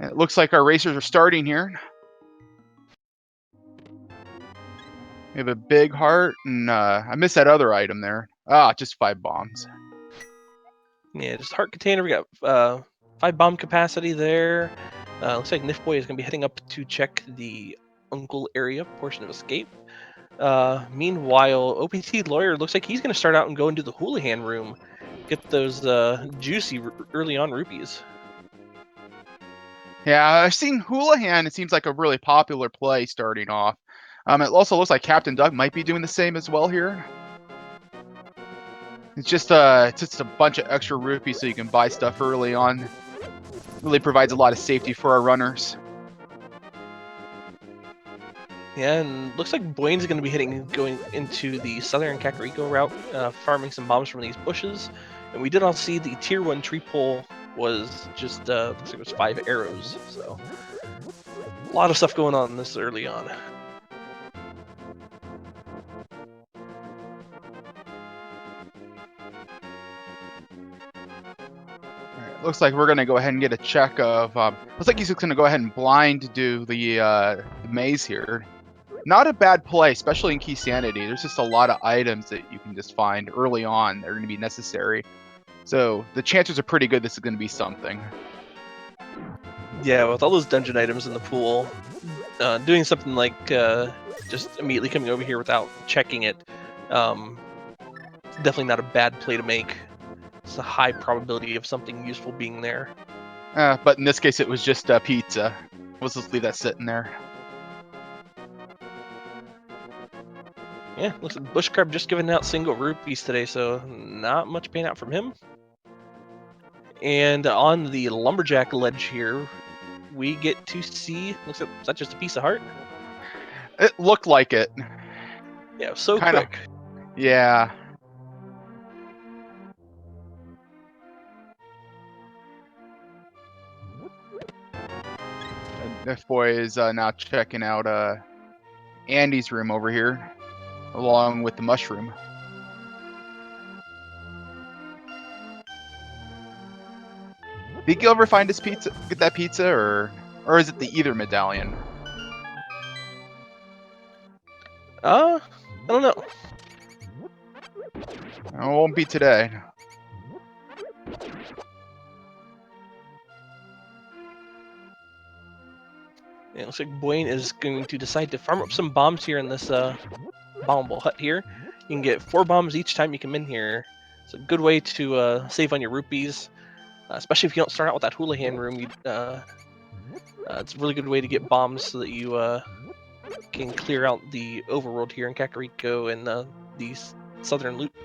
It looks like our racers are starting here. We have a big heart, and I missed that other item there. Ah, just 5 bombs. Yeah, just heart container. We got 5 bomb capacity there. Looks like Nifboy is going to be heading up to check the uncle area portion of escape. Meanwhile, OPTLawyer looks like he's going to start out and go into the Houlihan room, get those juicy early on rupees. Yeah, I've seen Houlihan. It seems like a really popular play starting off. It also looks like Captain Doug might be doing the same as well here. It's just a bunch of extra rupees so you can buy stuff early on. Really provides a lot of safety for our runners. Yeah, and looks like Buane's going to be going into the southern Kakariko route, farming some bombs from these bushes. And we did all see the tier 1 tree pole was just, looks like it was 5 arrows. So, a lot of stuff going on this early on. Looks like we're going to go ahead and get a check of... looks like he's going to go ahead and blind do the maze here. Not a bad play, especially in Keysanity. There's just a lot of items that you can just find early on that are going to be necessary. So the chances are pretty good this is going to be something. Yeah, with all those dungeon items in the pool, doing something like just immediately coming over here without checking it, definitely not a bad play to make. It's a high probability of something useful being there. But in this case, it was just pizza. Let's just leave that sitting there. Yeah, looks like Bushcarb just giving out single rupees today, so not much paying out from him. And on the lumberjack ledge here, we get to see. Looks like, is that just a piece of heart? It looked like it. Yeah, so Kinda, quick. yeah. And this boy is now checking out Andy's room over here, along with the mushroom. Did you ever find his pizza? Get that pizza, or is it the either medallion? I don't know. It won't be today. Yeah, looks like Buane is going to decide to farm up some bombs here in this bombable hut here. You can get 4 bombs each time you come in here. It's a good way to save on your rupees, especially if you don't start out with that Houlihan room. It's a really good way to get bombs so that you can clear out the overworld here in Kakariko and the southern loop.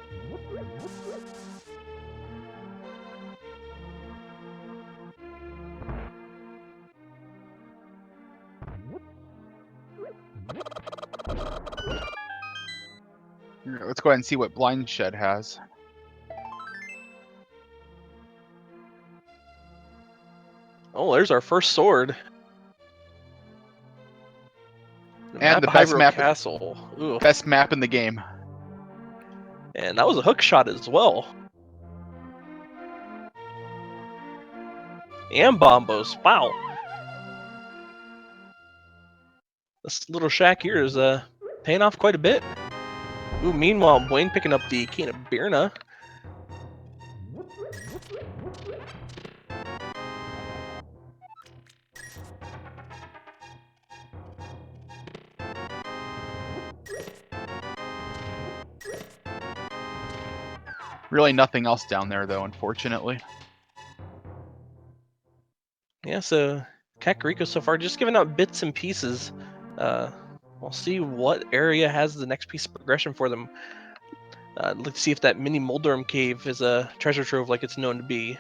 Let's go ahead and see what Blind Shed has. Oh, there's our first sword. And the best map, Castle. Ooh. best map in the game. And that was a hook shot as well. And bombos. Wow. This little shack here is paying off quite a bit. Ooh, meanwhile, Buane picking up the Cane of Birna. Really nothing else down there, though, unfortunately. Yeah, so Kakariko so far just giving out bits and pieces. We'll see what area has the next piece of progression for them. Let's see if that mini Moldorm cave is a treasure trove like it's known to be.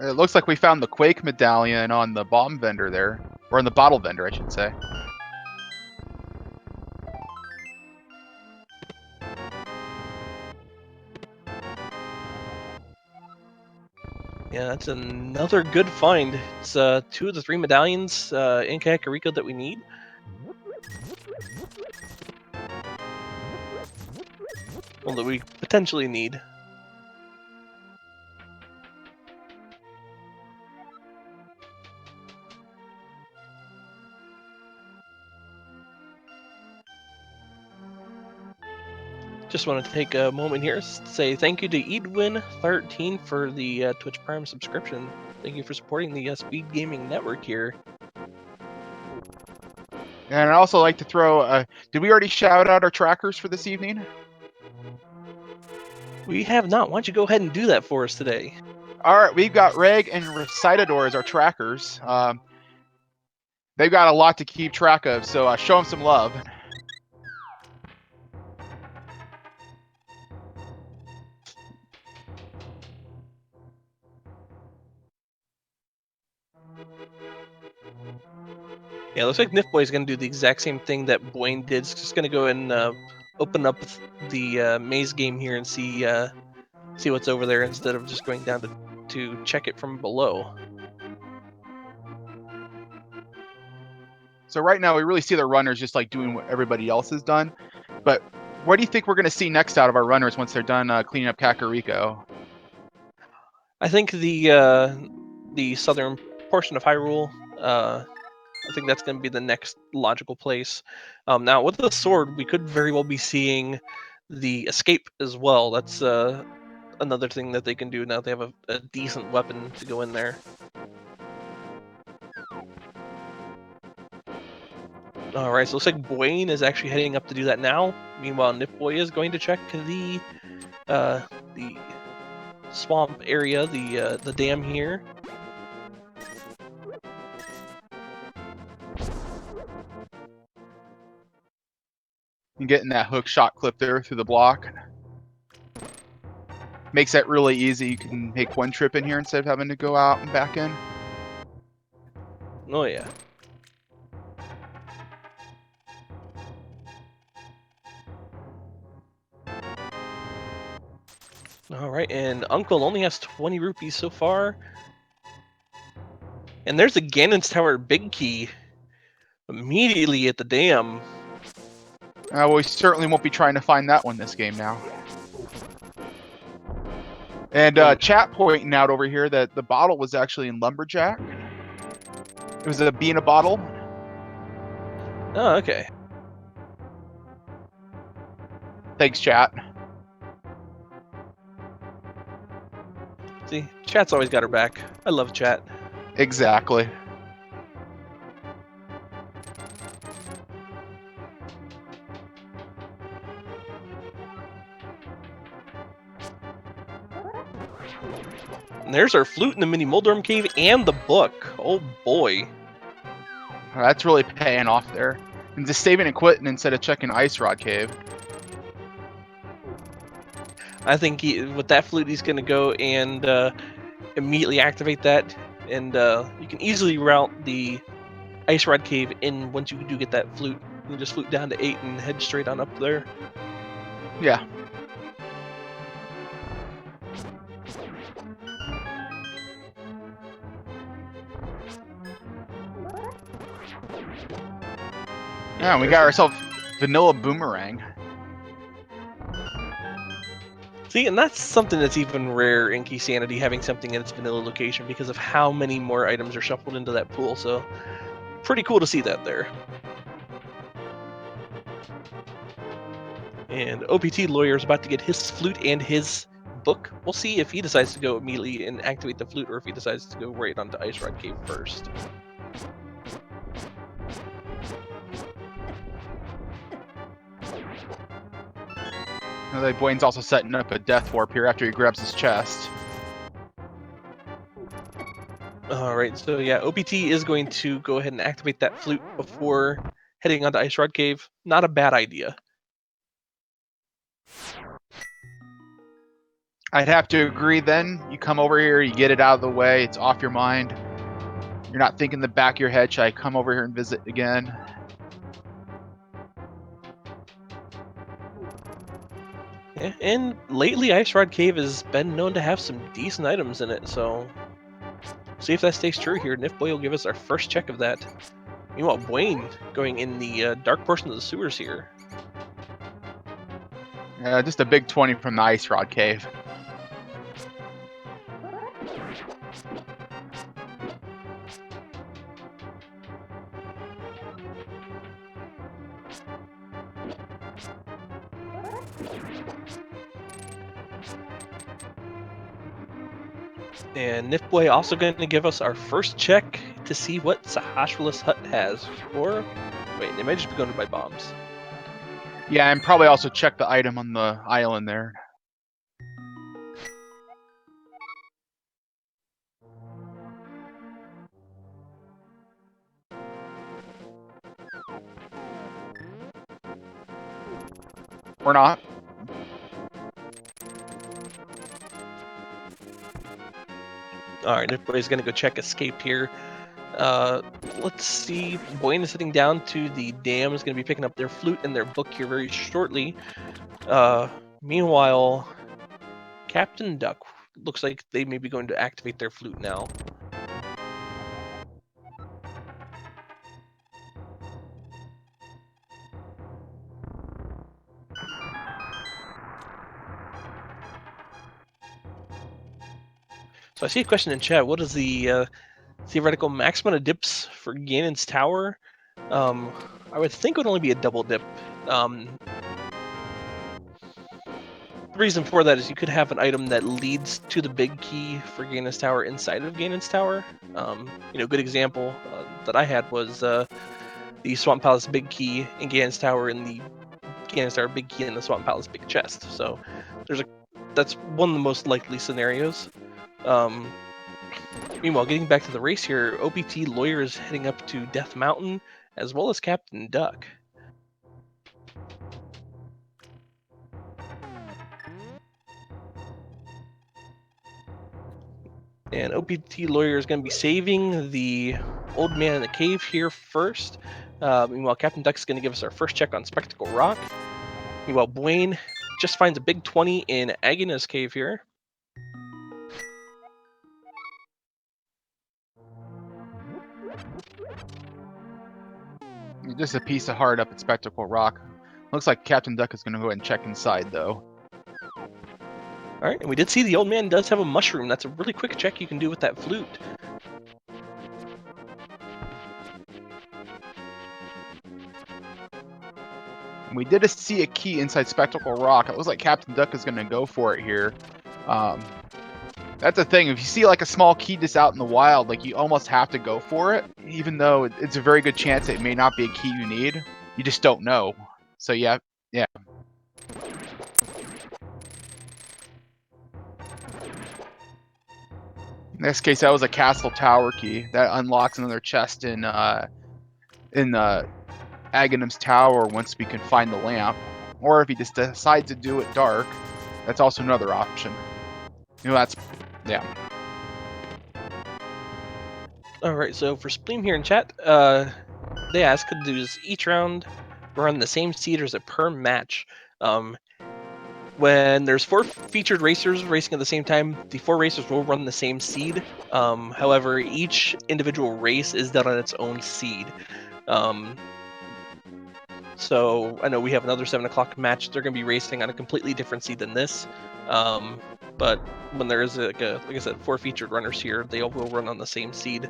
It looks like we found the Quake medallion on the bomb vendor there. Or on the bottle vendor, I should say. Yeah, that's another good find. It's 2 of the 3 medallions in Kakariko that we need. Well, that we potentially need. Just want to take a moment here to say thank you to Edwin13 for the Twitch Prime subscription. Thank you for supporting the Speed Gaming Network here. And I'd also like to throw, did we already shout out our trackers for this evening? We have not. Why don't you go ahead and do that for us today? All right, we've got Reg and Recitador as our trackers. They've got a lot to keep track of, so show them some love. Yeah, it looks like Nifboy is going to do the exact same thing that Buane did. It's just going to go and open up the maze game here and see what's over there instead of just going down to check it from below. So right now we really see the runners just like doing what everybody else has done. But what do you think we're going to see next out of our runners once they're done cleaning up Kakariko? I think the southern portion of Hyrule. I think that's going to be the next logical place. Now, with the sword, we could very well be seeing the escape as well. That's another thing that they can do now. They have a decent weapon to go in there. All right, so it looks like Buane is actually heading up to do that now. Meanwhile, Nifboy is going to check the swamp area, the dam here. And getting that hook shot clip there through the block makes that really easy. You can make one trip in here instead of having to go out and back in. Oh yeah. All right, and Uncle only has 20 rupees so far. And there's a Ganon's Tower big key immediately at the dam. Well, we certainly won't be trying to find that one this game now. And chat pointing out over here that the bottle was actually in Lumberjack. It was a Bean a bottle. Oh, okay. Thanks, chat. See, chat's always got her back. I love chat. Exactly. And there's our flute in the mini Moldorm cave and the book. Oh boy. That's really paying off there. And just saving and quitting instead of checking Ice Rod Cave. I think with that flute, he's going to go and immediately activate that. And you can easily route the Ice Rod Cave in once you do get that flute. You can just flute down to 8 and head straight on up there. Yeah. Yeah, we got ourselves Vanilla Boomerang. See, and that's something that's even rare in Keysanity, having something in its vanilla location because of how many more items are shuffled into that pool. So, pretty cool to see that there. And OPTLawyer is about to get his flute and his book. We'll see if he decides to go immediately and activate the flute, or if he decides to go right onto Ice Rod Cave first. Buane's also setting up a death warp here after he grabs his chest. Alright, so yeah, OPT is going to go ahead and activate that flute before heading onto Ice Rod Cave. Not a bad idea. I'd have to agree then. You come over here, you get it out of the way, it's off your mind. You're not thinking in the back of your head, should I come over here and visit again? Yeah, and lately Ice Rod Cave has been known to have some decent items in it, so see if that stays true here. Nifboy will give us our first check of that. Meanwhile, Buane going in the dark portion of the sewers here. Just a big 20 from the Ice Rod Cave. And nifboy also going to give us our first check to see what Sahashwala's hut has. Or, wait, they might just be going to buy bombs. Yeah, and probably also check the item on the island there. Or not. Alright, nifboy's going to go check escape here. Let's see. Buane is sitting down to the dam. Is going to be picking up their flute and their book here very shortly. Meanwhile, Captain Duck looks like they may be going to activate their flute now. So I see a question in chat. What is the theoretical maximum of dips for Ganon's tower? I would think it would only be a double dip. The reason for that is you could have an item that leads to the big key for Ganon's tower inside of Ganon's tower. Good example that I had was the Swamp Palace big key in Ganon's tower and the Ganon's tower big key in the Swamp Palace big chest. So that's one of the most likely scenarios. Meanwhile, getting back to the race here, OPTLawyer is heading up to Death Mountain, as well as Captain Duck. And OPTLawyer is going to be saving the old man in the cave here first. Meanwhile, Captain Duck is going to give us our first check on Spectacle Rock. Meanwhile, Buane just finds a big 20 in Agina's cave here. Just a piece of heart up at Spectacle Rock. Looks like Captain Duck is going to go ahead and check inside, though. All right, and we did see the old man does have a mushroom. That's a really quick check you can do with that flute. We did see a key inside Spectacle Rock. It looks like Captain Duck is going to go for it here. That's the thing. If you see like a small key just out in the wild, like you almost have to go for it, even though it's a very good chance it may not be a key you need. You just don't know. So yeah. In this case, that was a castle tower key that unlocks another chest in Aghanim's tower once we can find the lamp. Or if he just decides to do it dark, that's also another option. Yeah. Alright, so for Spleam here in chat, they ask, does each round run the same seed or is it per match? When there's 4 featured racers racing at the same time, the 4 racers will run the same seed. However, each individual race is done on its own seed. So I know we have another 7 o'clock match. They're going to be racing on a completely different seed than this. But when there is like I said, 4 featured runners here, they all will run on the same seed.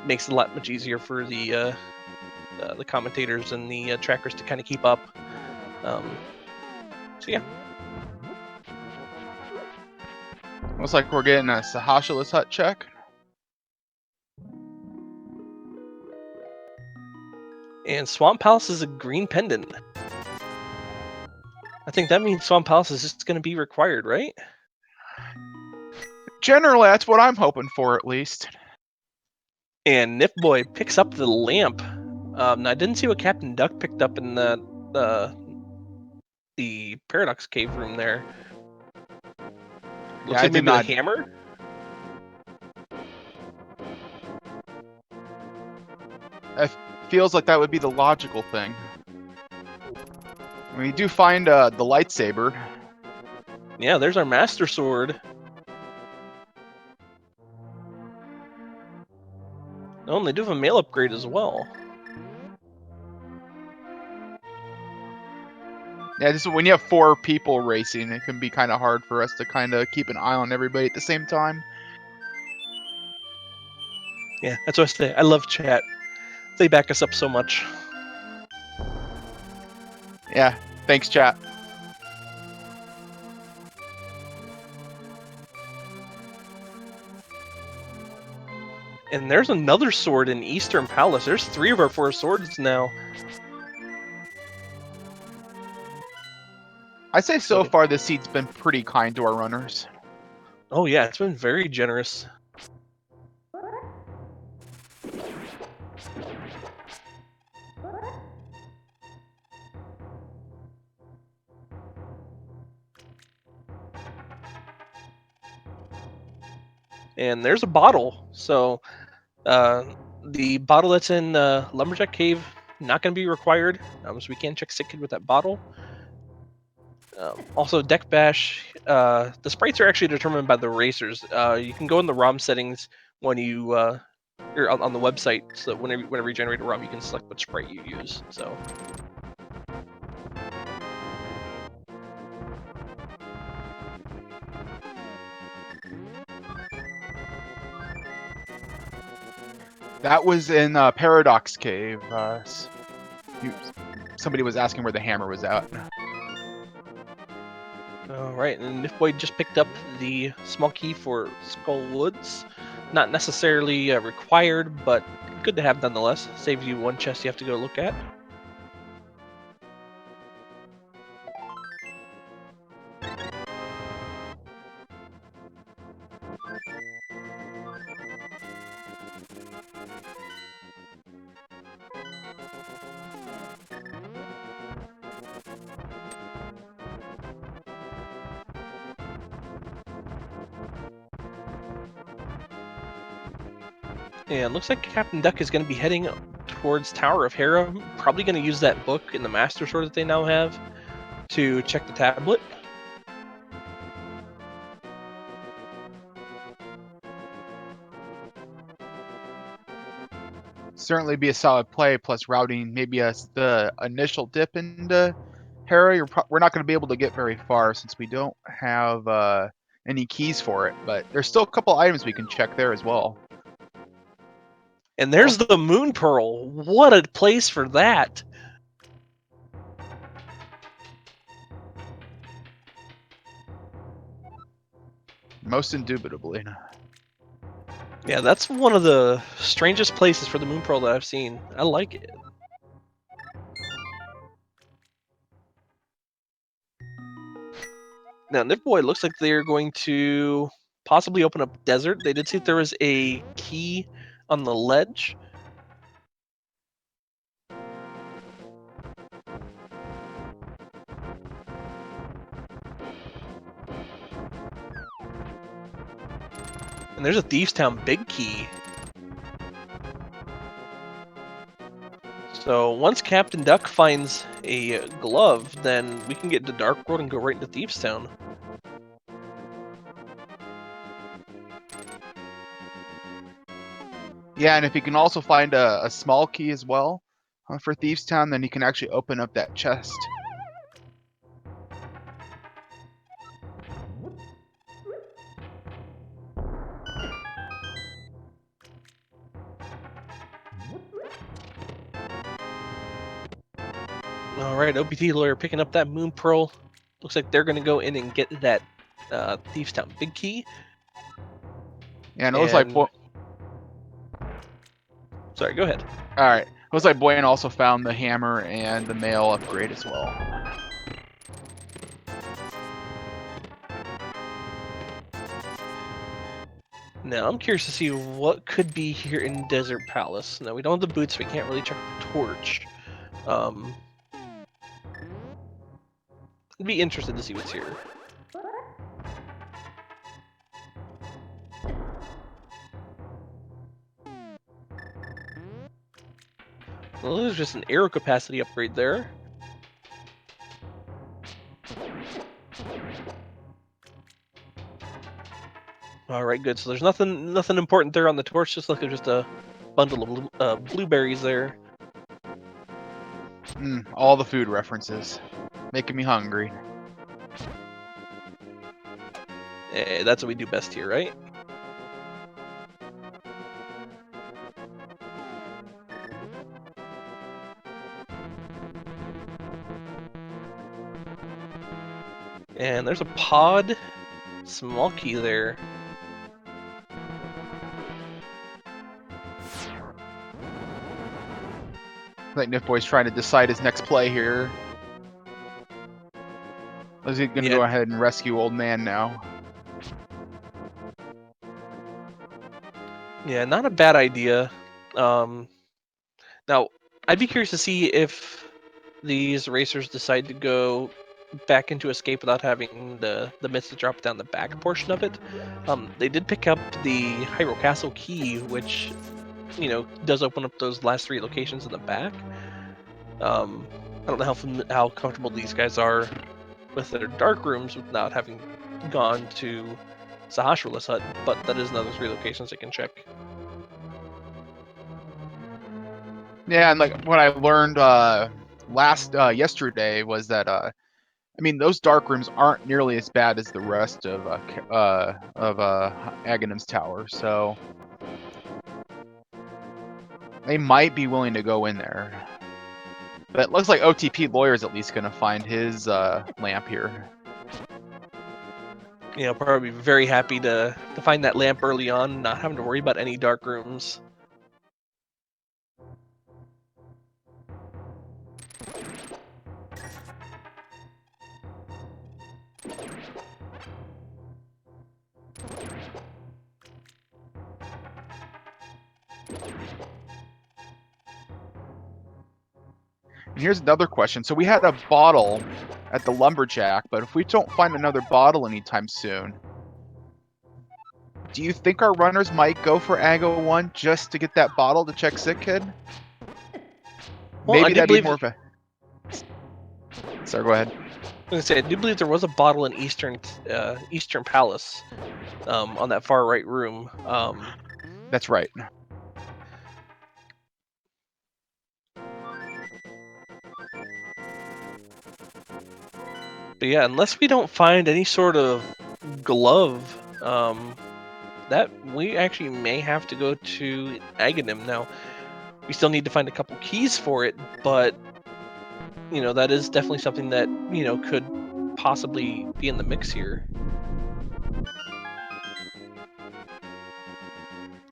Makes it a lot much easier for the commentators and the trackers to kind of keep up. So yeah. Looks like we're getting a Sahashwala's hut check. And Swamp Palace is a green pendant. I think that means Swamp Palace is just going to be required, right? Generally, that's what I'm hoping for, at least. And nifboy picks up the lamp. Now I didn't see what Captain Duck picked up in the Paradox Cave room there. Looks like maybe the hammer? It feels like that would be the logical thing. We do find the lightsaber. Yeah, there's our Master Sword. Oh, and they do have a mail upgrade as well. Yeah, just when you have 4 people racing, it can be kind of hard for us to kind of keep an eye on everybody at the same time. Yeah, that's what I say. I love chat. They back us up so much. Yeah, thanks, chat. And there's another sword in Eastern Palace. There's 3 of our 4 swords now. I'd say so So- far this seat's been pretty kind to our runners. Oh yeah, it's been very generous. And there's a bottle. So the bottle that's in Lumberjack Cave, not going to be required. So we can check Sick Kid with that bottle. Also, Deck Bash. The sprites are actually determined by the racers. You can go in the ROM settings when you or on the website, so that whenever you generate a ROM, you can select what sprite you use. So. That was in Paradox Cave. Somebody was asking where the hammer was at. Alright, and Nifboy just picked up the small key for Skull Woods. Not necessarily required, but good to have nonetheless. Saves you 1 chest you have to go look at. And looks like Captain Duck is going to be heading towards Tower of Hera. Probably going to use that book in the Master Sword that they now have to check the tablet. Certainly be a solid play, plus routing maybe the initial dip into Hera. We're not going to be able to get very far since we don't have any keys for it, but there's still a couple items we can check there as well. And there's the Moon Pearl. What a place for that! Most indubitably. Yeah, that's one of the strangest places for the Moon Pearl that I've seen. I like it. Now, Nipboy looks like they're going to possibly open up desert. They did see there was a key on the ledge. And there's a Thieves Town big key. So once Captain Duck finds a glove, then we can get to Dark World and go right into Thieves Town. Yeah, and if you can also find a small key as well for Thieves Town, then you can actually open up that chest. Alright, OPTLawyer picking up that Moon Pearl. Looks like they're going to go in and get that Thieves Town big key. Yeah, and it looks like... Sorry, go ahead. Alright, it looks like Buane also found the hammer and the mail upgrade as well. Now, I'm curious to see what could be here in Desert Palace. Now, we don't have the boots, so we can't really check the torch. I'd be interested to see what's here. Well, there's just an arrow capacity upgrade there. Alright, good. So there's nothing important there on the torch, just like there's just a bundle of blueberries there. All the food references. Making me hungry. That's what we do best here, right? And there's a pod, small key there. like nifboy's trying to decide his next play here. Is he gonna go ahead and rescue old man now? Yeah, not a bad idea. Now, I'd be curious to see if these racers decide to go back into escape without having the myths to drop down the back portion of it. They did pick up the Hyrule Castle key, which does open up those last 3 locations in the back. I don't know how comfortable these guys are with their dark rooms without having gone to Sahasrah's hut, but that is another 3 locations they can check. Yeah, and like what I learned yesterday was that I mean those dark rooms aren't nearly as bad as the rest of Aghanim's tower, so they might be willing to go in there. But it looks like OPTLawyer is at least going to find his lamp here. Yeah, probably very happy to find that lamp early on, not having to worry about any dark rooms. And here's another question. So we had a bottle at the lumberjack, but if we don't find another bottle anytime soon, do you think our runners might go for Aggo 1 just to get that bottle to check Sick Kid? Well, Maybe that'd be more of a... Sorry, go ahead. I was gonna say, I do believe there was a bottle in Eastern Palace, on that far right room. That's right. But yeah, unless we don't find any sort of glove, that we actually may have to go to Aghanim. Now, we still need to find a couple keys for it, but that is definitely something that could possibly be in the mix here.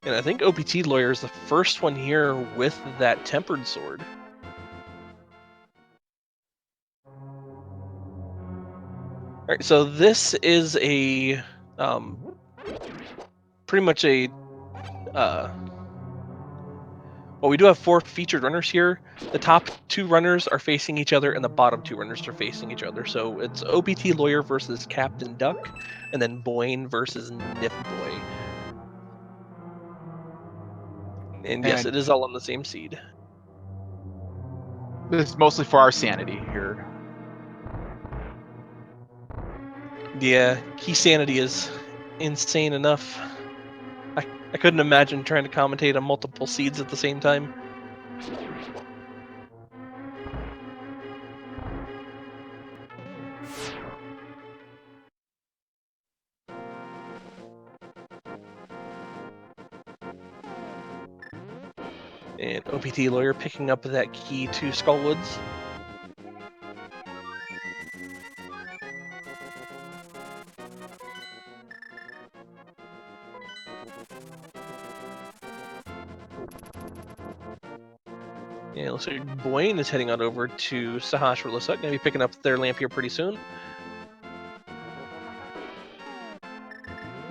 And I think OPTLawyer is the first one here with that tempered sword. All right, so this is a pretty much a well, we do have 4 featured runners here. The top 2 runners are facing each other, and the bottom 2 runners are facing each other. So it's OPTLawyer versus Captain Duck, and then Buane versus nifboy. And yes, it is all on the same seed. This is mostly for our sanity here. Yeah, Keysanity is insane enough. I couldn't imagine trying to commentate on multiple seeds at the same time. And OPTLawyer picking up that key to Skullwoods. Yeah, looks like Buane is heading on over to Sahasrah's hut. Gonna be picking up their lamp here pretty soon.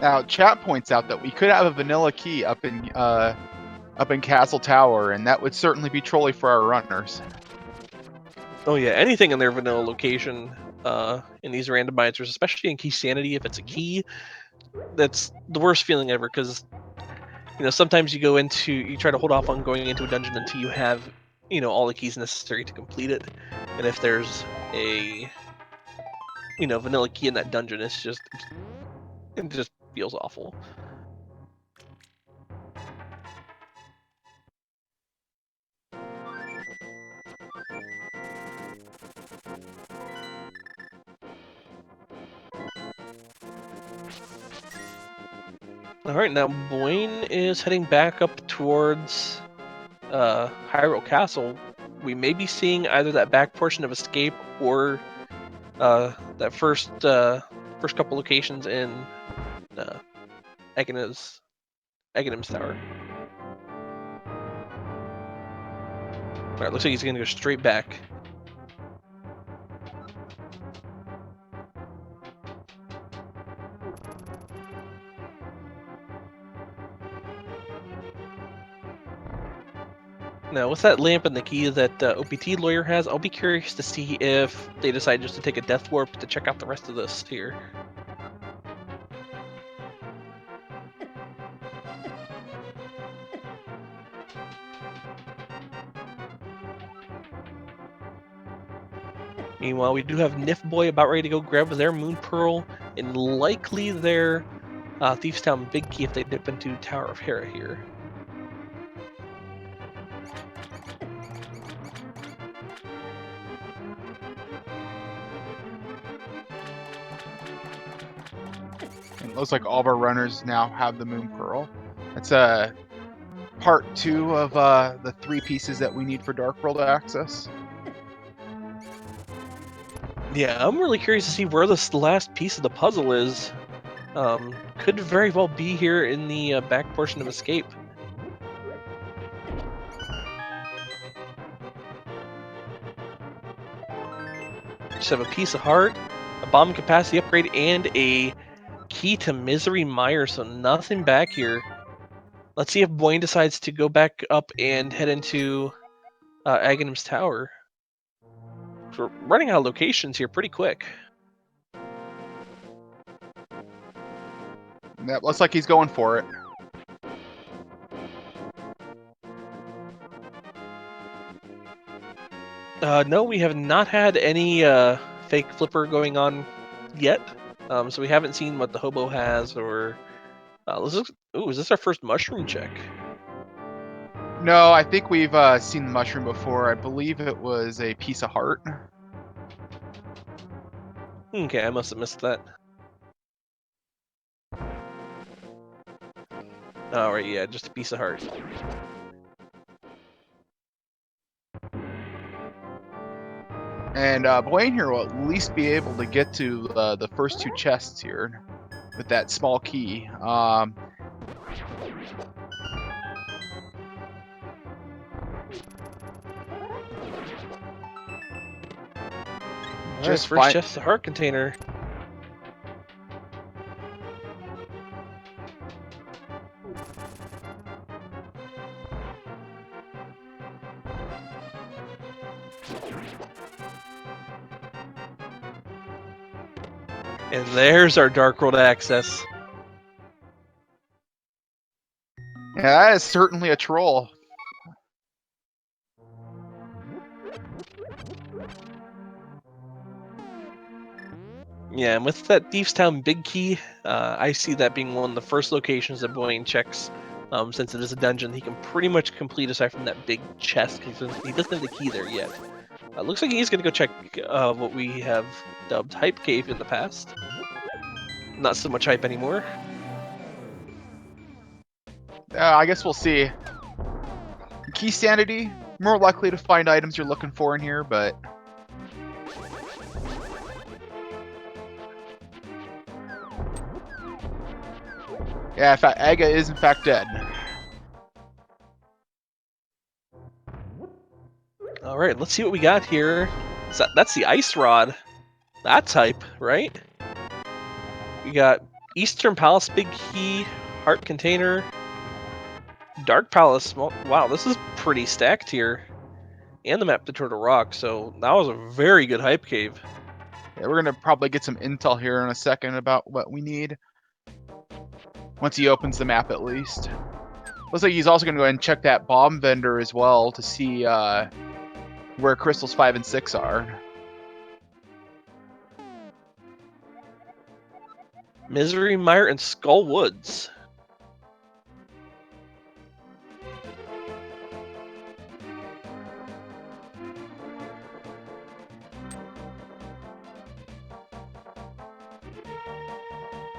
Now, chat points out that we could have a vanilla key up in Castle Tower, and that would certainly be trolly for our runners. Oh yeah, anything in their vanilla location in these randomizers, especially in Keysanity, if it's a key, that's the worst feeling ever, because sometimes you try to hold off on going into a dungeon until you have all the keys necessary to complete it, and if there's a vanilla key in that dungeon, it just feels awful. All right, now Buane is heading back up towards Hyrule Castle. We may be seeing either that back portion of Escape or that first couple locations in Aghanim's tower. Alright, looks like he's gonna go straight back. Now, with that lamp and the key that OPTLawyer has, I'll be curious to see if they decide just to take a death warp to check out the rest of this here. Meanwhile, we do have Nifboy about ready to go grab their Moon Pearl and likely their Thief's Town Big Key if they dip into Tower of Hera here. And it looks like all of our runners now have the Moon Pearl. It's part 2 of the 3 pieces that we need for Dark World access. Yeah, I'm really curious to see where this last piece of the puzzle is. Could very well be here in the back portion of Escape. Just have a piece of heart, a bomb capacity upgrade, and a key to Misery Mire, so nothing back here. Let's see if Buane decides to go back up and head into Aghanim's Tower. We're running out of locations here pretty quick. That looks like he's going for it. No, we have not had any fake flipper going on yet. So we haven't seen what the hobo has, or is this our first mushroom check? No, I think we've seen the mushroom before. I believe it was a piece of heart. Okay, I must have missed that. Alright, yeah, just a piece of heart. And Buane here will at least be able to get to the first 2 chests here with that small key. Just first chest, the heart container. And there's our Dark World access. Yeah, that is certainly a troll. Yeah, and with that Thief's Town Big Key, I see that being one of the first locations that Buane checks. Since it is a dungeon, he can pretty much complete aside from that big chest, because he doesn't have the key there yet. Looks like he's going to go check what we have dubbed Hype Cave in the past. Not so much hype anymore. I guess we'll see. Keysanity, more likely to find items you're looking for in here, but... yeah, in fact, Aga is in fact dead. Alright, let's see what we got here. That's the Ice Rod. That's hype, right? We got Eastern Palace Big Key, Heart Container, Dark Palace. Wow, this is pretty stacked here. And the map to Turtle Rock, so that was a very good hype cave. Yeah, we're gonna probably get some intel here in a second about what we need. Once he opens the map, at least. Looks like he's also gonna go ahead and check that bomb vendor as well to see where crystals 5 and 6 are. Misery Mire and Skull Woods.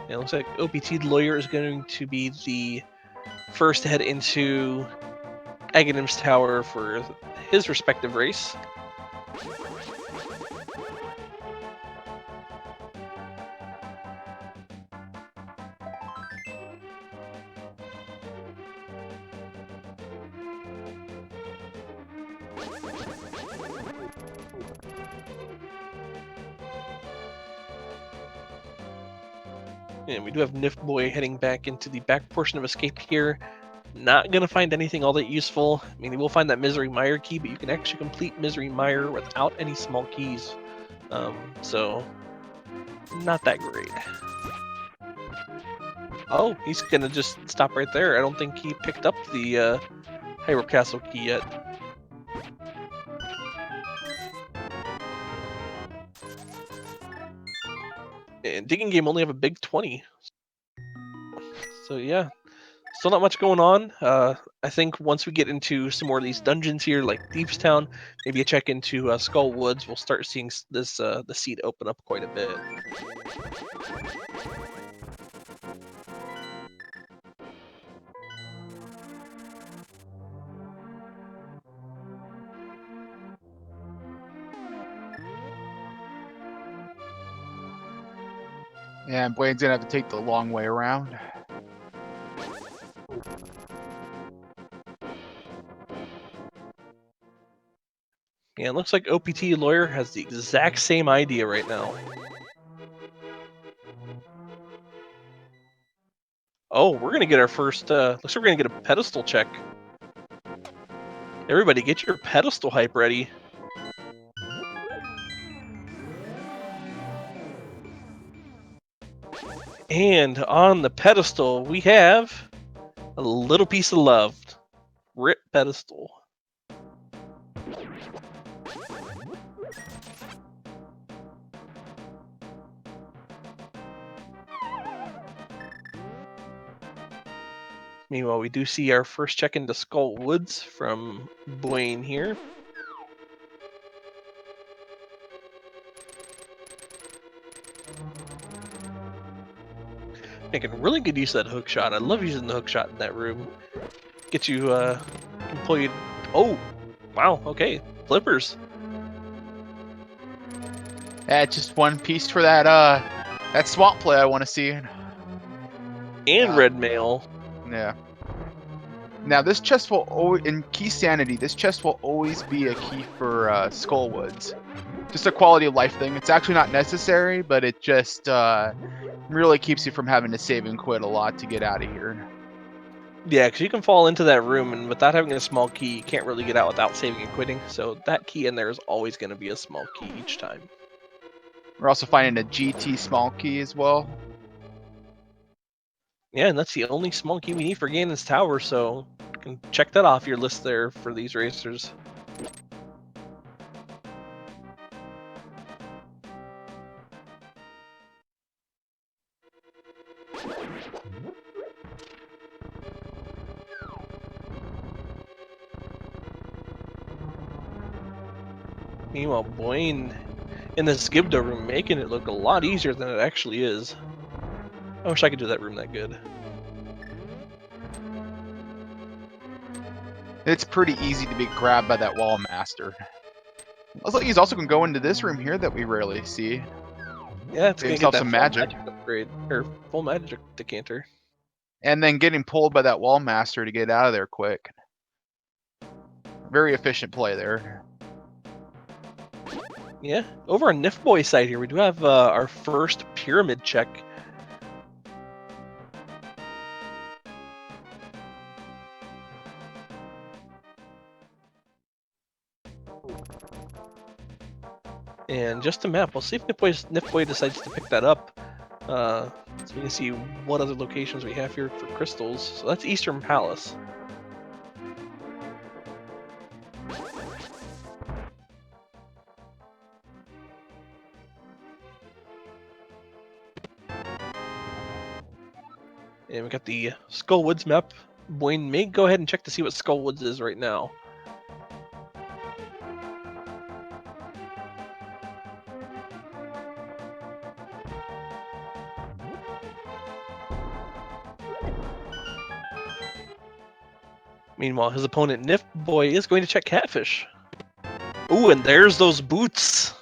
It looks like OPTLawyer is going to be the first to head into Aghanim's Tower for his respective race. And we do have Nifboy heading back into the back portion of Escape here. Not gonna find anything all that useful. I mean, he will find that Misery Mire key, but you can actually complete Misery Mire without any small keys. So not that great. Oh, he's gonna just stop right there. I don't think he picked up the Hyrule Castle key yet. And Digging Game only have a big 20. So yeah, still not much going on. I think once we get into some more of these dungeons here, like Thieves Town, maybe a check into Skull Woods, we'll start seeing this the seed open up quite a bit. Yeah, and Buane's gonna have to take the long way around. Yeah, it looks like OPTLawyer has the exact same idea right now. Oh, we're gonna get our first. Looks like we're gonna get a pedestal check. Everybody, get your pedestal hype ready. And on the pedestal, we have a little piece of love. Rip pedestal. Meanwhile, we do see our first check into Skull Woods from Buane here. Making really good use of that hook shot. I love using the hook shot in that room. Get you, can pull you. Oh, wow. Okay, flippers. Yeah, just one piece for that swamp play I want to see. And red mail. Yeah. Now this chest will always, in Keysanity, this chest will always be a key for Skullwoods. Just a quality of life thing. It's actually not necessary, but it just really keeps you from having to save and quit a lot to get out of here. Yeah, because you can fall into that room, and without having a small key, you can't really get out without saving and quitting. So that key in there is always going to be a small key each time. We're also finding a GT small key as well. Yeah, and that's the only small key we need for Ganon's Tower, so you can check that off your list there for these racers. Meanwhile, Buane in the Skibdo room making it look a lot easier than it actually is. I wish I could do that room that good. It's pretty easy to be grabbed by that wall master. Looks like he's also going to go into this room here that we rarely see. Yeah, it's Give gonna get himself that some full magic. upgrade, or full magic decanter. And then getting pulled by that wall master to get out of there quick. Very efficient play there. Yeah, over on Nifboy side here, we do have our first pyramid check. And just a map. We'll see if Nifboy decides to pick that up. So we can see what other locations we have here for crystals. So that's Eastern Palace. And we got the Skull Woods map. Buane may go ahead and check to see what Skull Woods is right now. Meanwhile, his opponent Nifboy is going to check Catfish. Ooh, and there's those boots.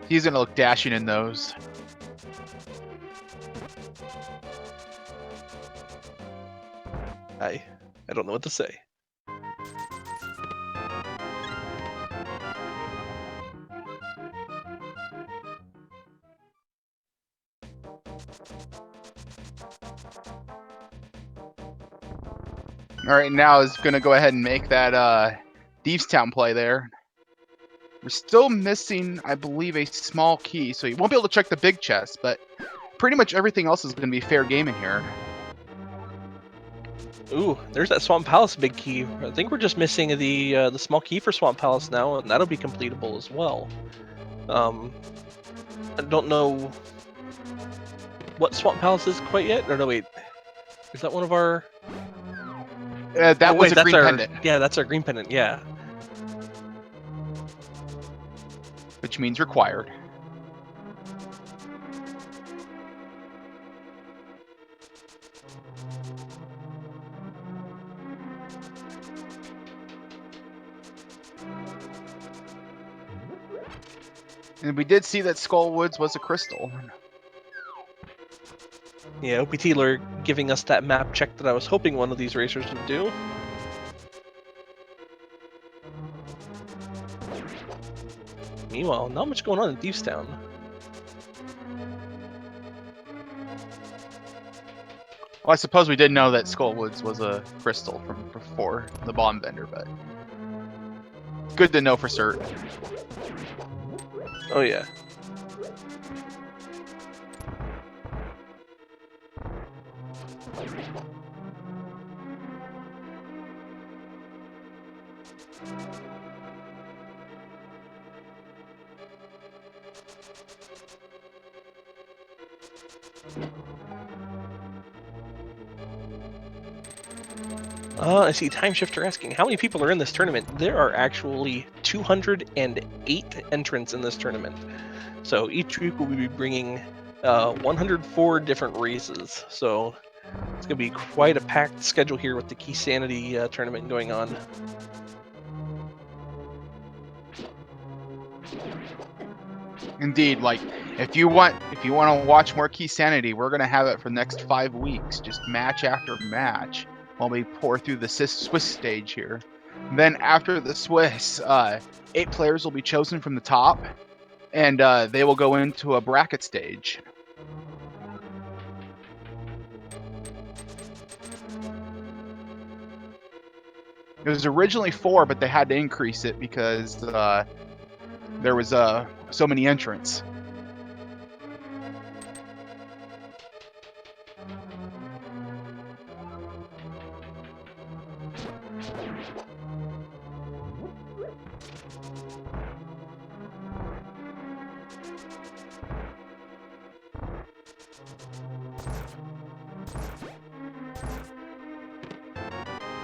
He's going to look dashing in those. I don't know what to say. All right, now is going to go ahead and make that Thieves Town play there. We're still missing, I believe, a small key, so you won't be able to check the big chest, but pretty much everything else is going to be fair game in here. Ooh, there's that Swamp Palace big key. I think we're just missing the small key for Swamp Palace now, and that'll be completable as well. I don't know what Swamp Palace is quite yet. Or no, wait, is that one of our? That was a green pendant. Yeah, that's our green pendant. Yeah. Which means required. And we did see that Skull Woods was a crystal. Yeah, OPTLawyer giving us that map check that I was hoping one of these racers would do. Meanwhile, not much going on in Thieves Town. Well, I suppose we did know that Skull Woods was a crystal from before the bomb vendor, but good to know for certain. Oh yeah. I see Time Shifter asking, how many people are in this tournament? There are actually 208 entrants in this tournament. So each week we'll be bringing 104 different races. So it's going to be quite a packed schedule here with the Keysanity tournament going on. Indeed, like if you want to watch more Keysanity, we're gonna have it for the next 5 weeks, just match after match, while we pour through the Swiss stage here. Then after the Swiss, 8 players will be chosen from the top, and they will go into a bracket stage. It was originally 4, but they had to increase it because there was so many entrants.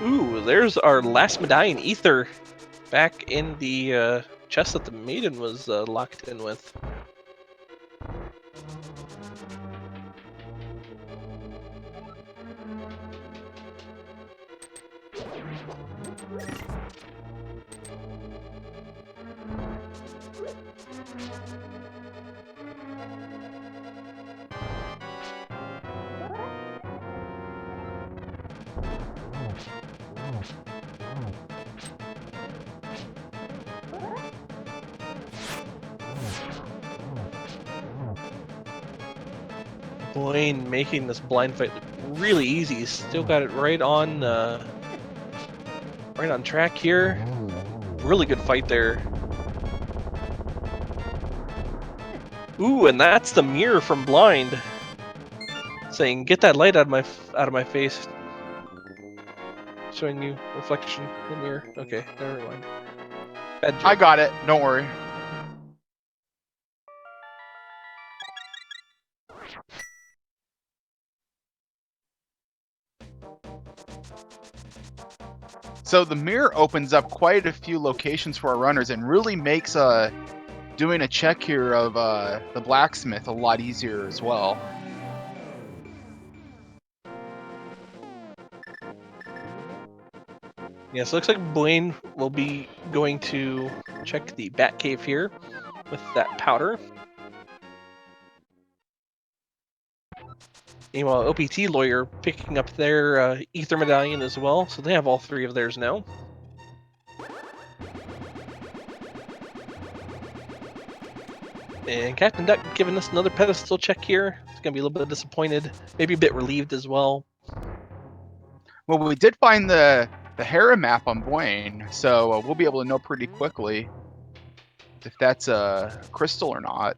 Ooh, there's our last medallion, Ether, back in the chest that the maiden was locked in with. Buane making this blind fight look really easy. He's still got it right on track here. Really good fight there. Ooh, and that's the Mire from Blind saying, "Get that light out of my face." Showing you reflection in the mirror. Okay, never mind. Bad joke. I got it. Don't worry. So the Mire opens up quite a few locations for our runners and really makes doing a check here of the blacksmith a lot easier as well. Yeah, so it looks like Buane will be going to check the Bat Cave here with that powder. Meanwhile, OPTLawyer picking up their Ether Medallion as well, so they have all 3 of theirs now. And Captain Duck giving us another pedestal check here. He's going to be a little bit disappointed, maybe a bit relieved as well. Well, we did find the Hera map on Buane, so we'll be able to know pretty quickly if that's a crystal or not.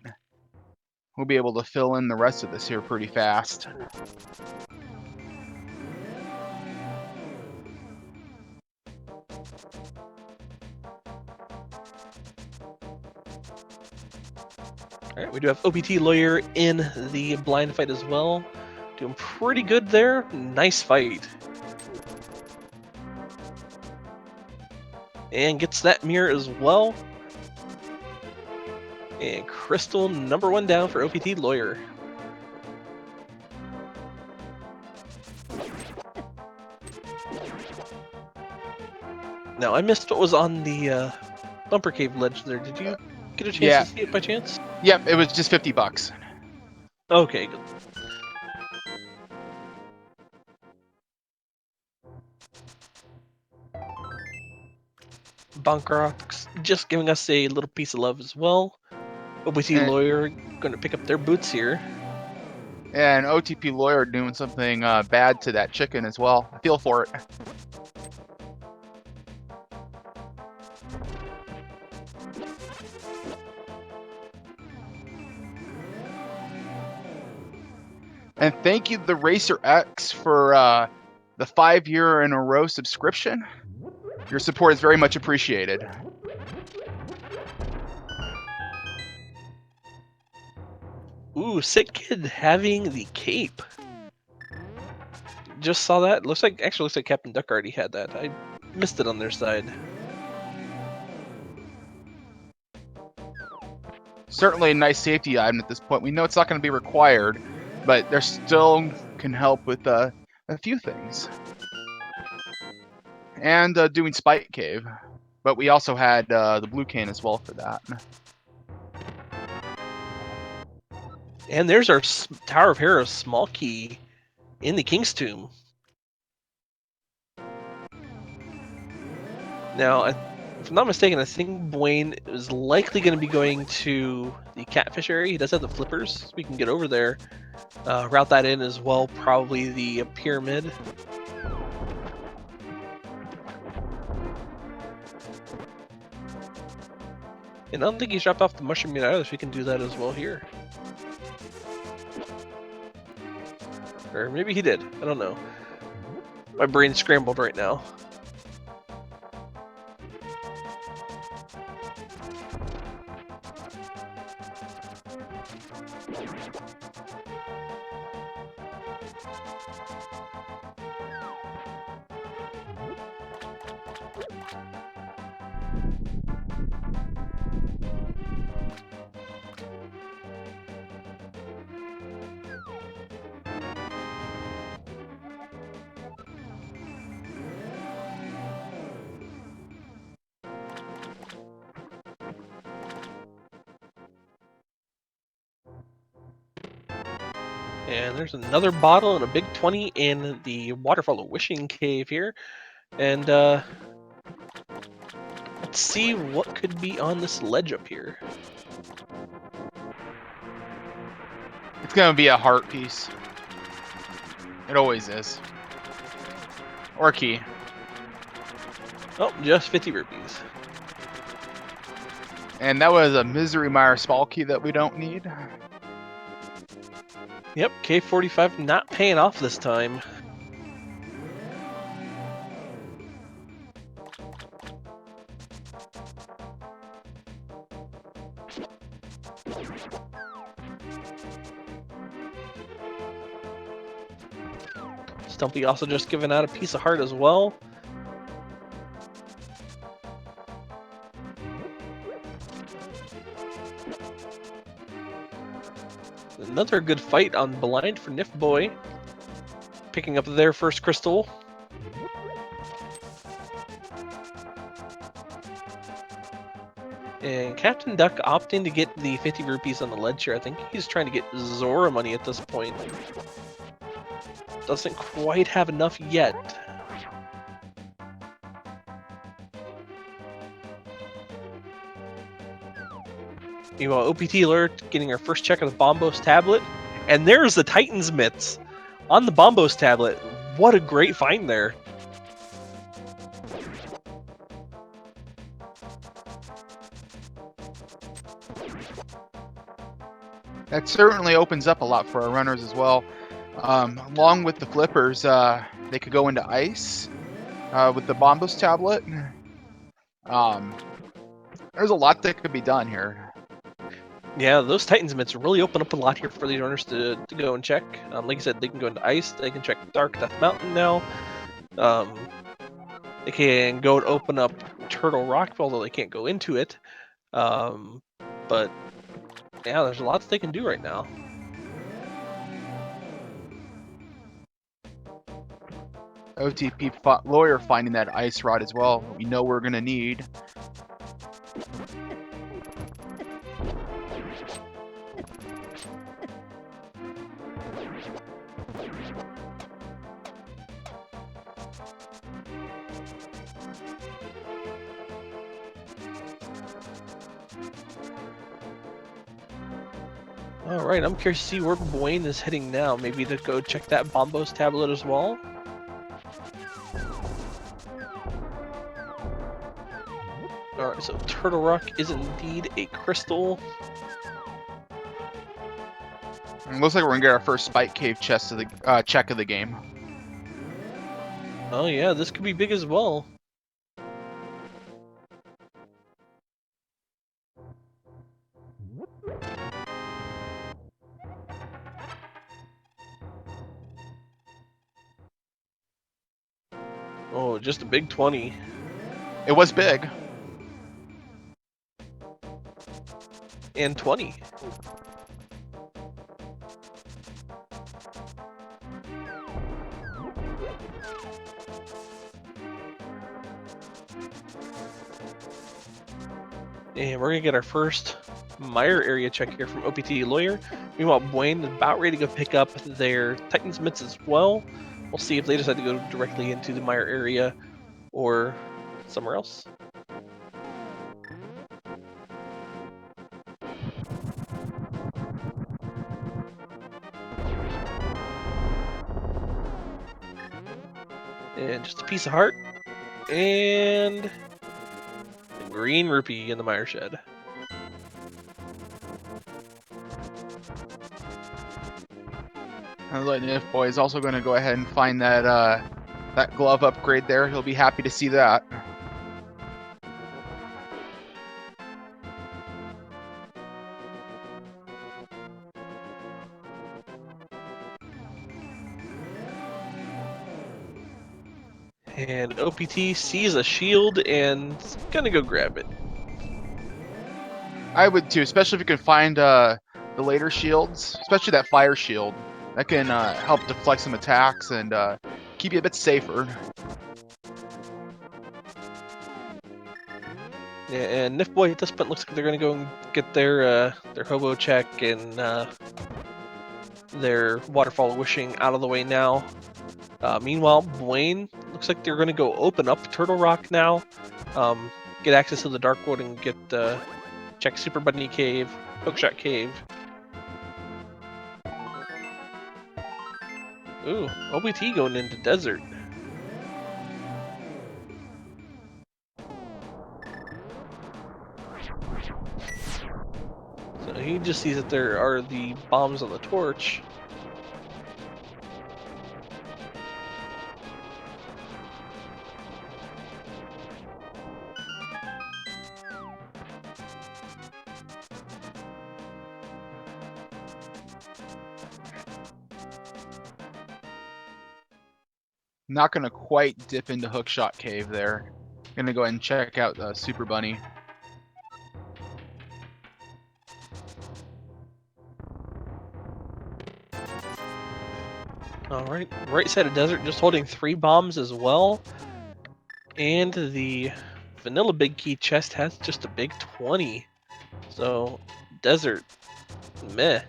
We'll be able to fill in the rest of this here pretty fast. Alright, we do have OPTLawyer in the blind fight as well. Doing pretty good there. Nice fight. And gets that mirror as well. And crystal number 1 down for OPTLawyer. Now, I missed what was on the bumper cave ledge there. Did you get a chance to see it by chance? Yep, it was just $50. Okay, good. Bonkrocks just giving us a little piece of love as well. OPTLawyer going to pick up their boots here. And OTPLawyer doing something bad to that chicken as well. I feel for it. And thank you, the Racer X, for the 5-year in a row subscription. Your support is very much appreciated. Ooh, Sick Kid having the cape. Just saw that. Looks like Captain Duck already had that. I missed it on their side. Certainly a nice safety item at this point. We know it's not going to be required, but there still can help with a few things. And doing Spike Cave. But we also had the blue cane as well for that. And there's our Tower of Heroes small key in the King's Tomb. Now, if I'm not mistaken, I think Buane is likely going to be going to the Catfish area. He does have the flippers, so we can get over there. Route that in as well, probably the pyramid. And I don't think he's dropped off the mushroom yet either, so we can do that as well here. Or maybe he did. I don't know. My brain's scrambled right now. And there's another bottle and a big 20 in the Waterfall of Wishing Cave here. And let's see what could be on this ledge up here. It's going to be a heart piece. It always is. Or a key. Oh, just 50 rupees. And that was a Misery Mire small key that we don't need. Yep, K45 not paying off this time. Stumpy also just giving out a piece of heart as well. Another good fight on blind for nifboy. Picking up their first crystal. And Captain Duck opting to get the 50 rupees on the ledge here. I think he's trying to get Zora money at this point. Doesn't quite have enough yet. Meanwhile, OPTLawyer getting our first check of the Bombos tablet. And there's the Titan's Mitts on the Bombos tablet. what a great find there. That certainly opens up a lot for our runners as well. Along with the flippers, they could go into ice with the Bombos tablet. There's a lot that could be done here. Yeah, those Titans mitts really open up a lot here for these runners to go and check. Like I said, they can go into ice, they can check Dark Death Mountain now. They can go and open up Turtle Rock, although they can't go into it. But yeah, there's a lot that they can do right now. OPTLawyer finding that ice rod as well. We know we're gonna need. Alright, I'm curious to see where Buane is heading now. Maybe to go check that Bombos tablet as well. Alright, so Turtle Rock is indeed a crystal. It looks like we're gonna get our first Spike Cave chest of the check of the game. Oh yeah, this could be big as well. Oh, just a big 20. It was big. And 20. And we're gonna get our first Mire area check here from OPTLawyer. Meanwhile, Buane is about ready to go pick up their Titans mitts as well. We'll see if they decide to go directly into the Mire area or somewhere else. And just a piece of heart. And a green rupee in the Mire shed. And nifboy is also going to go ahead and find that that glove upgrade there. He'll be happy to see that. And OPT sees a shield and is gonna go grab it. I would too, especially if you can find the later shields, especially that fire shield. That can help deflect some attacks and keep you a bit safer. Yeah, and Nifboy at this point looks like they're gonna go and get their hobo check and their waterfall of wishing out of the way now. Meanwhile, Buane looks like they're gonna go open up Turtle Rock now, get access to the Darkwood and get check Super Bunny Cave, Hookshot Cave. Ooh, OBT going into desert. So he just sees that there are the bombs on the torch. Not going to quite dip into Hookshot Cave there. Going to go ahead and check out Super Bunny. Alright, right side of desert just holding 3 bombs as well. And the vanilla big key chest has just a big 20. So, desert, meh.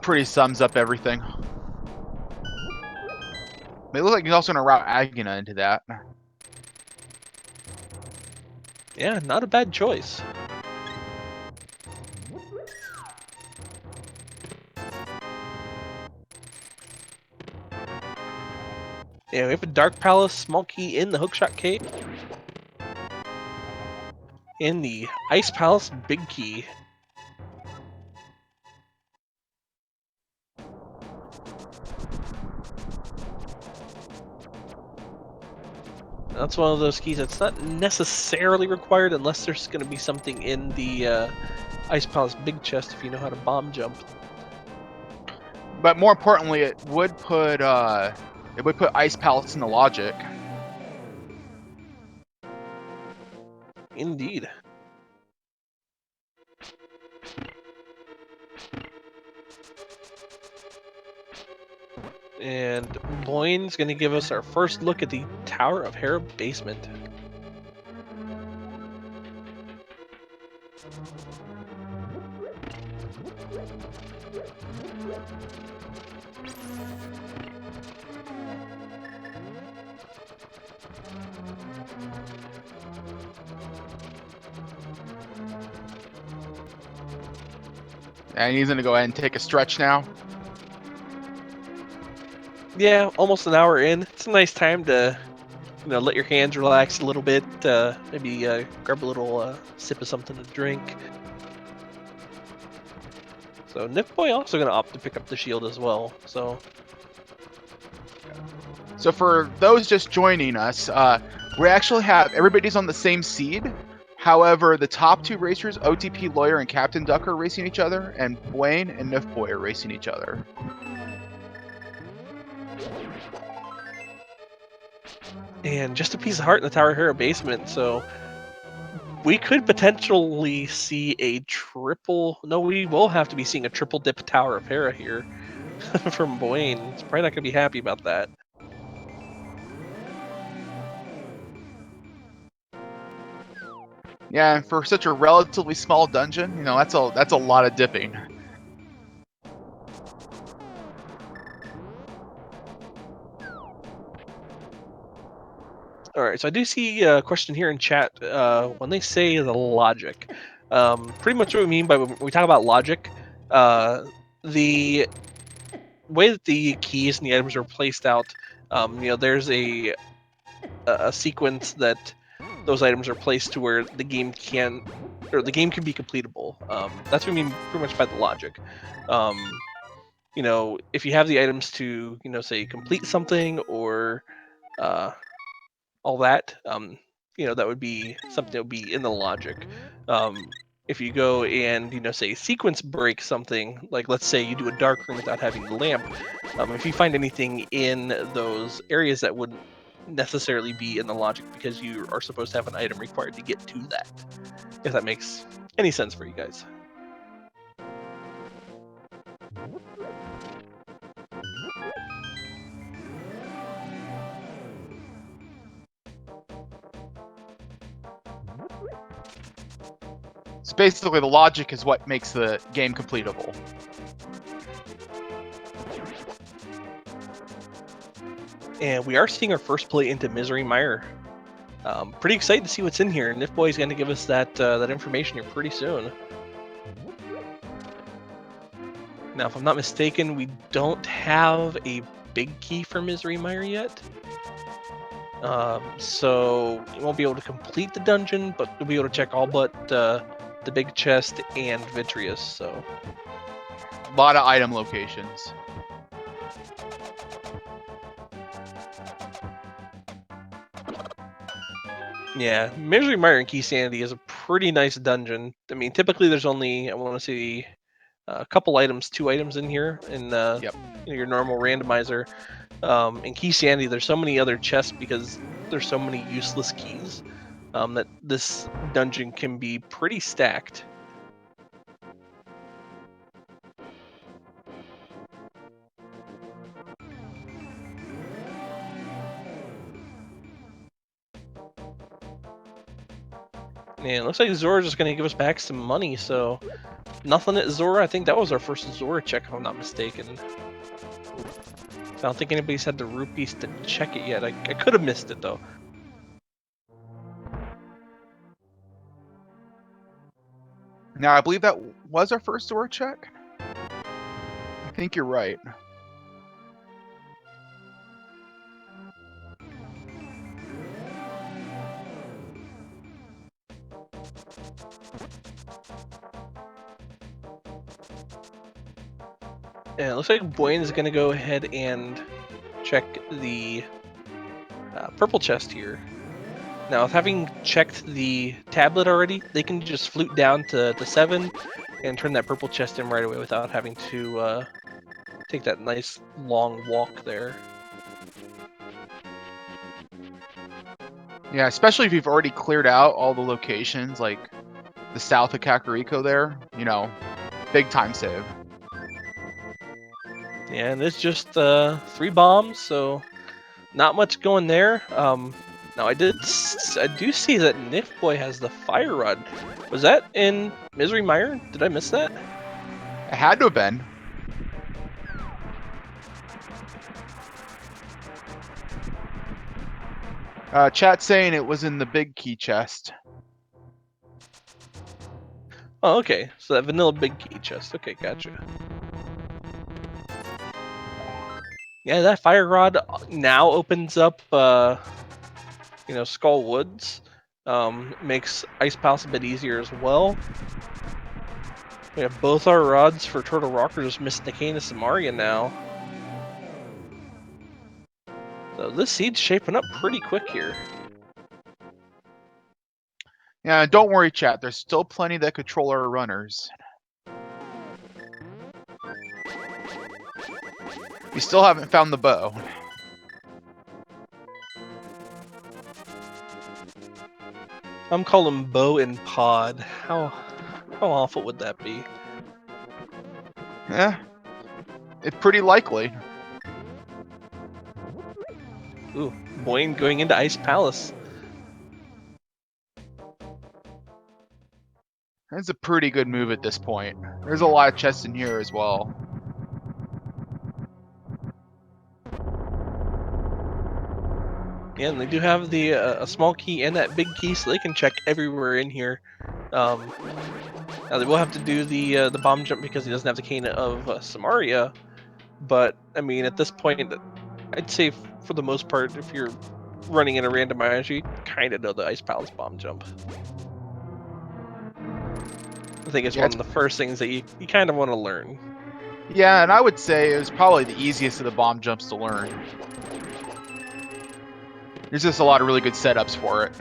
Pretty sums up everything. It looks like he's also going to route Aguna into that. Yeah, not a bad choice. Yeah, we have a Dark Palace small key in the Hookshot Cave. In the Ice Palace big key. That's one of those keys that's not necessarily required unless there's going to be something in the Ice Palace big chest if you know how to bomb jump. But more importantly, it would put Ice Palace in the logic. Indeed. And Buane's going to give us our first look at the Tower of Hera basement. And he's gonna go ahead and take a stretch now. Yeah, almost an hour in. It's a nice time to, let your hands relax a little bit. Maybe grab a little sip of something to drink. So Nifboy also going to opt to pick up the shield as well. So for those just joining us, we actually have everybody's on the same seed. However, the top two racers, OPTLawyer and Captain Duck, are racing each other, and Buane and Nifboy are racing each other. and just a piece of heart in the Tower of Hera basement. So we could potentially see a triple. No, we will have to be seeing a triple dip Tower of Hera here from Buane. He's probably not going to be happy about that. Yeah, and for such a relatively small dungeon, that's a lot of dipping. All right, so I do see a question here in chat. When they say the logic, pretty much what we mean by when we talk about logic, the way that the keys and the items are placed out, there's a sequence that those items are placed to where the game can be completable. That's what I mean pretty much by the logic. If you have the items to, say complete something or all that, that would be something that would be in the logic. If you go and, say sequence break something, like let's say you do a dark room without having the lamp, if you find anything in those areas that wouldn't necessarily be in the logic because you are supposed to have an item required to get to that, if that makes any sense for you guys. So basically, the logic is what makes the game completable. And we are seeing our first play into Misery Mire. Pretty excited to see what's in here. Nifboy is going to give us that information here pretty soon. Now, if I'm not mistaken, we don't have a big key for Misery Mire yet. So you won't be able to complete the dungeon, but you'll be able to check all but the big chest and Vitreous. So A lot of item locations. yeah, Misery Mire and Keysanity is a pretty nice dungeon. I mean, typically there's only, I want to say, a couple items, 2 items in here in Yep. your normal randomizer. In Keysanity, there's so many other chests because there's so many useless keys that this dungeon can be pretty stacked. And it looks like Zora's just going to give us back some money, so nothing at Zora. I think that was our first Zora check, if I'm not mistaken. I don't think anybody's had the rupees to check it yet. I could have missed it, though. Now, I believe that was our first Zora check. I think you're right. And it looks like Buane is going to go ahead and check the purple chest here. Now, with having checked the tablet already, they can just flute down to 7 and turn that purple chest in right away without having to take that nice long walk there. Yeah, especially if you've already cleared out all the locations, like the south of Kakariko there, you know, big time save. Yeah, and it's just 3 bombs, so not much going there. Now I do see that Nifboy has the fire rod. Was that in Misery Mire? Did I miss that? It had to have been. Chat saying it was in the big key chest. Oh, okay. So that vanilla big key chest. Okay, gotcha. Yeah, that fire rod now opens up, you know, Skull Woods. Makes Ice Palace a bit easier as well. We have both our rods for Turtle Rock. We're just missing the Cane of Samaria now. So this seed's shaping up pretty quick here. Yeah, don't worry, chat. There's still plenty that control our runners. We still haven't found the bow. I'm calling Bow and Pod. How awful would that be? Yeah, it's pretty likely. Ooh, Buane going into Ice Palace. That's a pretty good move at this point. There's a lot of chests in here as well. Yeah, and they do have the a small key and that big key, so they can check everywhere in here. Now they will have to do the bomb jump because he doesn't have the Cane of Samaria. But I mean, at this point, I'd say for the most part, if you're running in a randomizer, you kind of know the Ice Palace bomb jump. I think it's one of the first things that you kind of want to learn. Yeah, and I would say it was probably the easiest of the bomb jumps to learn. There's just a lot of really good setups for it.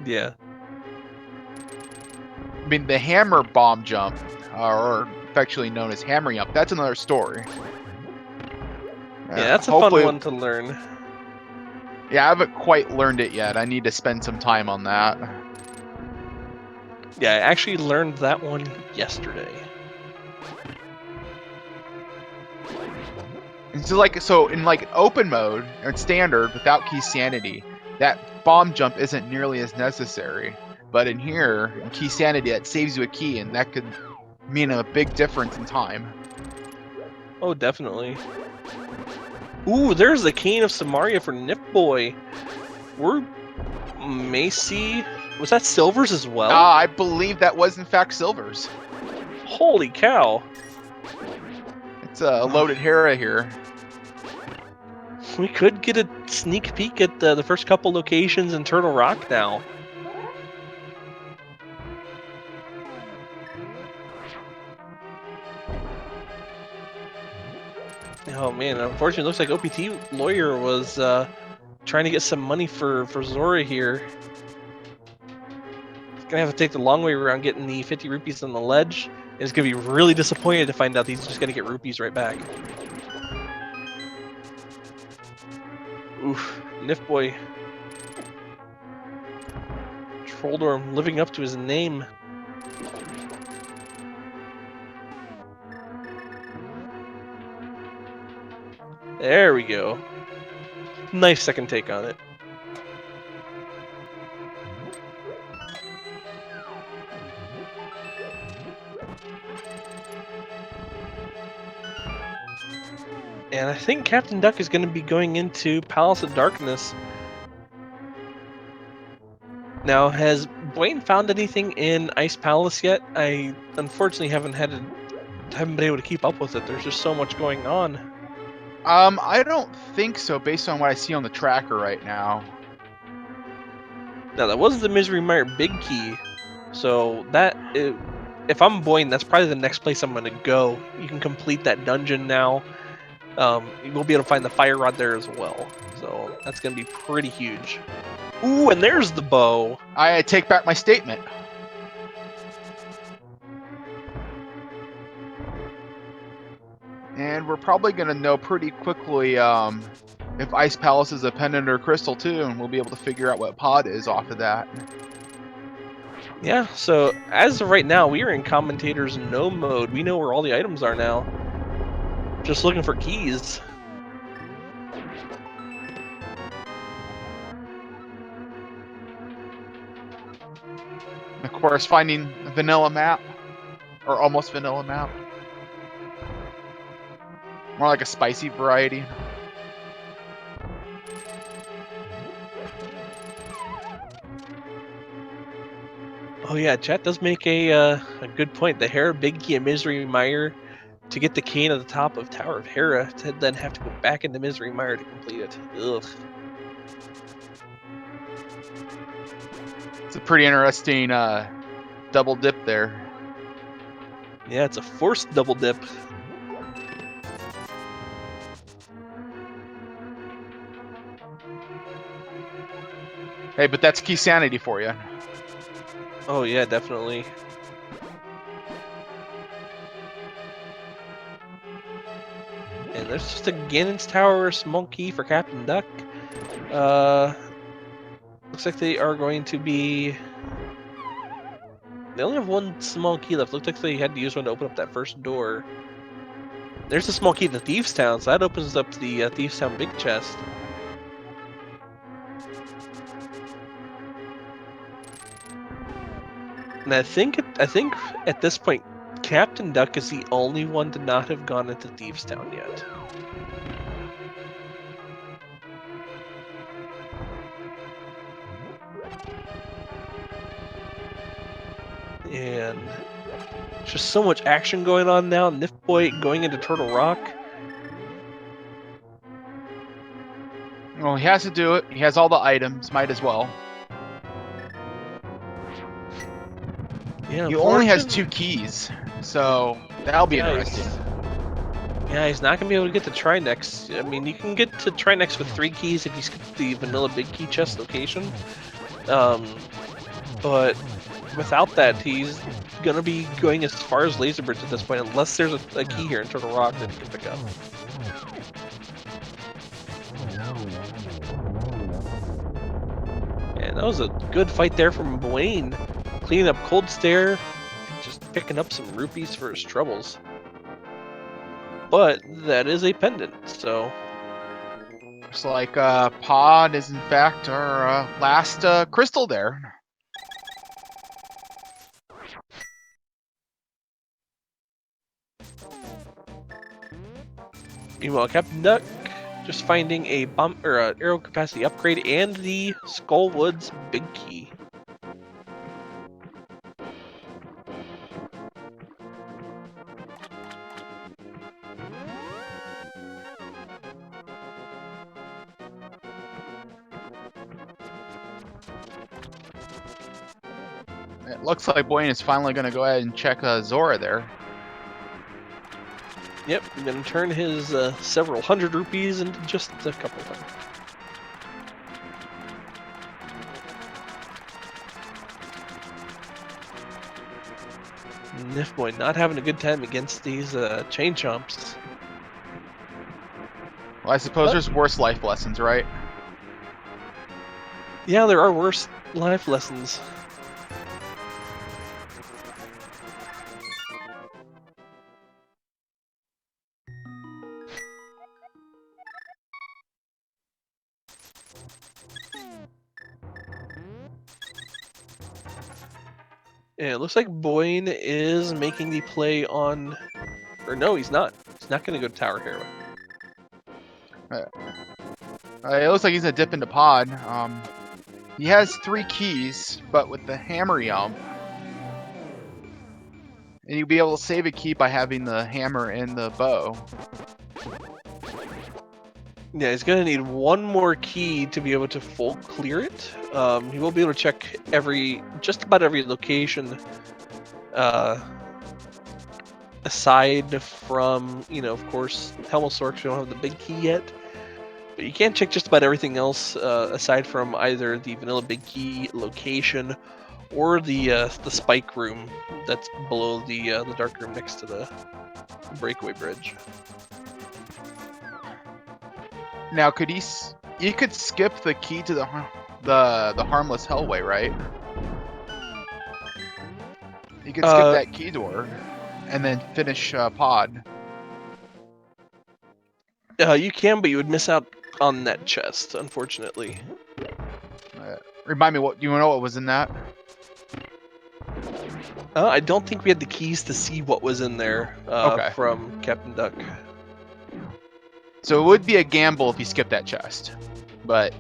Yeah. I mean, the hammer bomb jump, or affectionately known as hammering up, that's another story. Yeah, that's a fun one to learn. Yeah, I haven't quite learned it yet. I need to spend some time on that. Yeah, I actually learned that one yesterday. And so in like open mode or standard without Keysanity, that bomb jump isn't nearly as necessary. But in here, in Keysanity, that saves you a key, and that could mean a big difference in time. Oh, definitely. Ooh, there's the Cane of Samaria for Nifboy. We're Macy. Was that Silver's as well? I believe that was in fact Silver's. Holy cow. It's a loaded Hera here. We could get a sneak peek at the first couple locations in Turtle Rock now. Oh man, unfortunately it looks like OPTLawyer was trying to get some money for Zora here. He's gonna have to take the long way around getting the 50 rupees on the ledge. And he's gonna be really disappointed to find out he's just gonna get rupees right back. Oof, Nifboy. Trolldorm living up to his name. There we go. Nice second take on it. And I think Captain Duck is going to be going into Palace of Darkness. Now, has Buane found anything in Ice Palace yet? I unfortunately haven't been able to keep up with it. There's just so much going on. I don't think so, based on what I see on the tracker right now. Now, that was the Misery Mire big key, so that if I'm Buane, that's probably the next place I'm gonna go. You can complete that dungeon now. You will be able to find the fire rod there as well. So that's gonna be pretty huge. Ooh, and there's the bow. I take back my statement. And we're probably going to know pretty quickly if Ice Palace is a pendant or crystal too, and we'll be able to figure out what pod is off of that. Yeah, so as of right now, we are in Commentator's No mode. We know where all the items are now. Just looking for keys. Of course, finding a vanilla map, or almost vanilla map. More like a spicy variety. Oh yeah, chat does make a good point. The Hera, Big Key, and Misery Mire to get the cane at the top of Tower of Hera to then have to go back into Misery Mire to complete it. Ugh. It's a pretty interesting double dip there. Yeah, it's a forced double dip. Hey, but that's Keysanity for you. Oh yeah, definitely. And there's just a Ganon's Tower small key for Captain Duck. Looks like they are going to be... They only have one small key left. Looks like they had to use one to open up that first door. There's a small key to Thieves' Town, so that opens up the Thieves' Town big chest. And I think at this point, Captain Duck is the only one to not have gone into Thieves' Town yet. And just so much action going on now. Nifboy going into Turtle Rock. Well, he has to do it. He has all the items. Might as well. Yeah, He only has 2 keys, so that'll be interesting. Yeah, he's not gonna be able to get to Trinex. I mean, you can get to Trinex with 3 keys if you skip the vanilla big key chest location. But without that, he's gonna be going as far as Laser Bridge at this point, unless there's a key here in Turtle Rock that he can pick up. And that was a good fight there from Buane, cleaning up Cold Stare, just picking up some rupees for his troubles. But that is a pendant, so... Looks like pod is in fact our last crystal there. Meanwhile, Captain Duck just finding a bomb or arrow capacity upgrade and the Skullwoods big key. It looks like Buane is finally going to go ahead and check Zora there. Yep, I'm gonna turn his several hundred rupees into just a couple of them. Nifboy not having a good time against these chain chomps. Well, I suppose there's worse life lessons, right? Yeah, there are worse life lessons. And it looks like Buane is making the play on... Or no, he's not. He's not going to go to Tower Hero. It looks like he's going to dip into pod. He has 3 keys, but with the hammer yump, and you'll be able to save a key by having the hammer and the bow. Yeah, he's gonna need one more key to be able to full clear it. He will be able to check just about every location aside from, of course, Helmelsork, we don't have the big key yet. But you can check just about everything else aside from either the vanilla big key location or the spike room that's below the dark room next to the breakaway bridge. Now, you could skip the key to the harmless hellway, right? You could skip that key door and then finish pod. You can, but you would miss out on that chest, unfortunately. Remind me, you know what was in that? I don't think we had the keys to see what was in there Okay. from Captain Duck. So it would be a gamble if you skipped that chest, but...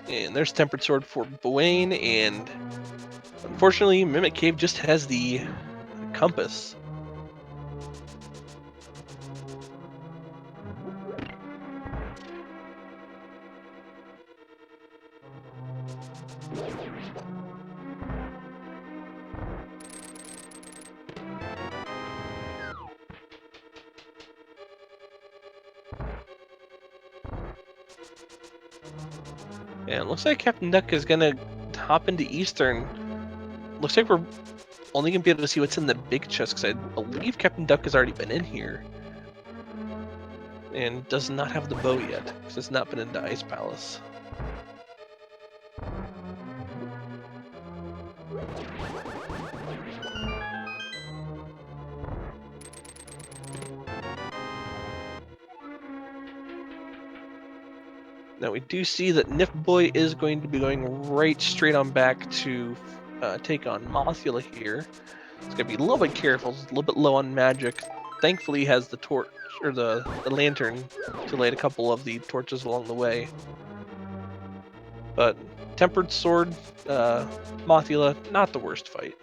And there's Tempered Sword for Buane, and unfortunately, Mimic Cave just has the compass. And it looks like Captain Duck is gonna hop into Eastern. Looks like we're only gonna be able to see what's in the big chest, because I believe Captain Duck has already been in here. And does not have the bow yet, because it's not been into Ice Palace. Now we do see that nifboy is going to be going right straight on back to take on Mothula here. It's gonna be a little bit careful, it's a little bit low on magic. Thankfully he has the torch, or the lantern, to light a couple of the torches along the way. But Tempered Sword, Mothula, not the worst fight.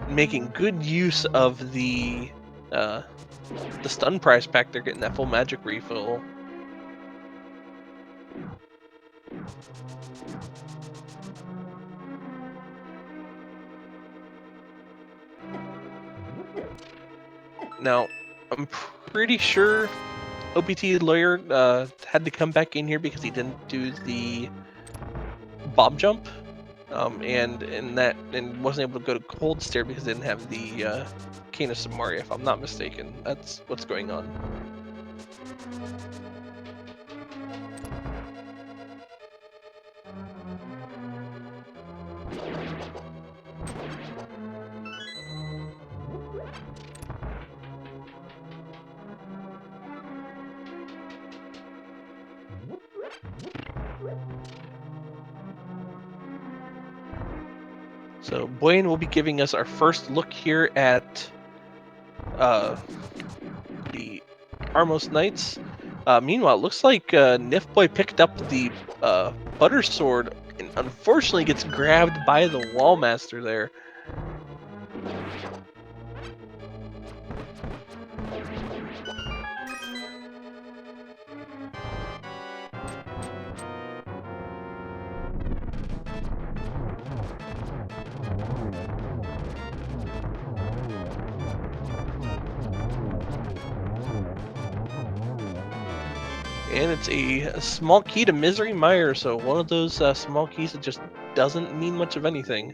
Making good use of the stun prize pack. They're getting that full magic refill. Now, I'm pretty sure OPTLawyer had to come back in here because he didn't do the bomb jump, and wasn't able to go to Cold Stare because he didn't have the Cane of Samaria, if I'm not mistaken. That's what's going on. So Buane will be giving us our first look here at the Armos Knights. Meanwhile, it looks like Nifboy picked up the Butter Sword and unfortunately gets grabbed by the Wallmaster there. And it's a small key to Misery Mire, so one of those small keys that just doesn't mean much of anything.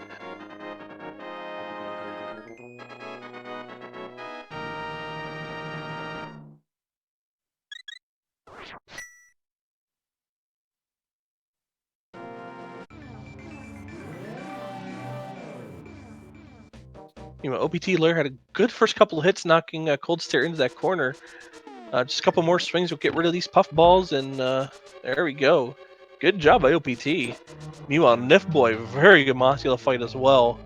OPTLawyer had a good first couple of hits, knocking Cold Stare into that corner. Just a couple more swings will get rid of these puff balls, and there we go. Good job by OPT. Meanwhile, Nifboy, very good Mothula fight as well.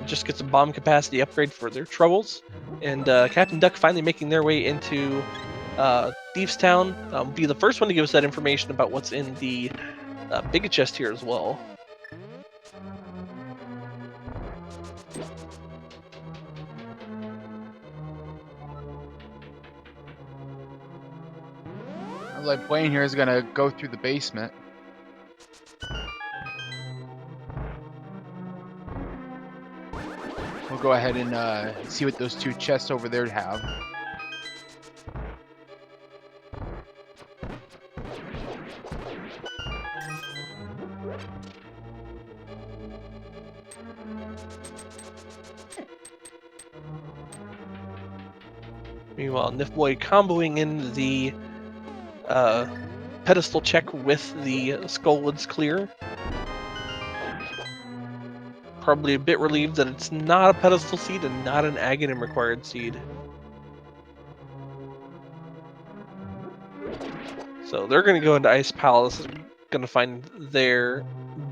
Just gets a bomb capacity upgrade for their troubles. And Captain Duck finally making their way into Thieves Town. Be the first one to give us that information about what's in the big chest here as well. Like Buane here is gonna go through the basement. We'll go ahead and see what those two chests over there have. Meanwhile, Nifboy comboing in the pedestal check with the Skullwoods clear. Probably a bit relieved that it's not a pedestal seed and not an Aghanim required seed. So they're going to go into Ice Palace. Going to find their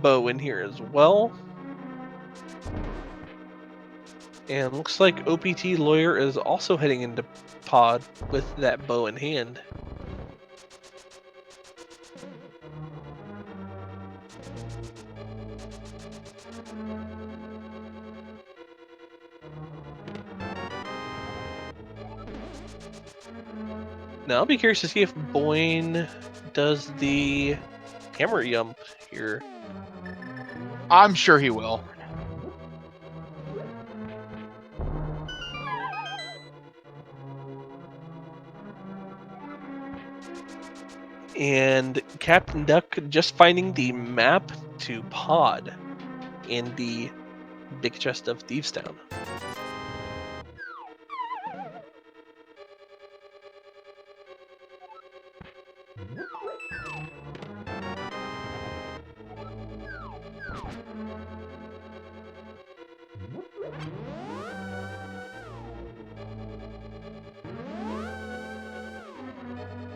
bow in here as well. And looks like OPTLawyer is also heading into pod with that bow in hand. Now I'll be curious to see if Buane does the hammer yump here. I'm sure he will. And Captain Duck just finding the map to pod in the big chest of Thieves Town.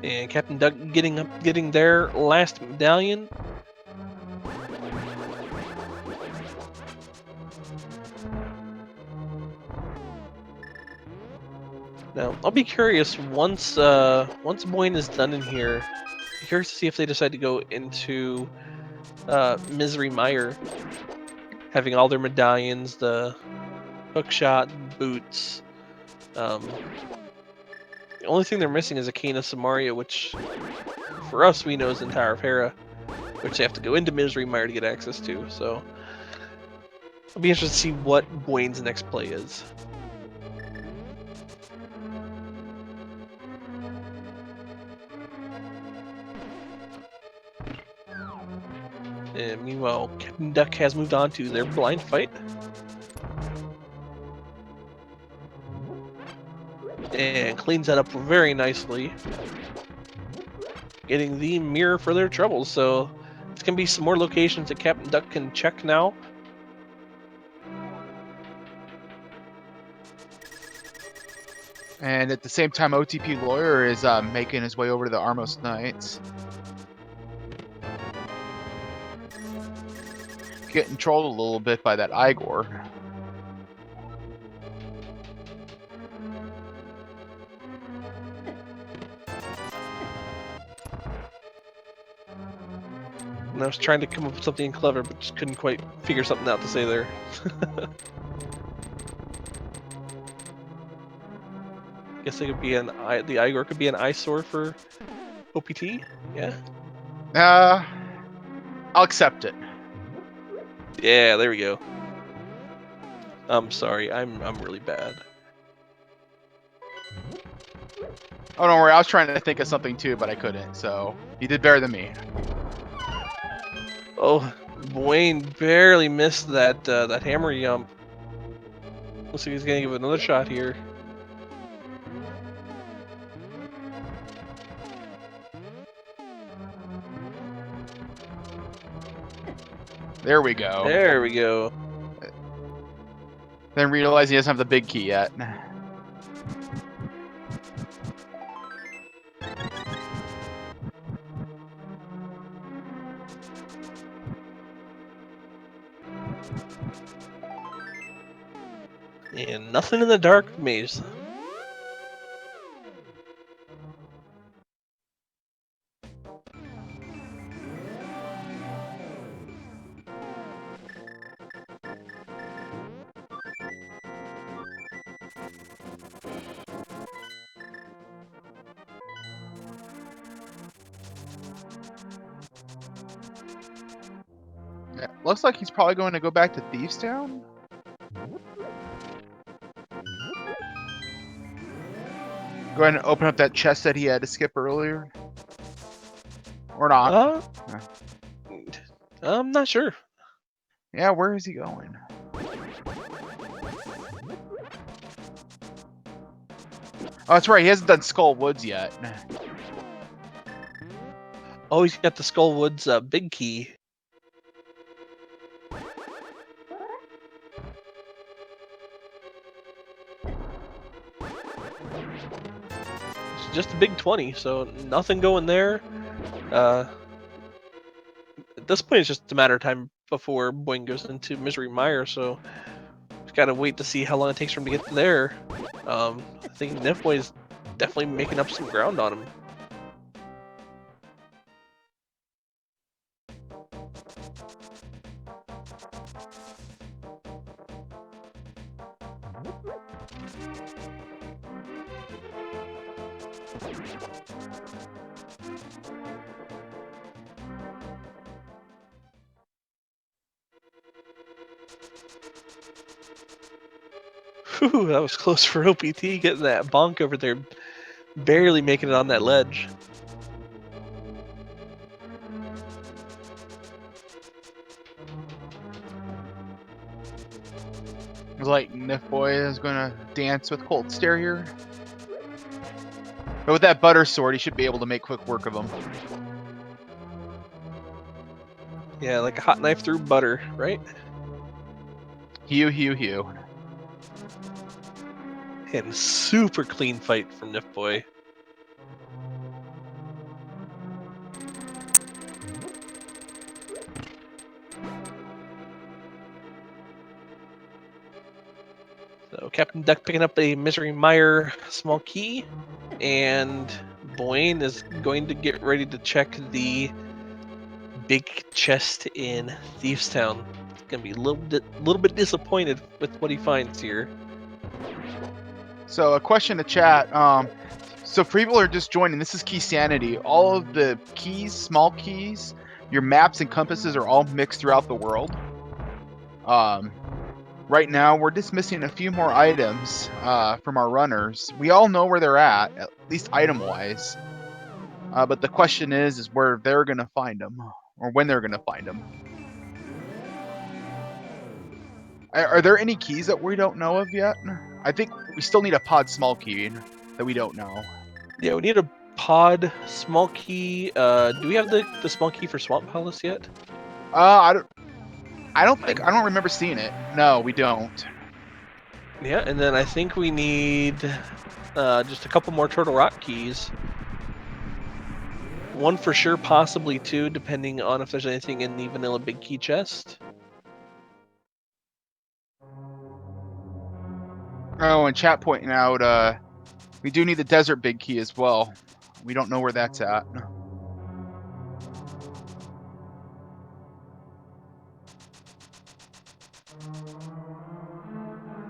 And Captain Duck getting their last medallion. Now, I'll be curious once Buane is done in here. Curious to see if they decide to go into Misery Mire, having all their medallions, the hookshot, boots. The only thing they're missing is a Cane of Samaria, which for us we know is in Tower of Hera, which they have to go into Misery Mire to get access to. So I'll be interested to see what Buane's next play is. And meanwhile, Captain Duck has moved on to their blind fight. And cleans that up very nicely. Getting the mirror for their troubles, so it's going to be some more locations that Captain Duck can check now. And at the same time, OTPLawyer is making his way over to the Armos Knights. Getting trolled a little bit by that Igor. And I was trying to come up with something clever, but just couldn't quite figure something out to say there. Guess it could be the Igor could be an eyesore for OPT. Yeah. I'll accept it. Yeah, there we go. I'm sorry, I'm really bad. Oh, don't worry. I was trying to think of something too, but I couldn't. So you did better than me. Oh, Buane barely missed that that hammer yump. Looks like he's gonna give it another shot here. There we go. There we go. Then realize he doesn't have the big key yet. And nothing in the dark maze. Yeah, looks like he's probably going to go back to Thieves Town. Go ahead and open up that chest that he had to skip earlier. Or not. I'm not sure. Yeah, where is he going? Oh, that's right. He hasn't done Skull Woods yet. Oh, he's got the Skullwoods big key. It's just a big 20, so nothing going there. At this point, it's just a matter of time before Buane goes into Misery Mire, so just gotta wait to see how long it takes for him to get there. I think nifboy is definitely making up some ground on him. Whew, that was close for OPT, getting that bonk over there, barely making it on that ledge. It's like Nifboy is going to dance with Cold Stare here. But with that butter sword, he should be able to make quick work of him. Yeah, like a hot knife through butter, right? Hew. And super clean fight from nifboy. So Captain Duck picking up a Misery Mire small key, and Buane is going to get ready to check the big chest in Thieves Town. He's gonna be a little bit disappointed with what he finds here. So a question to chat. So for people who are just joining, this is Keysanity. All of the keys, small keys, your maps and compasses are all mixed throughout the world. Right now, we're just missing a few more items from our runners. We all know where they're at least item-wise. But the question is where they're going to find them, or when they're going to find them. Are there any keys that we don't know of yet? I think we still need a pod small key that we don't know. Yeah, we need a pod small key. Do we have the small key for Swamp Palace yet? I don't remember seeing it. No, we don't. Yeah, and then I think we need just a couple more Turtle Rock keys. One for sure, possibly two, depending on if there's anything in the vanilla big key chest. Oh, and chat pointing out, we do need the desert big key as well. We don't know where that's at.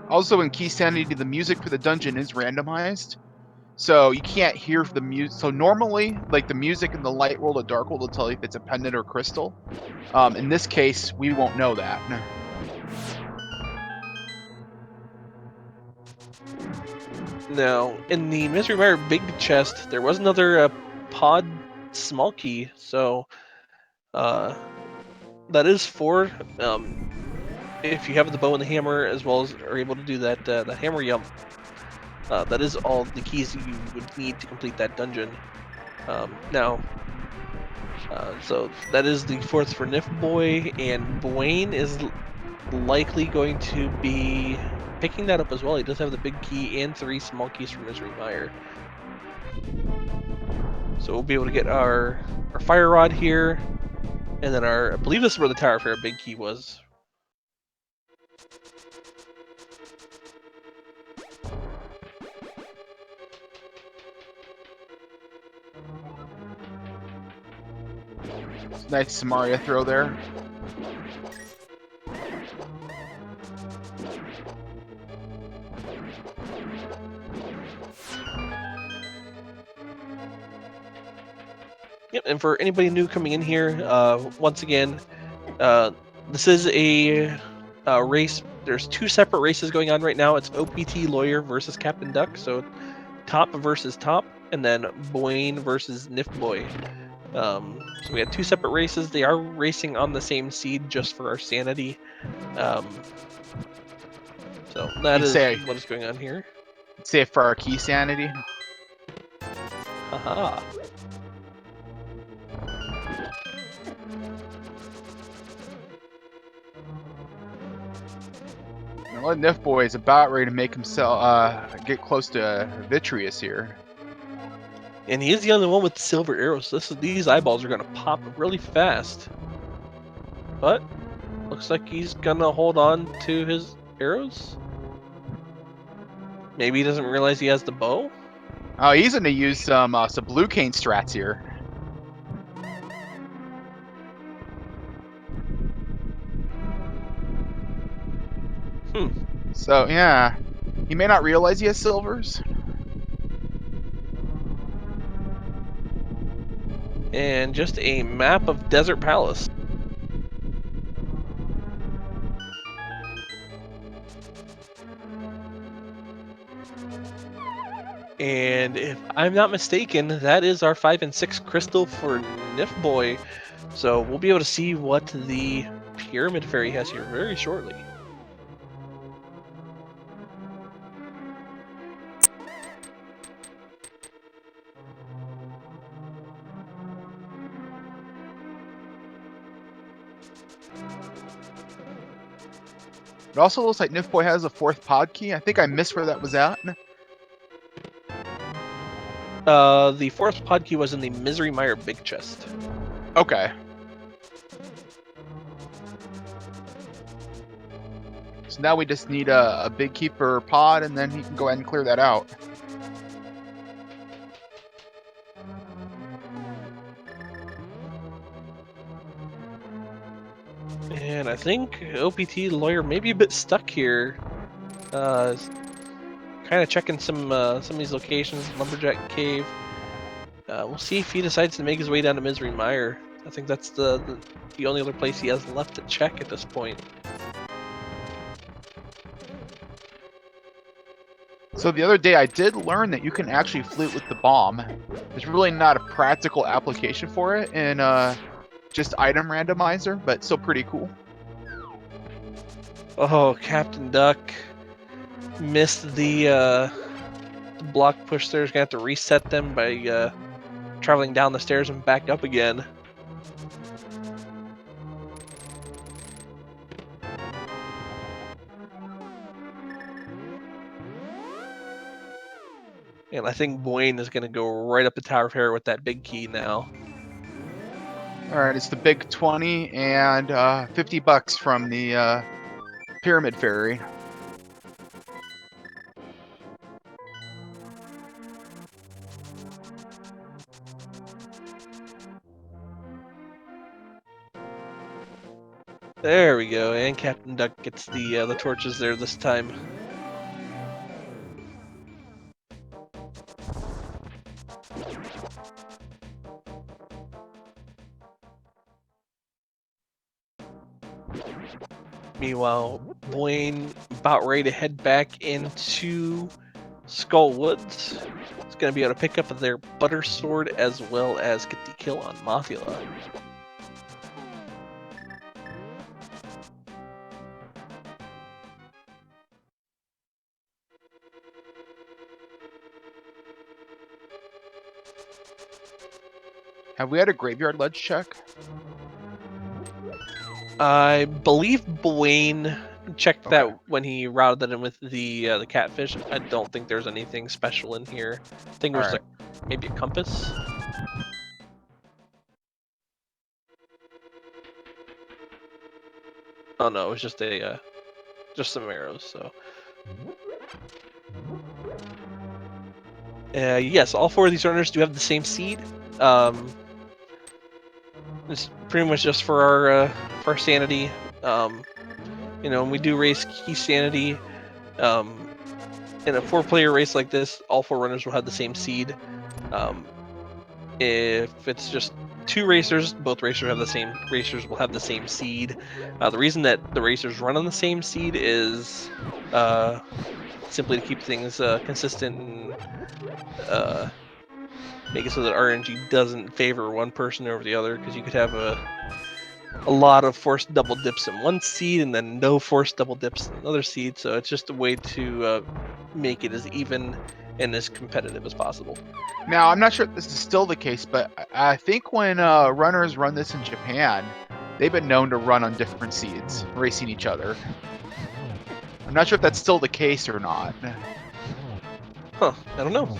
Also, in Keysanity, the music for the dungeon is randomized, so you can't hear the music. So normally, like the music in the light world or dark world will tell you if it's a pendant or crystal. In this case, we won't know that. Now, in the Misery Mire big chest, there was another pod small key, so that is four. If you have the bow and the hammer, as well as are able to do that hammer jump, that is all the keys you would need to complete that dungeon. So that is the fourth for nifboy, and Buane is likely going to be picking that up as well. He does have the big key and 3 small keys for Misery Mire. So we'll be able to get our fire rod here, and then I believe this is where the Tower of Fair big key was. Nice Samaria throw there. Yep, and for anybody new coming in here, once again, This is a race. There's 2 separate races going on right now. It's OPTLawyer versus Captain Duck, so top versus top, and then Buane versus nifboy. So we had 2 separate races. They are racing on the same seed just for our sanity. So that You'd is say, what is going on here. say for our Keysanity. Haha. Now, nifboy is about ready to make himself get close to Vitreous here. And he is the only one with silver arrows. These eyeballs are going to pop really fast. But looks like he's going to hold on to his arrows. Maybe he doesn't realize he has the bow. Oh, he's gonna use some blue cane strats here. So yeah, he may not realize he has silvers. And just a map of Desert Palace. And if I'm not mistaken, that is our 5 and 6 crystal for nifboy. So we'll be able to see what the Pyramid Fairy has here very shortly. It also looks like nifboy has a 4th pod key. I think I missed where that was at. The 4th pod key was in the Mire big chest. Okay. So now we just need a big keeper pod, and then he can go ahead and clear that out. And I think OPTLawyer may be a bit stuck here. Kind of checking some of these locations. Lumberjack Cave. We'll see if he decides to make his way down to Mire. I think that's the only other place he has left to check at this point. So the other day I did learn that you can actually flute with the bomb. There's really not a practical application for it in just item randomizer, but still pretty cool. Oh, Captain Duck missed the block push there. He's gonna have to reset them by traveling down the stairs and back up again. And I think Buane is going to go right up the Tower of Terror with that big key now. All right, it's the big 20 and $50 from the Pyramid Fairy. There we go, and Captain Duck gets the torches there this time. Meanwhile, Buane about ready to head back into Skull Woods. He's going to be able to pick up their Butter Sword as well as get the kill on Mothula. Have we had a graveyard ledge check? I believe Buane checked Okay. that when he routed that in with the catfish. I don't think there's anything special in here. I think it was All right. like maybe a compass. Oh no, it was just just some arrows. So yes, all 4 of these runners do have the same seed. It's pretty much just for our sanity. You know, when we do race Keysanity, in a 4-player race like this, all 4 runners will have the same seed. If it's just 2 racers. Both racers will have the same seed. The reason that the racers run on the same seed is simply to keep things consistent and make it so that RNG doesn't favor one person over the other, because you could have a lot of forced double dips in one seed and then no forced double dips in another seed. So it's just a way to make it as even and as competitive as possible. Now, I'm not sure if this is still the case, but I think when runners run this in Japan, they've been known to run on different seeds, racing each other. I'm not sure if that's still the case or not. Huh, I don't know.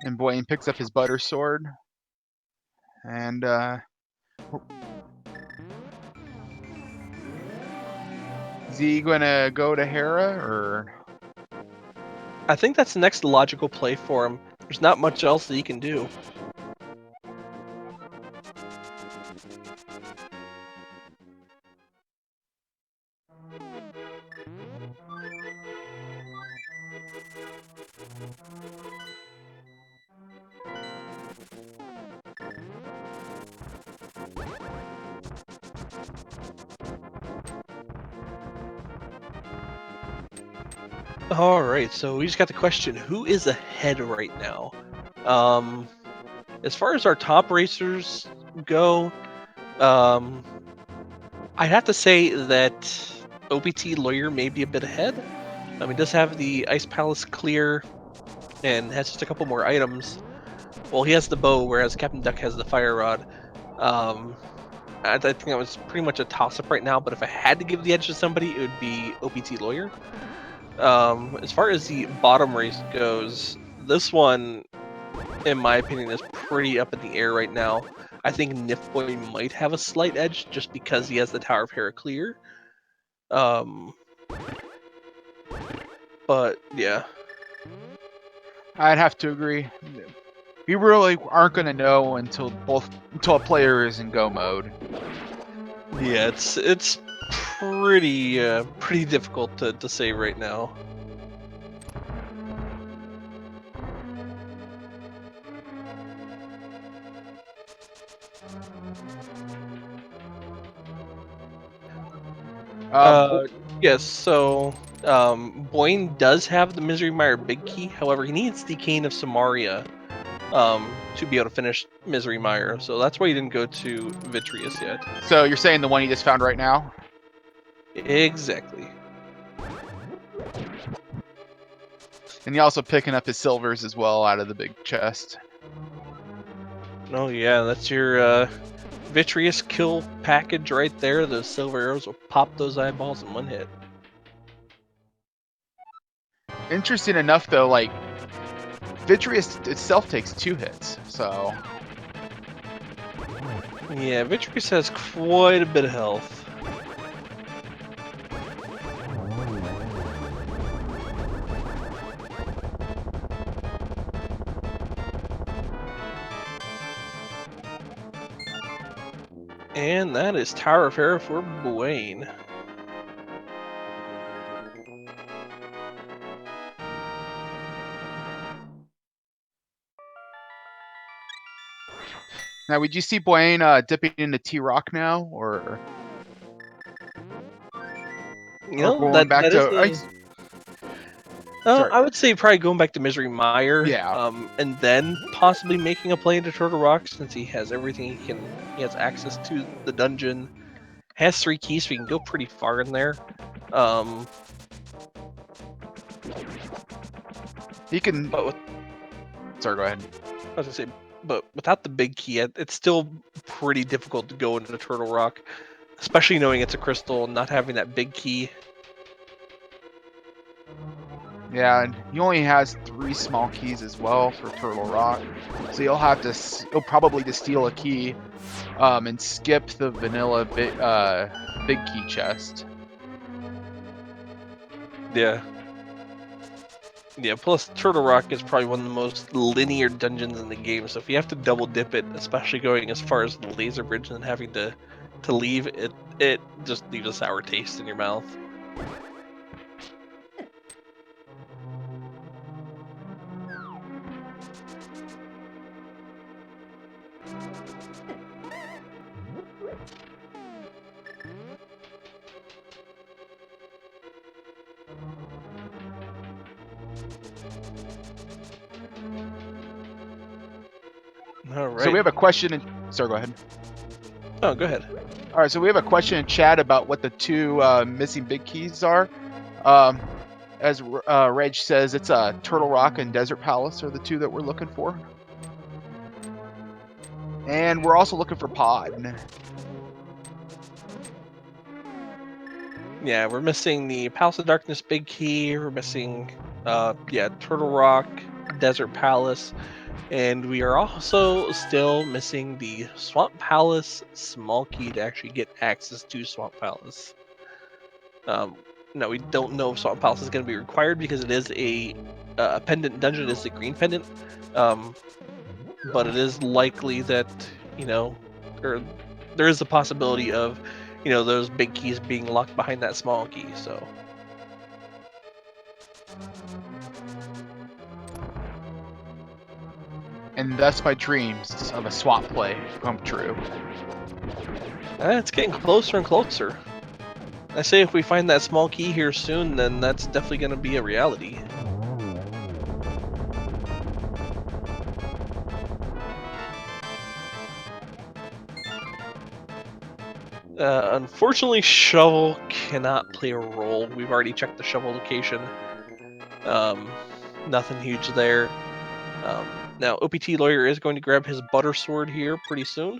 And Buane picks up his butter sword. And is he gonna go to Hera, or? I think that's the next logical play for him. There's not much else that he can do. All right, so we just got the question: who is ahead right now? As far as our top racers go, I'd have to say that OPTLawyer may be a bit ahead. He does have the Ice Palace clear and has just a couple more items. Well, he has the bow, whereas Captain Duck has the fire rod. I think that was pretty much a toss-up right now, but if I had to give the edge to somebody, it would be OPTLawyer. As far as the bottom race goes, this one, in my opinion, is pretty up in the air right now. I think Nifboy might have a slight edge just because he has the Tower of Hera clear. But yeah, I'd have to agree. We really aren't gonna know until a player is in go mode. yeah, it's pretty difficult to say right now. Yes, so Buane does have the Misery Mire Big Key. However, he needs the Cane of Samaria to be able to finish Misery Mire. So that's why he didn't go to Vitreous yet. So you're saying the one he just found right now? Exactly. And you're also picking up his silvers as well out of the big chest. Oh yeah, that's your Vitreous kill package right there. Those silver arrows will pop those eyeballs in one hit. Interesting enough, though, like Vitreous itself takes 2 hits, so Yeah, Vitreous has quite a bit of health. And that is Tower of Hera for Buane. now would you see Buane dipping into T-Rock now, or going back that is to? the. Sorry. I would say probably going back to Misery Mire, Yeah. and then possibly making a play into Turtle Rock, since he has everything he can. He has access to the dungeon, has 3 keys, so he can go pretty far in there. He can. But with, Sorry, go ahead. I was gonna say, but without the big key, it's still pretty difficult to go into Turtle Rock, especially knowing it's a crystal and not having that big key. Yeah, and he only has 3 small keys as well for Turtle Rock, so you'll have to. You'll probably just steal a key, and skip the vanilla big key chest. Yeah. Yeah, plus Turtle Rock is probably one of the most linear dungeons in the game, so if you have to double dip it, especially going as far as the laser bridge and having to leave, it just leaves a sour taste in your mouth. All So right. we have a question. Sorry, go ahead. Oh, go ahead. All right, so we have a question in chat about what the 2 missing big keys are. As Reg says, it's Turtle Rock and Desert Palace are the 2 that we're looking for. And we're also looking for Pod. Yeah, we're missing the Palace of Darkness big key. We're missing, Turtle Rock, Desert Palace, and we are also still missing the Swamp Palace small key to actually get access to Swamp Palace. No, we don't know if Swamp Palace is going to be required because it is a pendant dungeon. It is the green pendant, but it is likely that or there is a possibility of those big keys being locked behind that small key. So And thus my dreams of a swap play come true. it's getting closer and closer. I say if we find that small key here soon, then that's definitely going to be a reality. Unfortunately, shovel cannot play a role. We've already checked the shovel location. Nothing huge there. Now, OPTLawyer is going to grab his butter sword here pretty soon.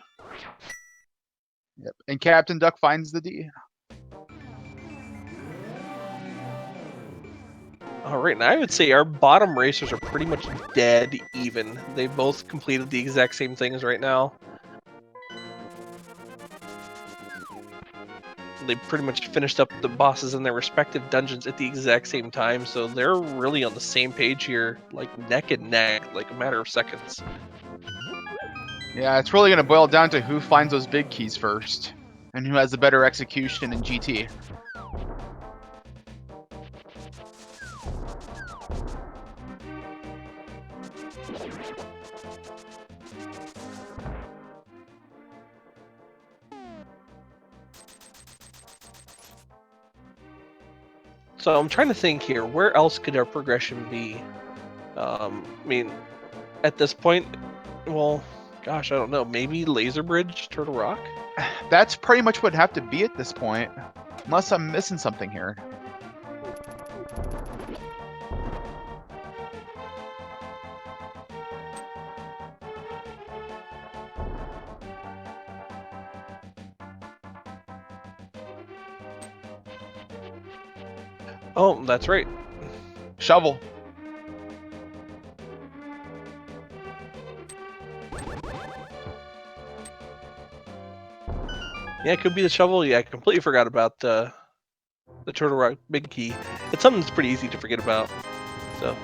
Yep. And Captain Duck finds the D. All right, now I would say our bottom racers are pretty much dead even. They both completed the exact same things right now. They pretty much finished up the bosses in their respective dungeons at the exact same time, so they're really on the same page here, like neck and neck, like a matter of seconds. Yeah, it's really going to boil down to who finds those big keys first, and who has the better execution in GT. So I'm trying to think here, where else could our progression be? I mean, at this point, well, gosh, I don't know. Maybe Laser Bridge, Turtle Rock? That's pretty much what it'd have to be at this point, unless I'm missing something here. Oh, that's right. Shovel. Yeah, it could be the shovel. Yeah, I completely forgot about the Turtle Rock big key. It's something that's pretty easy to forget about. So.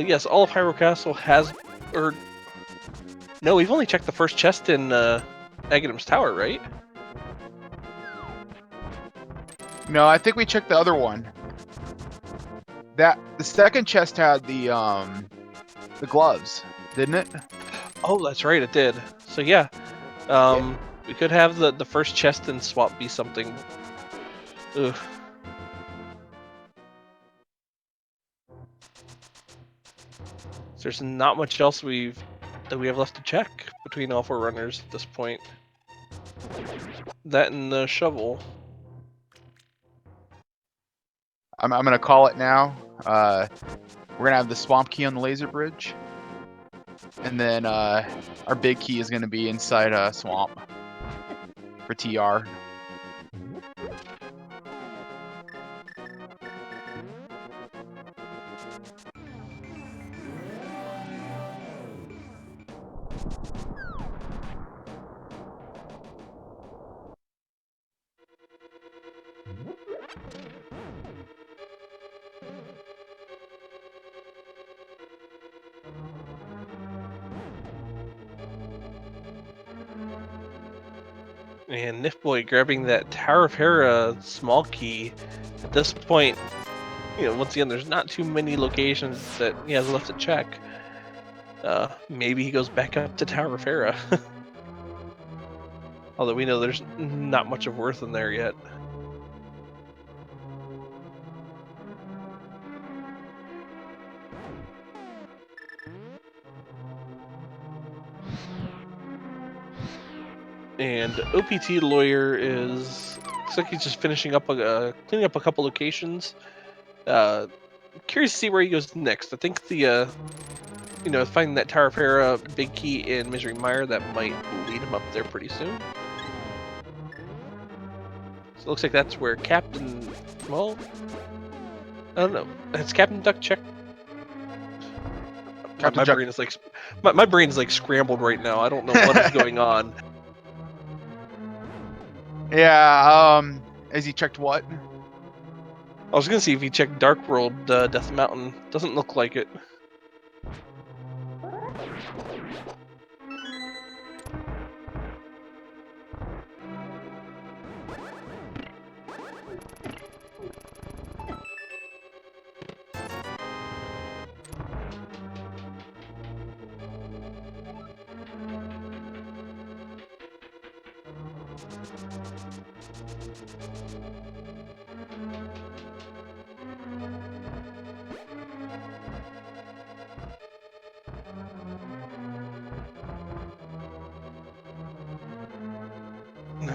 Yes, all of Hyrule Castle has, or no, we've only checked the first chest in Aghadom's Tower, right? No, I think we checked the other one. The second chest had the gloves, didn't it? Oh, that's right, it did. So yeah, we could have the first chest in swap be something. Ugh. There's not much else that we have left to check between all 4 runners at this point. That and the shovel. I'm gonna call it now. We're gonna have the swamp key on the laser bridge, and then our big key is gonna be inside a swamp for TR. And nifboy grabbing that Tower of Hera small key. At this point, once again, there's not too many locations that he has left to check. Maybe he goes back up to Tower of Hera. Although we know there's not much of worth in there yet. And OPTLawyer looks like he's just finishing up cleaning up a couple locations. Curious to see where he goes next. I think finding that Tower of Hera big key in Misery Mire, that might lead him up there pretty soon. So it looks like that's where Captain, well, I don't know. Has Captain Duck checked? My brain is like my brain is like scrambled right now. I don't know what is going on. Yeah. Has he checked what? I was gonna see if he checked Dark World, Death Mountain. Doesn't look like it.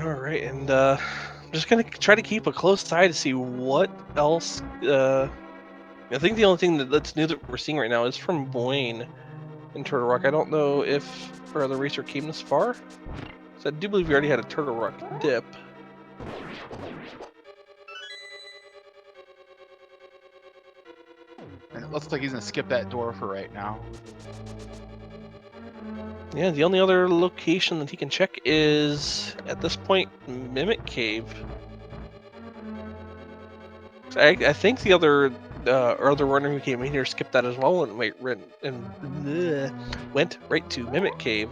Alright, and I'm just gonna try to keep a close eye to see what else. I think the only thing that's new that we're seeing right now is from Buane in Turtle Rock. I don't know if our other racer came this far. So I do believe we already had a Turtle Rock dip. And it looks like he's gonna skip that door for right now. Yeah, the only other location that he can check is, at this point, Mimic Cave. I think the other runner who came in here skipped that as well and went right to Mimic Cave.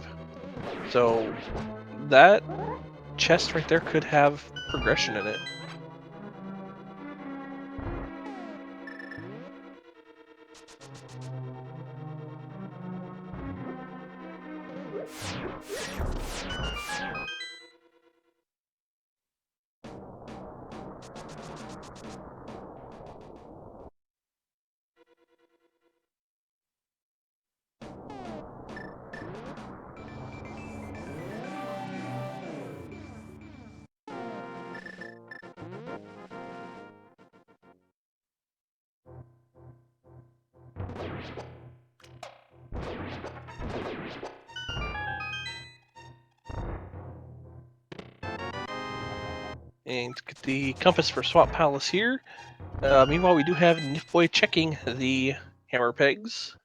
So that chest right there could have progression in it. And get the compass for Swap Palace here. Meanwhile, we do have nifboy checking the hammer pegs.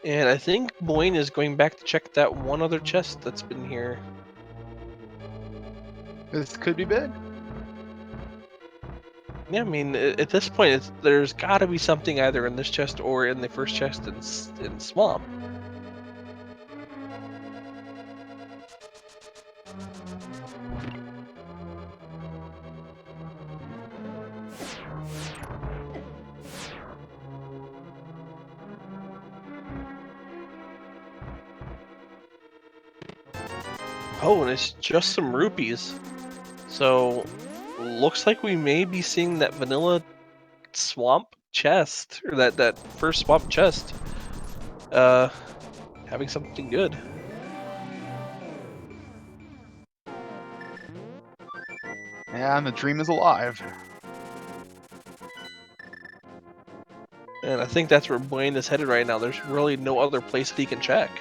And I think Buane is going back to check that one other chest that's been here. This could be big. Yeah, I mean, at this point, there's got to be something either in this chest or in the first chest in Swamp. Oh, and it's just some rupees. So, looks like we may be seeing that vanilla swamp chest, or that first swamp chest, having something good. Yeah, and the dream is alive. And I think that's where Buane is headed right now. There's really no other place that he can check.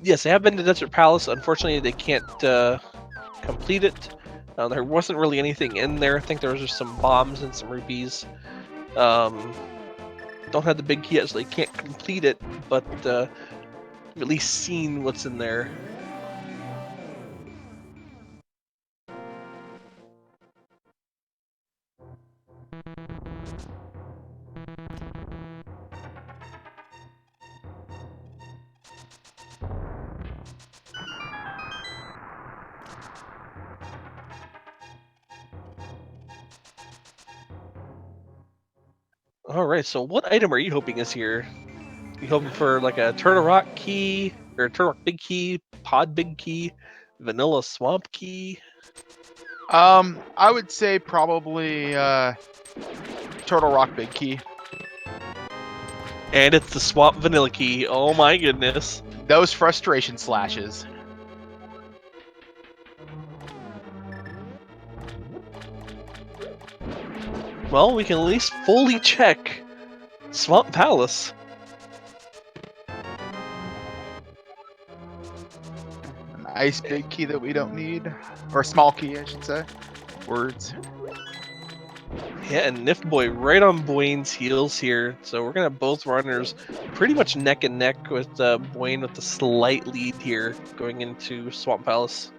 Yes, they have been to Desert Palace. Unfortunately, they can't complete it. There wasn't really anything in there. I think there was just some bombs and some rupees. Don't have the big key yet, so they can't complete it, but at least seen what's in there. Alright, so what item are you hoping is here? You hoping for like a Turtle Rock key, or a Turtle Rock big key, Pod big key, Vanilla Swamp key? I would say probably Turtle Rock Big Key. And it's the Swamp Vanilla key. Oh my goodness. Those frustration slashes. Well, we can at least fully check Swamp Palace. Nice big key that we don't need. Or small key, I should say. Words. Yeah, and nifboy right on Buane's heels here. So we're gonna have both runners pretty much neck and neck with Buane with the slight lead here going into Swamp Palace.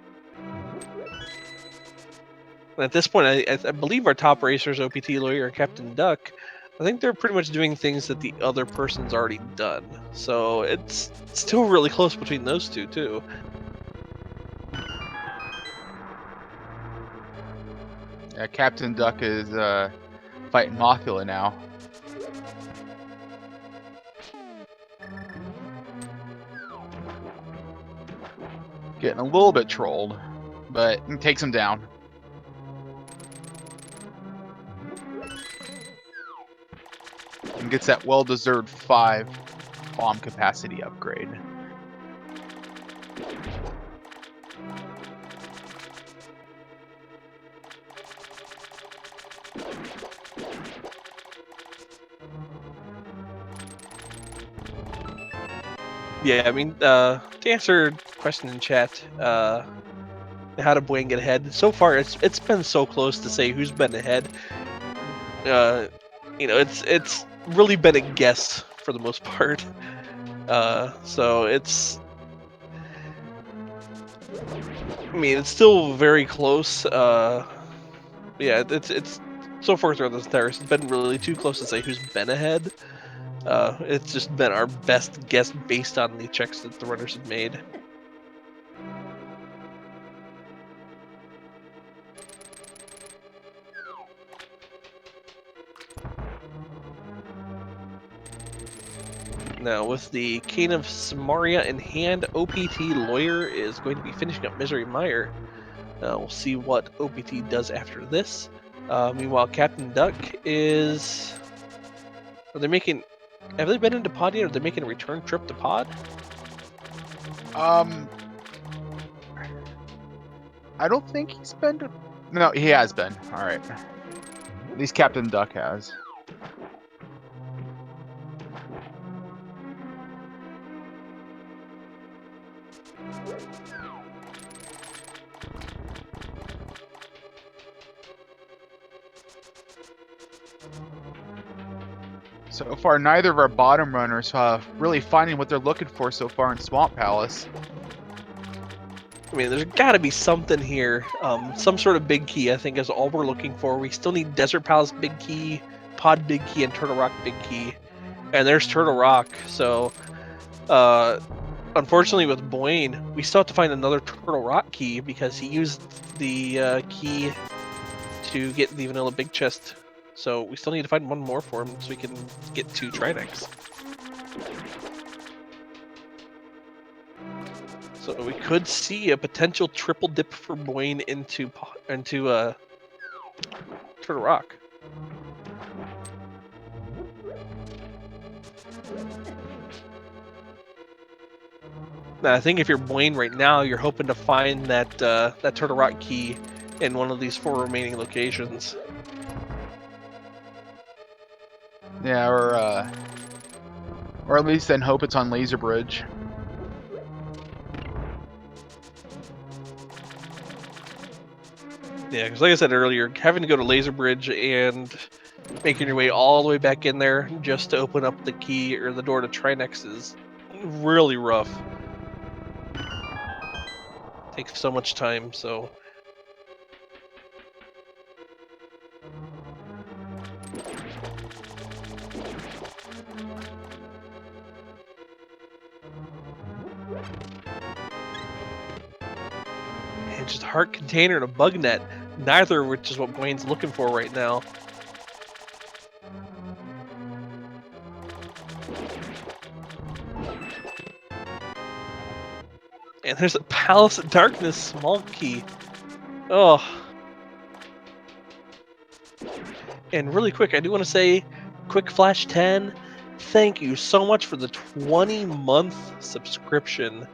And at this point, I believe our top racers, OPTLawyer and Captain Duck, I think they're pretty much doing things that the other person's already done. So it's still really close between those two, too. Yeah, Captain Duck is fighting Mothula now. Getting a little bit trolled, but it takes him down. And gets that well-deserved 5 bomb capacity upgrade. Yeah, I mean, to answer question in chat, how did Buane get ahead? So far, it's been so close to say who's been ahead. You know, it's really been a guess for the most part. So it's, I mean, it's still very close. Yeah, it's so far throughout this entire, it's been really too close to say who's been ahead. It's just been our best guess based on the checks that the runners have made. Now, with the Cane of Samaria in hand, OPTLawyer is going to be finishing up Misery Mire. We'll see what OPT does after this. Meanwhile, Captain Duck is... Are they making... Have they been into Pod yet? Are they making a return trip to Pod? I don't think he's been to... No, he has been. Alright. At least Captain Duck has. So far, neither of our bottom runners really finding what they're looking for so far in Swamp Palace. I mean, there's got to be something here. Some sort of big key, I think, is all we're looking for. We still need Desert Palace big key, Pod big key, and Turtle Rock big key. And there's Turtle Rock. So, unfortunately, with Buane, we still have to find another Turtle Rock key because he used the key to get the Vanilla Big Chest. So we still need to find one more for him so we can get 2 Trinex. So we could see a potential triple dip for Buane into Turtle Rock. Now, I think if you're Buane right now, you're hoping to find that that Turtle Rock key in one of these 4 remaining locations. Yeah, or at least then hope it's on Laser Bridge. Yeah, because like I said earlier, having to go to Laser Bridge and making your way all the way back in there just to open up the key or the door to Trinex is really rough. Takes so much time, so. And just a heart container and a bug net, neither of which is what Buane's looking for right now. And there's a Palace of Darkness small key. Oh. And really quick, I do want to say, Quick Flash 10, thank you so much for the 20-month subscription.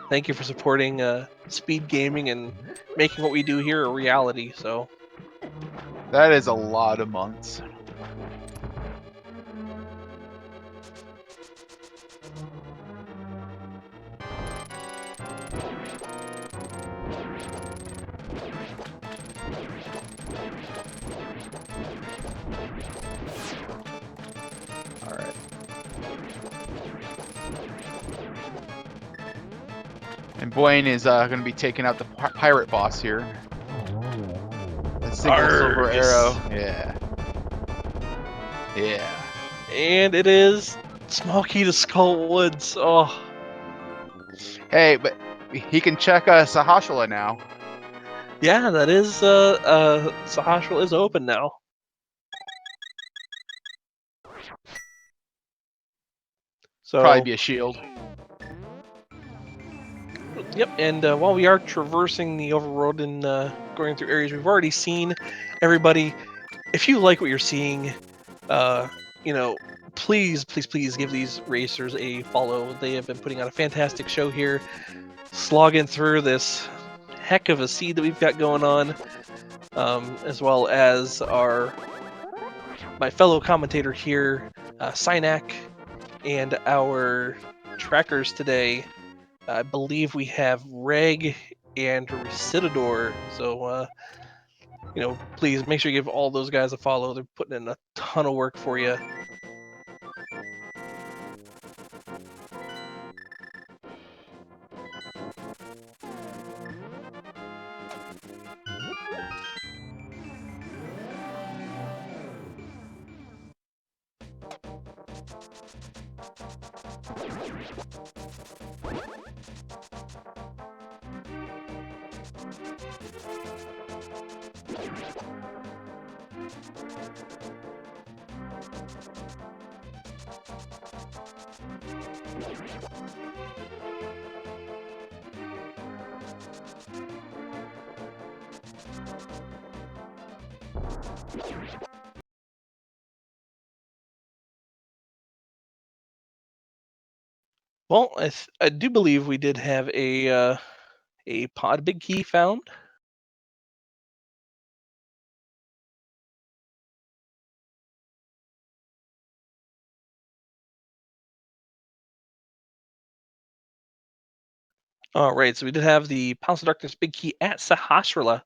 Thank you for supporting speed gaming and making what we do here a reality. So That is a lot of months. Alright. And Buane is going to be taking out the pirate boss here. A single silver arrow. Yeah. Yeah. And it is small key to Skull Woods. Oh. Hey, but he can check Sahashala now. Yeah, that is Sahasral is open now. So Probably be a shield. Yep, and while we are traversing the overworld and going through areas we've already seen, everybody, if you like what you're seeing, you know, please give these racers a follow. They have been putting on a fantastic show here, slogging through this heck of a seed that we've got going on, as well as my fellow commentator here, Synac, and our trackers today. I believe we have Reg and Recidador. So, please make sure you give all those guys a follow. They're putting in a ton of work for you. Well, I do believe we did have a pod big key found. All right, so we did have the Palace of Darkness big key at Sahasrala.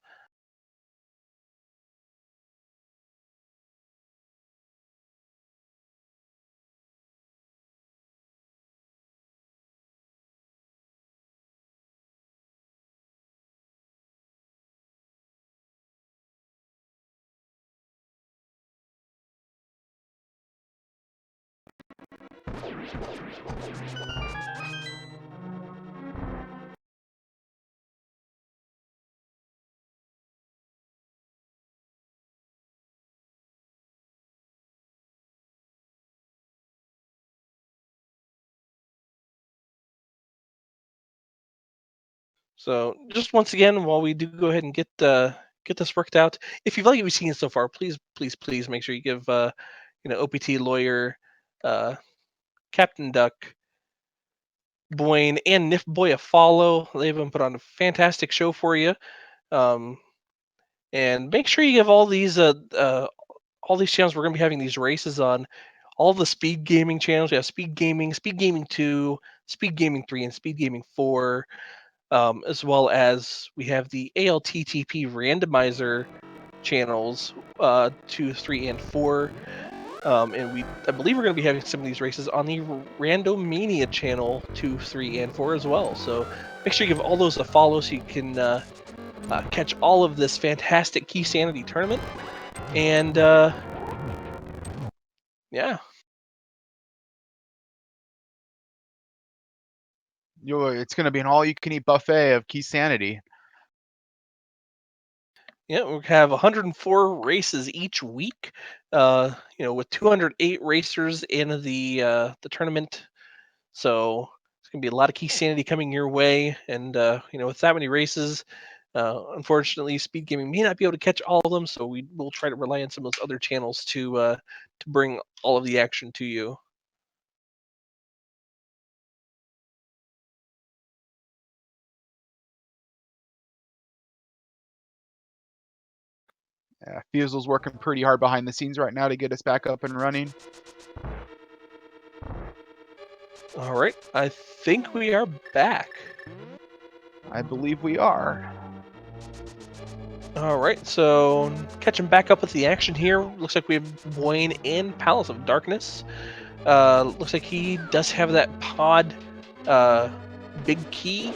So just once again, while we do go ahead and get this worked out, if you've liked what you've seen so far, please make sure you give OPTLawyer, uh, Captain Duck, Buane, and Nifboy a follow. They've been put on a fantastic show for you. And make sure you give all these channels we're going to be having these races on. All the speed gaming channels. We have Speed Gaming 2, Speed Gaming 3, and Speed Gaming 4. As well as we have the ALTTP Randomizer channels 2, 3, and 4. And I believe we're going to be having some of these races on the Randomania channel 2, 3, and 4 as well. So make sure you give all those a follow so you can catch all of this fantastic Keysanity tournament. And yeah. It's going to be an all-you-can-eat buffet of Keysanity. Yeah, we have 104 races each week. With 208 racers in the tournament. So it's gonna be a lot of Keysanity coming your way, and with that many races, unfortunately, Speed Gaming may not be able to catch all of them. So we will try to rely on some of those other channels to bring all of the action to you. Fusel's working pretty hard behind the scenes right now to get us back up and running. All right, I think we are back. I believe we are. All right, so catching back up with the action here. Looks like we have Buane and Palace of Darkness. Looks like he does have that pod big key.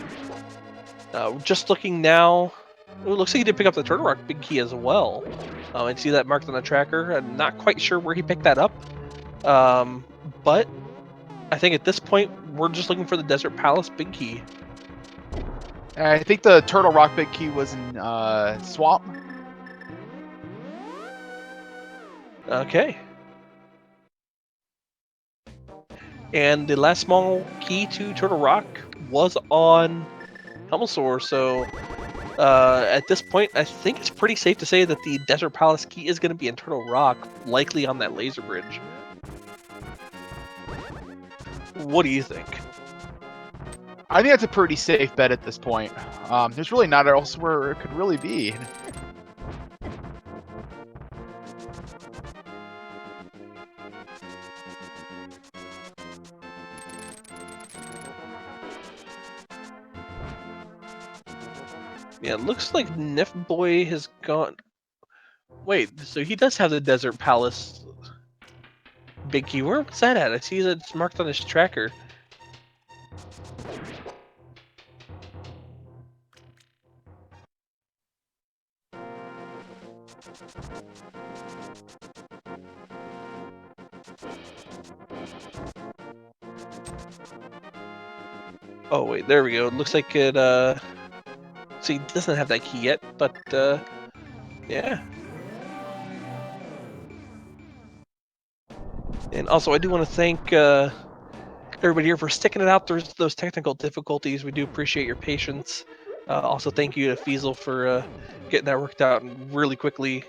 Just looking now, it looks like he did pick up the Turtle Rock big key as well. And see that marked on the tracker. I'm not quite sure where he picked that up. But I think at this point, we're just looking for the Desert Palace big key. I think the Turtle Rock big key was in Swamp. Okay. And the last small key to Turtle Rock was on Helmosaur, so at this point, I think it's pretty safe to say that the Desert Palace key is going to be in Turtle Rock, likely on that laser bridge. What do you think? I think that's a pretty safe bet at this point. There's really not else where it could really be. Yeah, it looks like Nifboy has gone. Wait, so he does have the Desert Palace big key. Where was that at? I see that it's marked on his tracker. Oh wait, there we go. It looks like it. So he doesn't have that key yet, but yeah. And also, I do want to thank everybody here for sticking it out through those technical difficulties. We do appreciate your patience. Also, thank you to Fiesel for getting that worked out really quickly.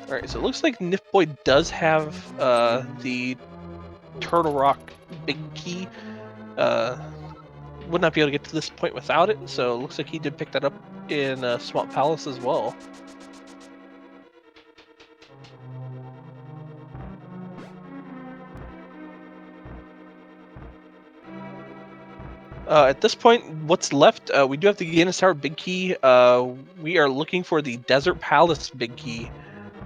All right, so it looks like Nifboy does have the Turtle Rock big key. Would not be able to get to this point without it, so it looks like he did pick that up in Swamp Palace as well. At this point, what's left? We do have the Ganon Tower big key. We are looking for the Desert Palace big key.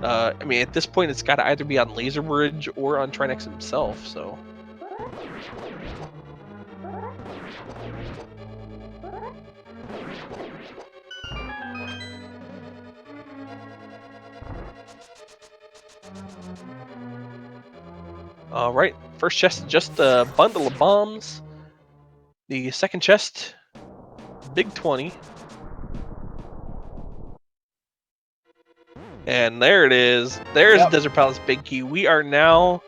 I mean, at this point, it's got to either be on Laser Bridge or on Trinex himself. So. All right, first chest, just a bundle of bombs. The second chest, big 20. And there it is. There's Yep. Desert Palace big key. We are now,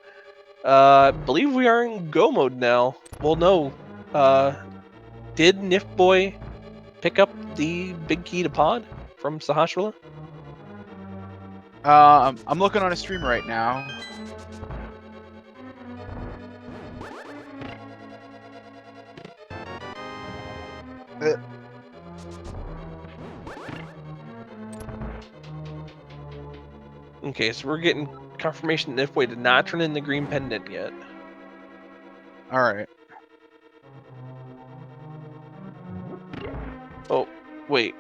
I believe we are in go mode now. Well, no. Did Nifboy pick up the big key to pod from Sahasrahla? I'm looking on a stream right now. Okay, so we're getting confirmation that Nifboy did not turn in the green pendant yet. All right. Oh, wait.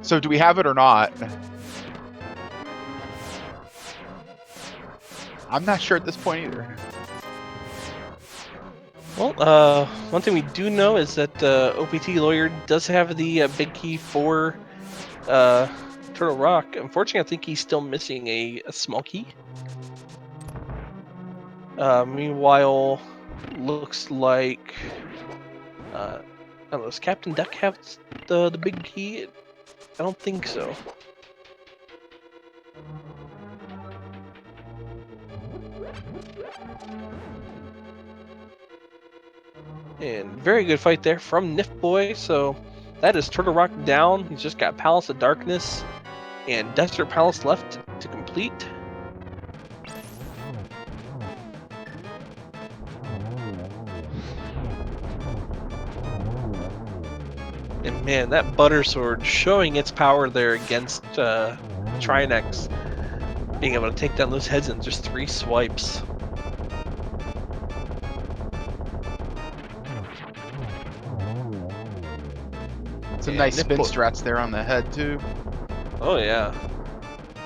So do we have it or not? I'm not sure at this point either. Well, one thing we do know is that OPTLawyer does have the big key for Turtle Rock. Unfortunately, I think he's still missing a small key. Meanwhile, looks like I don't know. Does Captain Duck have the big key? I don't think so. And very good fight there from Nifboy. So that is Turtle Rock down. He's just got Palace of Darkness and Desert Palace left to complete. And man, that Butter Sword showing its power there against Trinex, being able to take down those heads in just 3 swipes. Some And nice spin Nifboy- strats there on the head too. Oh yeah,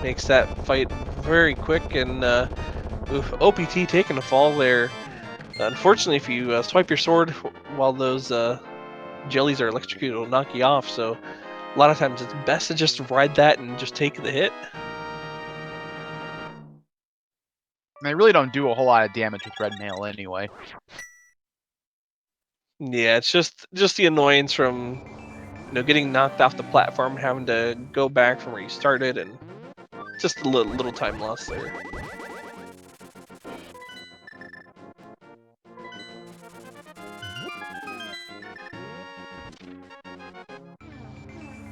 makes that fight very quick. And OPT taking a fall there. Unfortunately, if you swipe your sword while those jellies are electrocuted, it'll knock you off. So a lot of times it's best to just ride that and just take the hit. They really don't do a whole lot of damage with red mail anyway. Yeah, it's just the annoyance from getting knocked off the platform, having to go back from where you started, and just a little time loss there.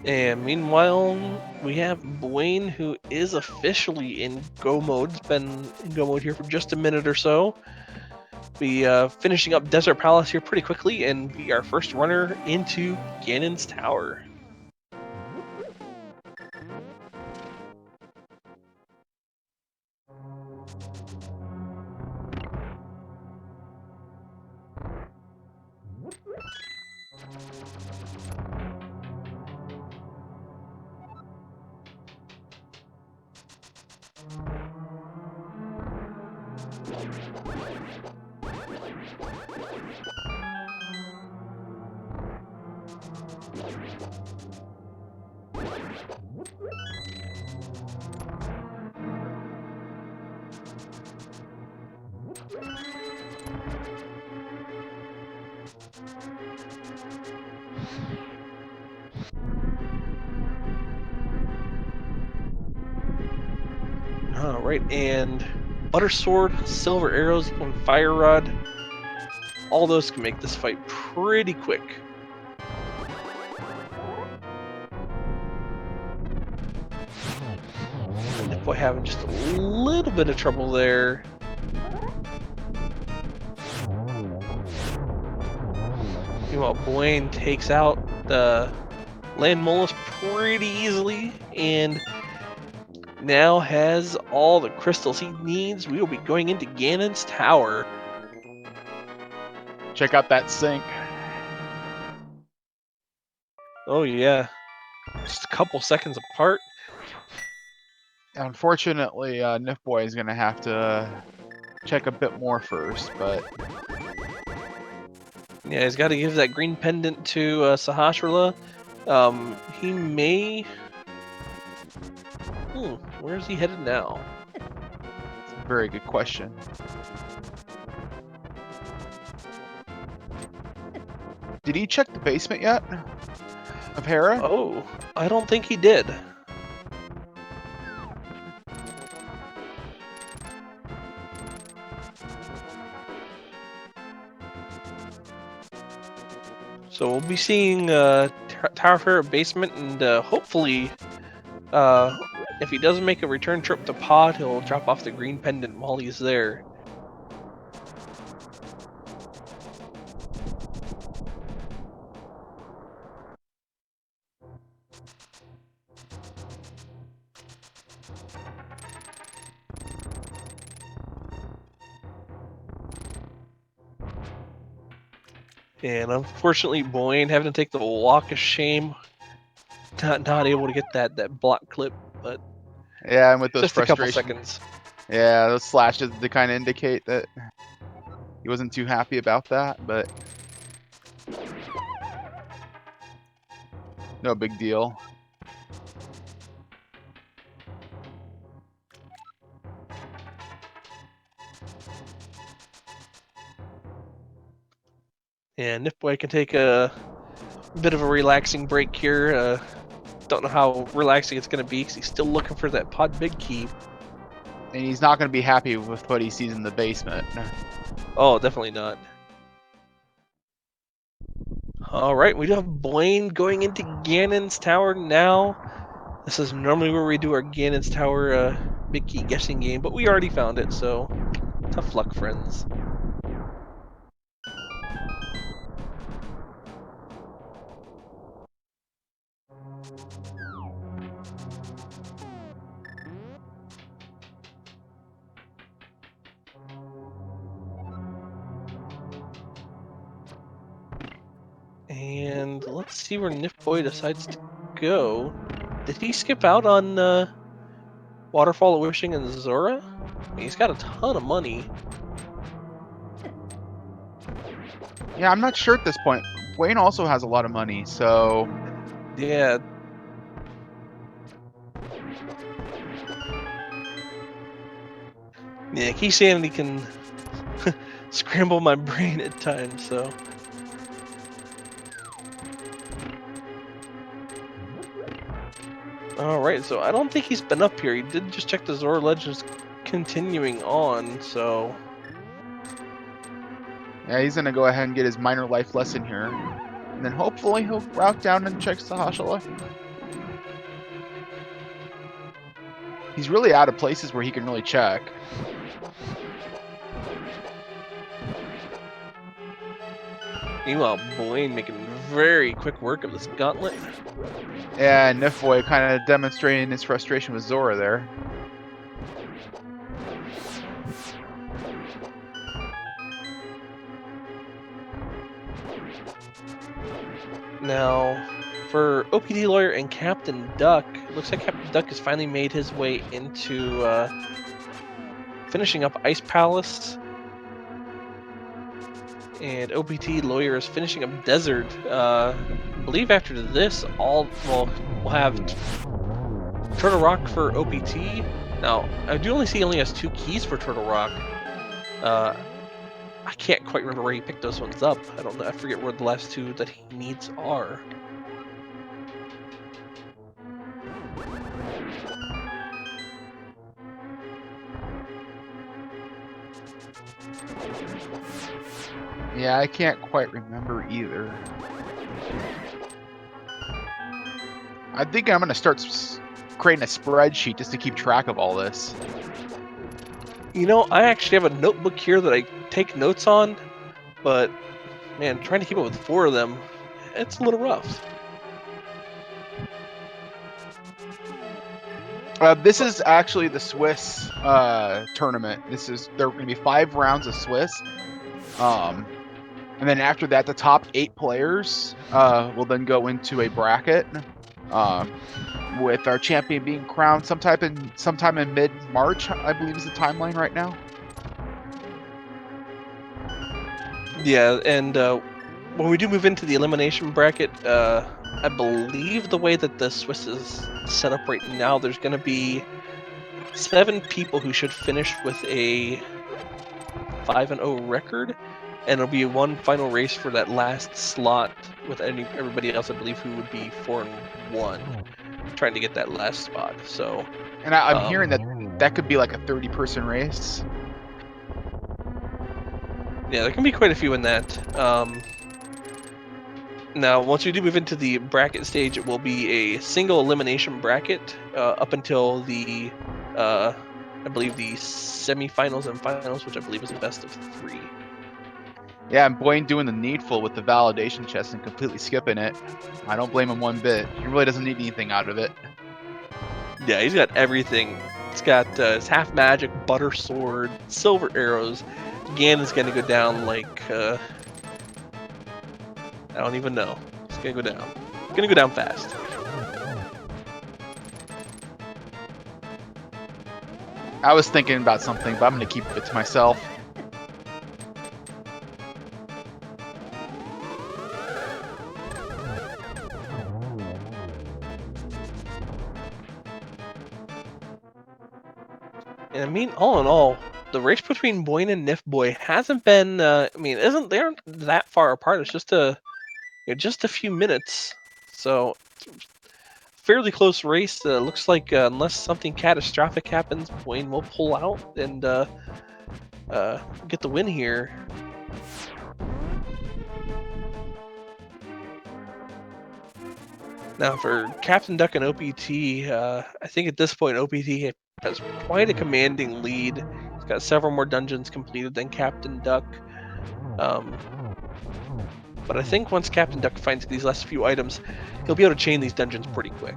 And meanwhile, we have Buane, who is officially in go mode. It's been in go mode here for just a minute or so. Be finishing up Desert Palace here pretty quickly, and be our first runner into Ganon's Tower. Alright, and Butter Sword, Silver Arrows, and Fire Rod. All those can make this fight pretty quick. Nifboy having just a little bit of trouble there. Meanwhile, Buane takes out the Land Molus pretty easily, and now has all the crystals he needs. We will be going into Ganon's Tower. Check out that sink. Oh yeah, just a couple seconds apart. Unfortunately, Nifboy is gonna have to check a bit more first, but Yeah, he's got to give that green pendant to Sahasrahla. He may. Where's he headed now? it's a very good question. Did he check the basement yet? Of Hera? Oh, I don't think he did. So we'll be seeing Tower of Hera basement, and hopefully, if he doesn't make a return trip to Pod, he'll drop off the green pendant while he's there. And unfortunately, Buane having to take the walk of shame, not able to get that block clip, but Yeah, and with those just a couple frustrations. seconds. Yeah, those slashes to kind of indicate that he wasn't too happy about that, but no big deal. And nifboy can take a bit of a relaxing break here. Don't know how relaxing it's going to be because he's still looking for that Pod Big Key. And he's not going to be happy with what he sees in the basement. Oh, definitely not. All right, we do have Buane going into Ganon's tower now. This is normally where we do our Ganon's tower big key guessing game, but we already found it, so tough luck, friends. And let's see where nifboy decides to go. Did he skip out on Waterfall of Wishing and Zora? He's got a ton of money. Yeah, I'm not sure at this point. Wayne also has a lot of money, so Yeah. Yeah, Keysanity can scramble my brain at times, so. Alright, so I don't think he's been up here. He did just check the Zora Legends continuing on, so. yeah, he's gonna go ahead and get his minor life lesson here, and then hopefully he'll route down and check Sahasrahla. He's really out of places where he can really check. Meanwhile, Buane making very quick work of this gauntlet. Yeah, and nifboy kind of demonstrating his frustration with Zora there. Now, for OPTLawyer and Captain Duck, it looks like Captain Duck has finally made his way into finishing up Ice Palace. And OPTLawyer is finishing up Desert. I believe after this, we'll have Turtle Rock for OPT. Now, I do only see he only has 2 keys for Turtle Rock. I can't quite remember where he picked those ones up. I don't know. I forget where the last 2 that he needs are. Yeah, I can't quite remember either. I think I'm gonna start creating a spreadsheet just to keep track of all this. You know, I actually have a notebook here that I take notes on, but man, trying to keep up with 4 of them, it's a little rough. This is actually the Swiss tournament. There are going to be 5 rounds of Swiss, and then after that, the top 8 players will then go into a bracket, with our champion being crowned sometime in mid-March, I believe is the timeline right now. Yeah, and when we do move into the elimination bracket, I believe the way that the Swiss is set up right now, there's going to be 7 people who should finish with a 5-0 record, and it'll be one final race for that last slot with everybody else, I believe, who would be 4-1, trying to get that last spot. So, And I'm hearing that that could be like a 30-person race. yeah, there can be quite a few in that. Now, once we do move into the bracket stage, it will be a single elimination bracket up until the, I believe, the semifinals and finals, which I believe is a best of 3. Yeah, and Buane doing the needful with the validation chest and completely skipping it. I don't blame him one bit. He really doesn't need anything out of it. Yeah, he's got everything. It's got his half magic, butter sword, silver arrows. Ganon's gonna go down like I don't even know. It's gonna go down. It's gonna go down fast. I was thinking about something, but I'm going to keep it to myself. And I mean, all in all, the race between Buane and Nifboy hasn't been. I mean, they aren't that far apart. It's just just a few minutes. So fairly close race. Looks like unless something catastrophic happens, Buane will pull out and get the win here. Now for Captain Duck and OPT, I think at this point OPT has quite a commanding lead. He's got several more dungeons completed than Captain Duck. But I think once Captain Duck finds these last few items, he'll be able to chain these dungeons pretty quick.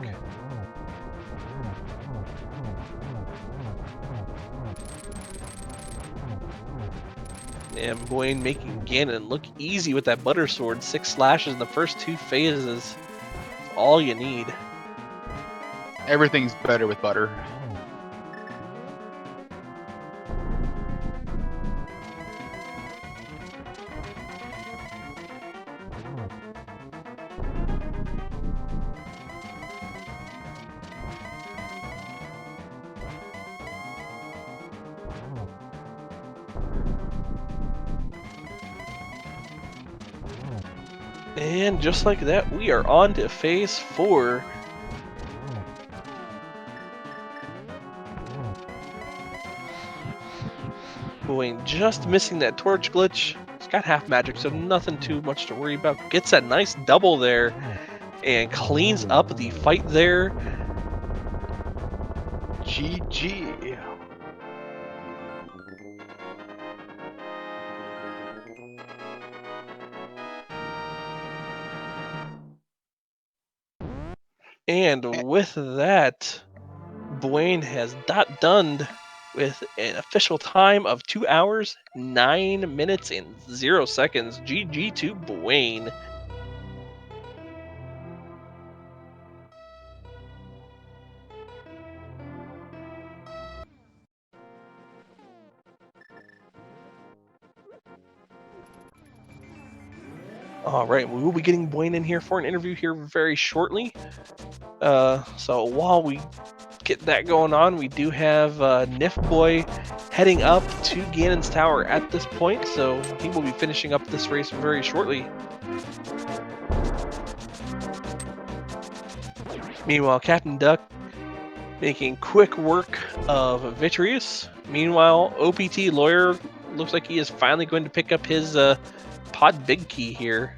And Buane making Ganon look easy with that butter sword. 6 slashes in the first 2 phases. That's all you need. Everything's better with butter. And just like that, we are on to phase 4. Buane just missing that torch glitch. He's got half magic, so nothing too much to worry about. Gets that nice double there and cleans up the fight there. GG. And with that, Buane has done with an official time of 2 hours, 9 minutes, and 0 seconds. GG to Buane. All right, we will be getting Buane in here for an interview here very shortly. So while we get that going on, we do have Nifboy heading up to Ganon's Tower at this point, so he will be finishing up this race very shortly. Meanwhile, Captain Duck making quick work of Vitreous. Meanwhile, OPTLawyer looks like he is finally going to pick up his pod big key here.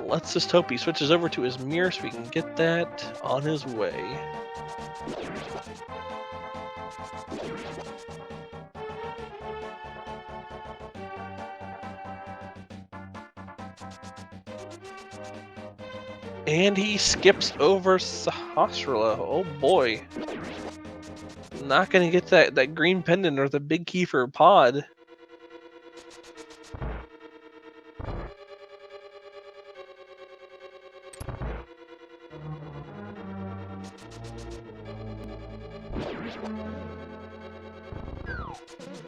Let's just hope he switches over to his Mire so we can get that on his way. And he skips over Sahasrara. Oh boy. Not gonna get that green pendant or the big key for a pod.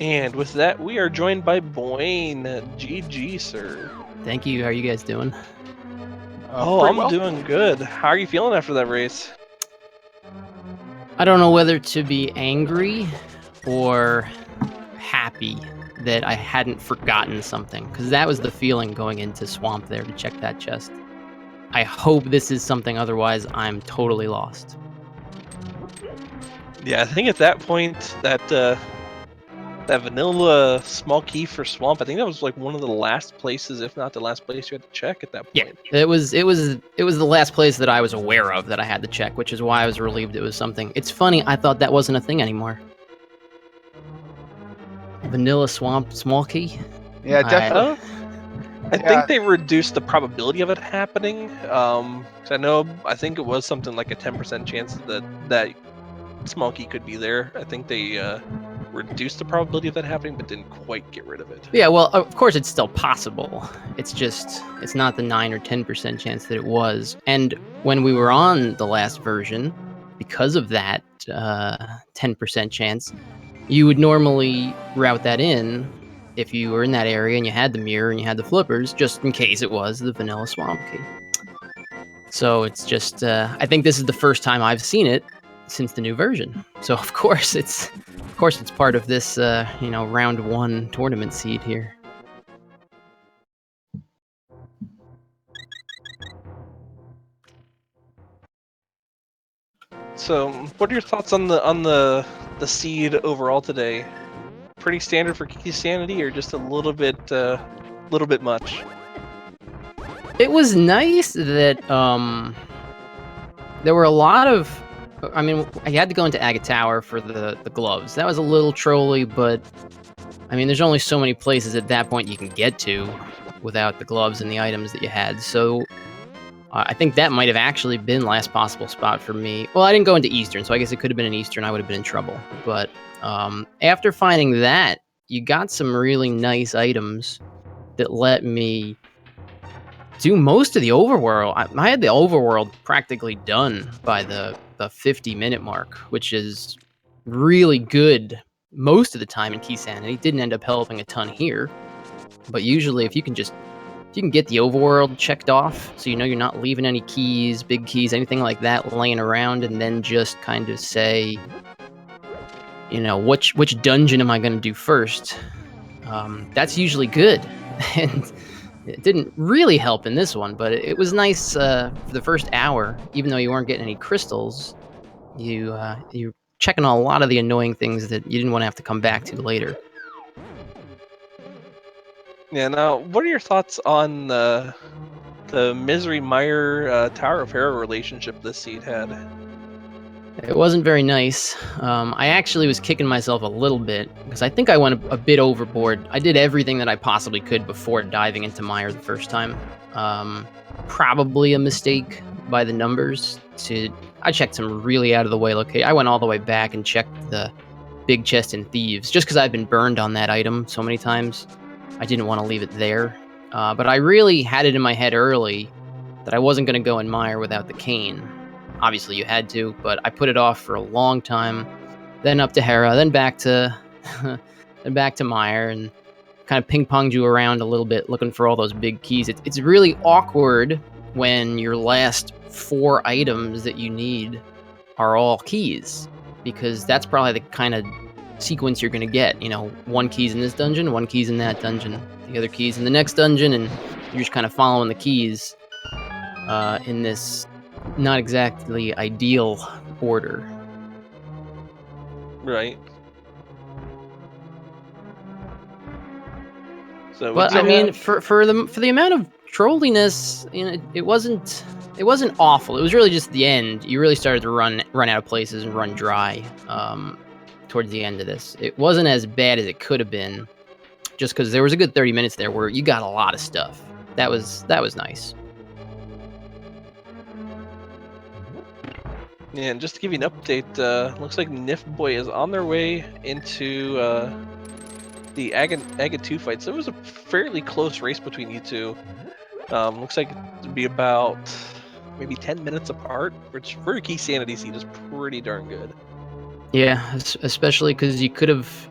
And with that, we are joined by Buane. GG, sir. Thank you. How are you guys doing? Oh, Pretty I'm well. doing good. How are you feeling after that race? I don't know whether to be angry or happy that I hadn't forgotten something, because that was the feeling going into Swamp there to check that chest. I hope this is something, otherwise I'm totally lost. Yeah, I think at that point, that vanilla small key for Swamp, I think that was like one of the last places, if not the last place you had to check at that point. Yeah, it was the last place that I was aware of that I had to check, which is why I was relieved it was something. It's funny, I thought that wasn't a thing anymore. Vanilla Swamp small key? Yeah, definitely. I think they reduced the probability of it happening. 'Cause I think it was something like a 10% chance that small key could be there. I think they reduced the probability of that happening, but didn't quite get rid of it. Yeah, well, of course it's still possible. It's just, it's not the 9 or 10% chance that it was. And when we were on the last version, because of that 10% chance, you would normally route that in if you were in that area and you had the mirror and you had the flippers, just in case it was the vanilla swamp key. So it's just, I think this is the first time I've seen it since the new version. So of course it's part of this, round 1 tournament seed here. So, what are your thoughts on the seed overall today? Pretty standard for Keysanity, or just a little bit much? It was nice that there were a lot of, I mean, I had to go into Agate Tower for the gloves. That was a little trolly, but I mean, there's only so many places at that point you can get to without the gloves and the items that you had. So I think that might have actually been last possible spot for me. Well, I didn't go into Eastern, so I guess it could have been an Eastern. I would have been in trouble. But after finding that, you got some really nice items that let me do most of the overworld. I had the overworld practically done by the 50-minute mark, which is really good most of the time in Keysanity. Didn't end up helping a ton here, but usually if you can get the overworld checked off, so you know you're not leaving any keys, big keys, anything like that laying around, and then just kind of say, which dungeon am I going to do first? That's usually good. And it didn't really help in this one, but it was nice for the first hour. Even though you weren't getting any crystals, you're checking on a lot of the annoying things that you didn't want to have to come back to later. Yeah. Now, what are your thoughts on the Misery Mire Tower of Hero relationship this seed had? It wasn't very nice. I actually was kicking myself a little bit because I think I went a bit overboard. I did everything that I possibly could before diving into Mire the first time. Probably a mistake by the numbers. I checked some really out of the way location. I went all the way back and checked the big chest in Thieves just because I've been burned on that item so many times. I didn't want to leave it there. But I really had it in my head early that I wasn't going to go in Mire without the cane. Obviously you had to, but I put it off for a long time. Then up to Hera, then back to Mire, and kind of ping-ponged you around a little bit looking for all those big keys. It's really awkward when your last 4 items that you need are all keys, because that's probably the kind of sequence you're going to get. 1 key's in this dungeon, 1 key's in that dungeon, the other key's in the next dungeon, and you're just kind of following the keys in this not exactly ideal order. Right. So, but I mean, for the amount of trolliness, it wasn't awful. It was really just the end. You really started to run out of places and run dry towards the end of this. It wasn't as bad as it could have been, just because there was a good 30 minutes there where you got a lot of stuff. That was nice. Yeah, and just to give you an update, looks like Nifboy is on their way into the Agate 2 fight. So it was a fairly close race between you two. Looks like it'd be about maybe 10 minutes apart, which for a Keysanity seed is pretty darn good. Yeah, especially because you could have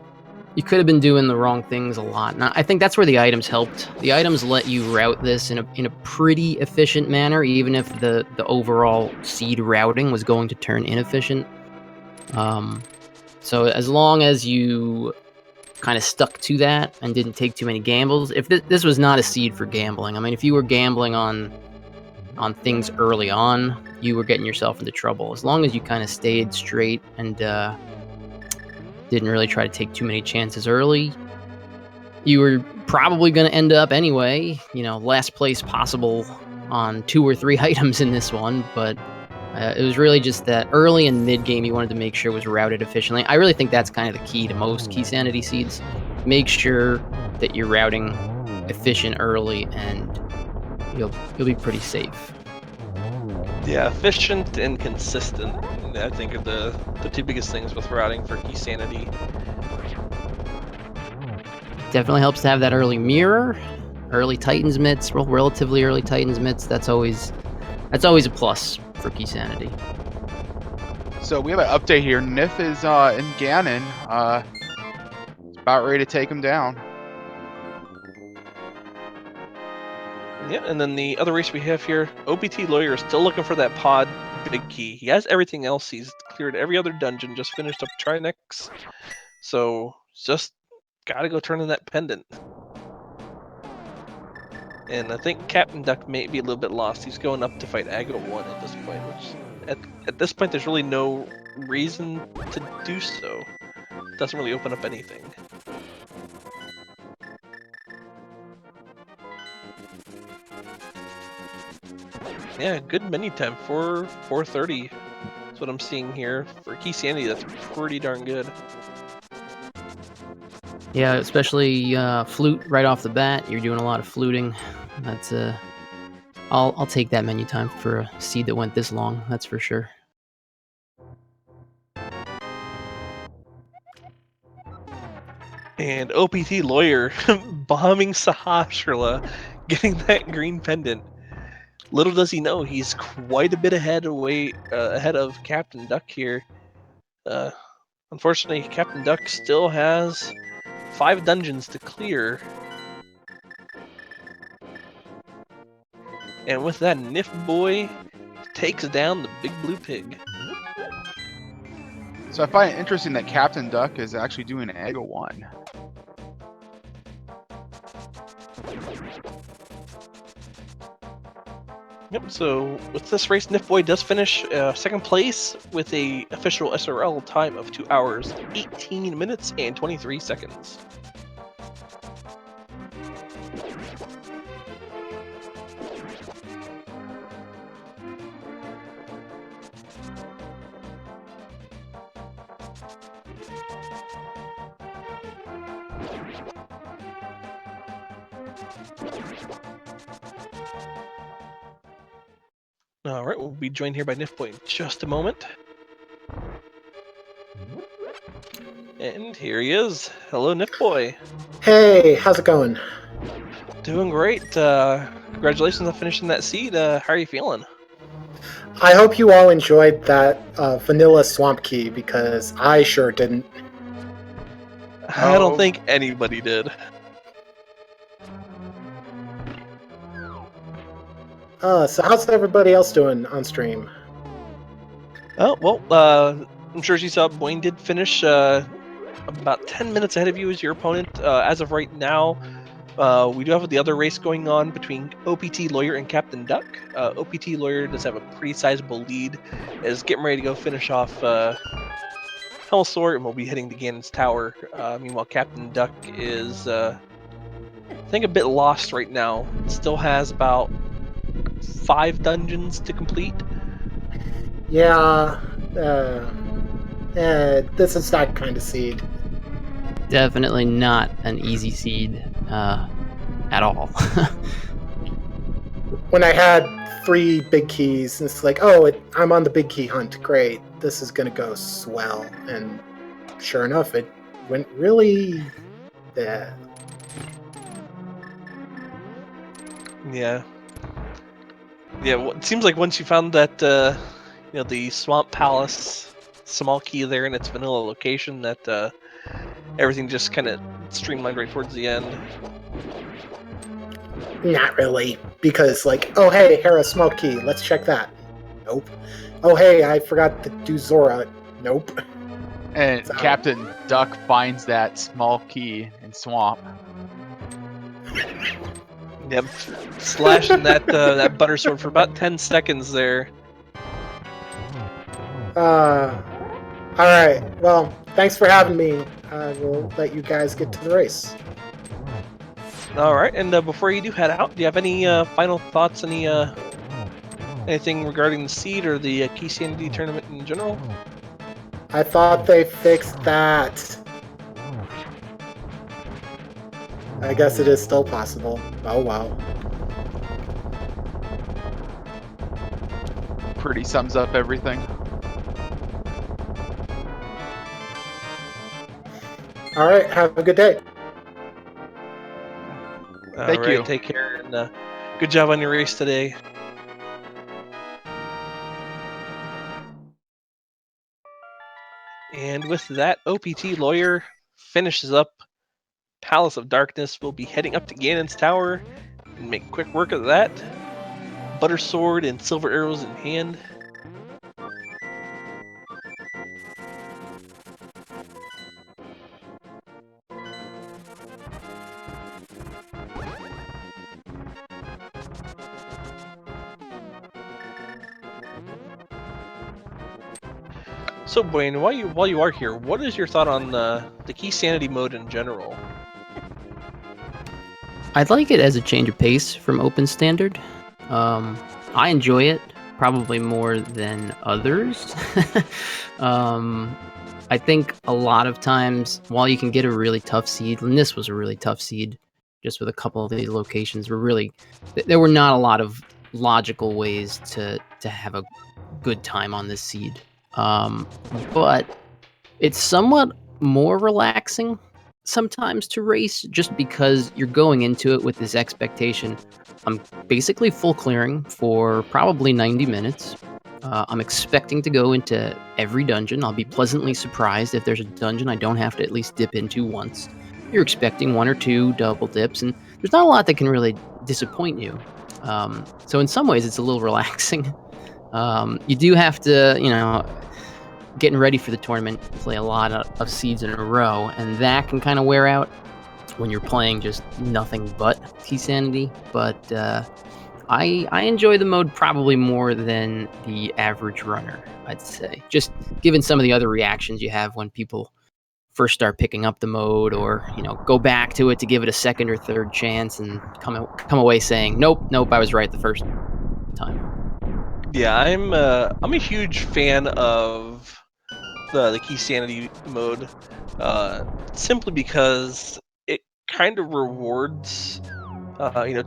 You could have been doing the wrong things a lot. Now, I think that's where the items helped. The items let you route this in a pretty efficient manner, even if the overall seed routing was going to turn inefficient. So as long as you kind of stuck to that and didn't take too many gambles, if this was not a seed for gambling. I mean, if you were gambling on things early on, you were getting yourself into trouble. As long as you kind of stayed straight and didn't really try to take too many chances early, you were probably going to end up anyway, last place possible on 2 or 3 items in this one. But it was really just that early and mid game you wanted to make sure was routed efficiently. I really think that's kind of the key to most Keysanity seeds. Make sure that you're routing efficient early, and you'll be pretty safe. Yeah, efficient and consistent, I think, are the 2 biggest things with routing for Keysanity. Definitely helps to have that early mirror, early Titan's mitts, relatively early Titan's mitts. That's always a plus for Keysanity. So we have an update here. Nif is in Ganon. About ready to take him down. Yeah, and then the other race we have here, OPTLawyer is still looking for that pod big key. He has everything else. He's cleared every other dungeon, just finished up Trinex. So just gotta go turn in that pendant. And I think Captain Duck may be a little bit lost. He's going up to fight Aga 1 at this point, which at this point there's really no reason to do so. It doesn't really open up anything. Yeah, good menu time, 4:30. That's what I'm seeing here. For Keysanity, that's pretty darn good. Yeah, especially flute right off the bat. You're doing a lot of fluting. That's I'll take that menu time for a seed that went this long. That's for sure. And OPTLawyer bombing Sahasrahla, getting that green pendant. Little does he know, he's quite a bit ahead of Captain Duck here. Unfortunately, Captain Duck still has 5 dungeons to clear. And with that, Nifboy takes down the big blue pig. So I find it interesting that Captain Duck is actually doing Aga 1. Yep, so with this race, Nifboy does finish 2nd place with a official SRL time of 2 hours, 18 minutes, and 23 seconds. All right, we'll be joined here by Nifboy in just a moment. And here he is. Hello, Nifboy. Hey, how's it going? Doing great. Congratulations on finishing that seed. How are you feeling? I hope you all enjoyed that vanilla swamp key, because I sure didn't. I don't think anybody did. So how's everybody else doing on stream? Oh, well, I'm sure you saw Buane did finish about 10 minutes ahead of you as your opponent. As of right now, we do have the other race going on between OPTLawyer and Captain Duck. OPTLawyer does have a pretty sizable lead, is getting ready to go finish off Hellsort, and we'll be heading to Ganon's Tower. Meanwhile, Captain Duck is, I think, a bit lost right now. Still has about 5 dungeons to complete. Yeah, this is that kind of seed. Definitely not an easy seed at all. When I had 3 big keys, it's like, oh, I'm on the big key hunt. Great, this is gonna go swell. And sure enough, it went really bad. Yeah. Yeah, well, it seems like once you found that, the Swamp Palace small key there in its vanilla location, that everything just kind of streamlined right towards the end. Not really, because like, oh hey, Hera small key, let's check that. Nope. Oh hey, I forgot to do Zora. Nope. And So- Captain Duck finds that small key in swamp. Yep, slashing that that butter sword for about 10 seconds there. Alright, well, thanks for having me. I will let you guys get to the race. All right, and before you do head out, do you have any final thoughts? Anything regarding the seed or the Keysanity tournament in general? I thought they fixed that. I guess it is still possible. Oh well. Pretty sums up everything. Alright, have a good day. Thank All right, you. take care, and good job on your race today. And with that, OPTLawyer finishes up Palace of Darkness. We'll be heading up to Ganon's Tower and make quick work of that. Butter sword and silver arrows in hand. So, Buane, while you are here, what is your thought on the Keysanity mode in general? I'd like it as a change of pace from open standard. I enjoy it probably more than others. I think a lot of times, while you can get a really tough seed, and this was a really tough seed, just with a couple of these locations, there were not a lot of logical ways to have a good time on this seed. But it's somewhat more relaxing sometimes to race, just because you're going into it with this expectation. I'm basically full clearing for probably 90 minutes. I'm expecting to go into every dungeon. I'll be pleasantly surprised if there's a dungeon I don't have to at least dip into once. You're expecting 1 or 2 double dips, and there's not a lot that can really disappoint you. So in some ways, it's a little relaxing. You do have to, getting ready for the tournament, play a lot of seeds in a row, and that can kind of wear out when you're playing just nothing but Keysanity. But I enjoy the mode probably more than the average runner, I'd say. Just given some of the other reactions you have when people first start picking up the mode, or go back to it to give it a second or third chance and come away saying, nope, I was right the first time. Yeah, I'm a huge fan of the Keysanity mode, simply because it kind of rewards,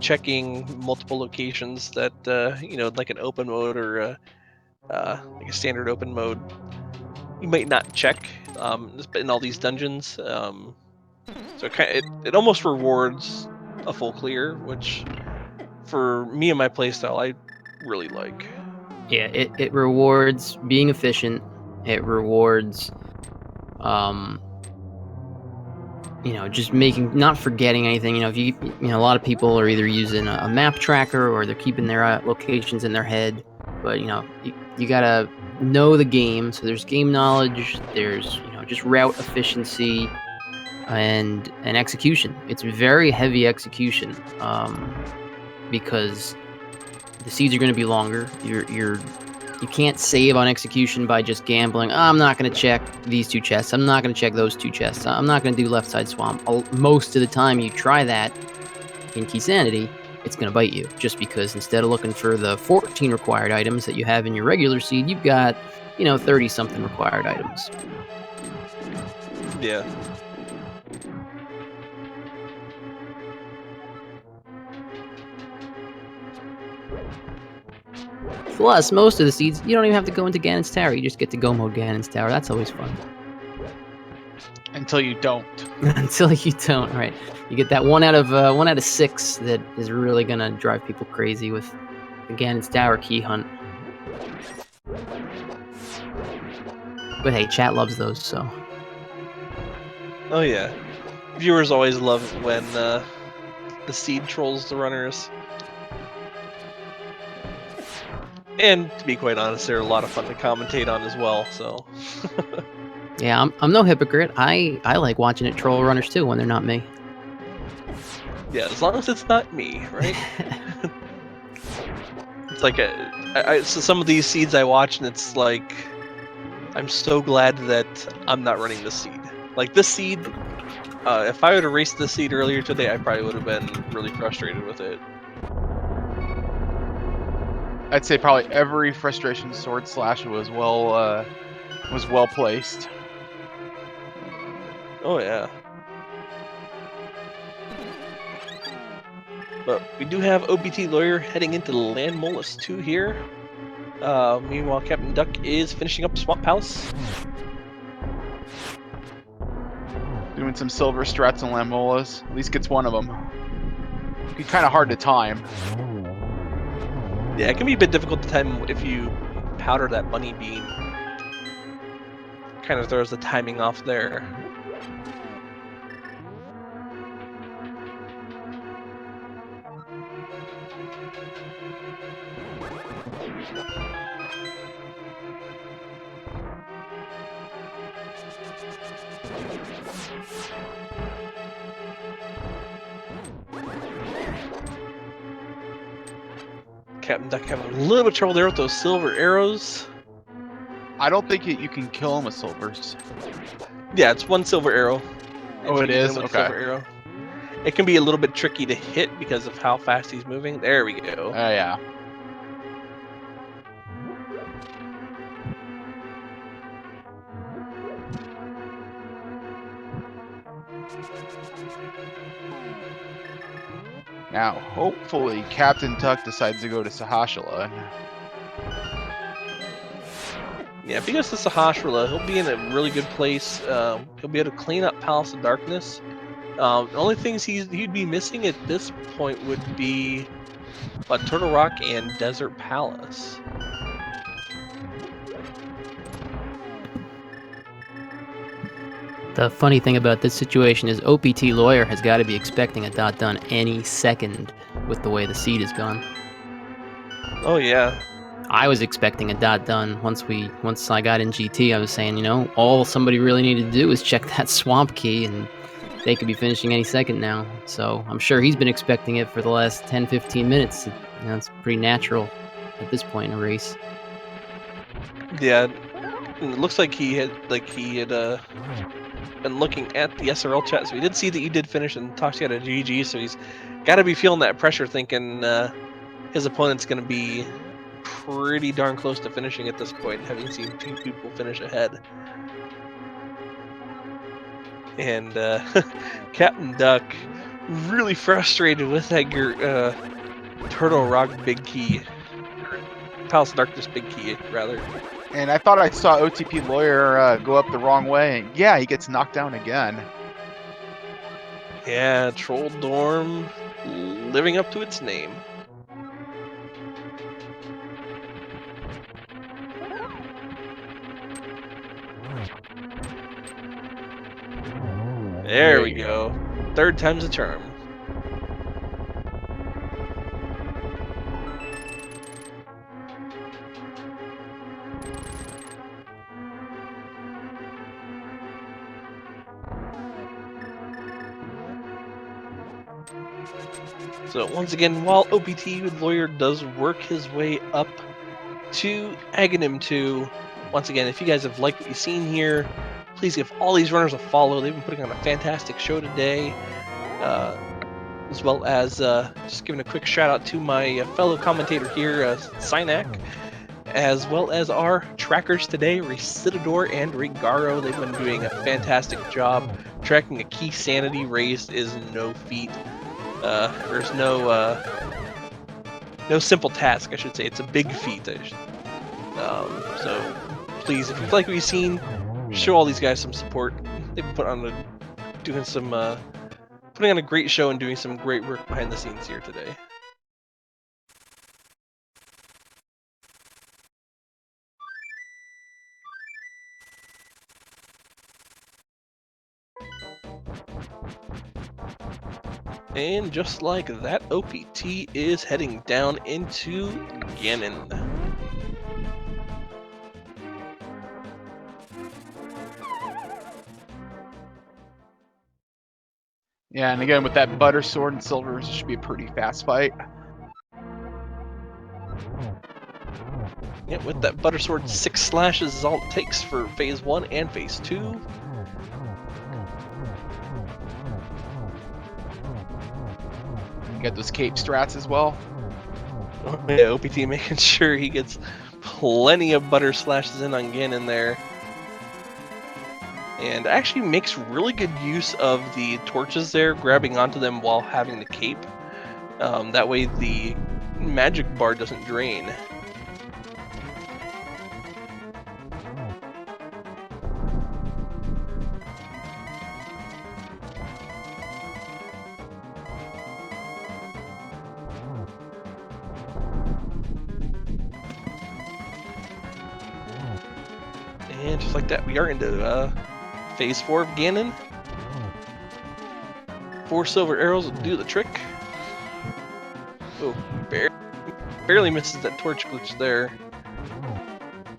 checking multiple locations that like an open mode or like a standard open mode you might not check in all these dungeons. So it almost rewards a full clear, which for me and my playstyle I really like. Yeah, it rewards being efficient. It rewards, just not forgetting anything. If a lot of people are either using a map tracker or they're keeping their locations in their head. But, you gotta know the game. So there's game knowledge, there's, just route efficiency and execution. It's very heavy execution, because the seeds are going to be longer. You can't save on execution by just gambling. Oh, I'm not going to check these 2 chests. I'm not going to check those 2 chests. I'm not going to do left side swamp. Most of the time you try that in Keysanity, it's going to bite you, just because instead of looking for the 14 required items that you have in your regular seed, you've got 30 something required items. Yeah. Plus, most of the seeds, you don't even have to go into Ganon's Tower. You just get to go mode Ganon's Tower. That's always fun. Until you don't. Until you don't, right? You get that 1 out of 6 that is really gonna drive people crazy with the Ganon's Tower key hunt. But hey, chat loves those, so. Oh yeah. Viewers always love it when the seed trolls the runners. And to be quite honest, they're a lot of fun to commentate on as well. So Yeah, I'm no hypocrite. I like watching it troll runners too when they're not me. yeah, as long as it's not me, right? It's like so some of these seeds I watch, and it's like I'm so glad that I'm not running this seed. Like this seed, if I would have raced this seed earlier today, I probably would have been really frustrated with it. I'd say probably every frustration sword slash was well placed. Oh yeah. But we do have OPTLawyer heading into Land Molus 2 here. Meanwhile, Captain Duck is finishing up Swamp Palace. Doing some silver strats and Lamolas. At least gets one of them. Be kind of hard to time. Yeah, it can be a bit difficult to time if you powder that bunny beam. Kind of throws the timing off there. Captain Duck having a little bit of trouble there with those silver arrows. I don't think you can kill him with silvers. Yeah, it's one silver arrow. Oh, If it you hit is? him with Okay. silver arrow. It can be a little bit tricky to hit because of how fast he's moving. There we go. Yeah. Now, hopefully, Captain Tuck decides to go to Sahashala. Yeah, if he goes to Sahasrahla, he'll be in a really good place. He'll be able to clean up Palace of Darkness. The only things he'd be missing at this point would be Turtle Rock and Desert Palace. The funny thing about this situation is OPTLawyer has got to be expecting a dot done any second with the way the seed is gone. Oh yeah. I was expecting a dot done once I got in GT. I was saying, you know, all somebody really needed to do is check that swamp key and they could be finishing any second now. So I'm sure he's been expecting it for the last 10, 15 minutes. You know, it's pretty natural at this point in a race. Yeah. It looks like he had been looking at the SRL chat, so he did see that you did finish and tossed you out a GG, so he's got to be feeling that pressure, thinking his opponent's going to be pretty darn close to finishing at this point, having seen two people finish ahead. And Captain Duck really frustrated with that Turtle Rock big key, Palace of Darkness big key rather. And I thought I saw OTPLawyer go up the wrong way. Yeah, he gets knocked down again. Yeah, Troll Dorm living up to its name. There we go. Third time's a charm. So once again, while OPTLawyer does work his way up to Aghanim 2, once again, if you guys have liked what you've seen here, please give all these runners a follow. They've been putting on a fantastic show today, as well as just giving a quick shout out to my fellow commentator here, Synac, as well as our trackers today, Recidador and Rigaro. They've been doing a fantastic job. Tracking a Keysanity race is no feat. There's no simple task, I should say. It's a big feat. So please, if you like what you've seen, show all these guys some support. They've been putting on a great show and doing some great work behind the scenes here today. And just like that, OPT is heading down into Ganon. Yeah, and again with that butter sword and silver, this should be a pretty fast fight. Yeah, with that butter sword, 6 slashes is all it takes for phase 1 and phase 2. Get those cape strats as well. Yeah, OPT making sure he gets plenty of butter slashes in on Ganon there. And actually makes really good use of the torches there, grabbing onto them while having the cape. That way the magic bar doesn't drain. And just like that, we are into phase 4 of Ganon. 4 silver arrows will do the trick. Oh, barely misses that torch glitch there.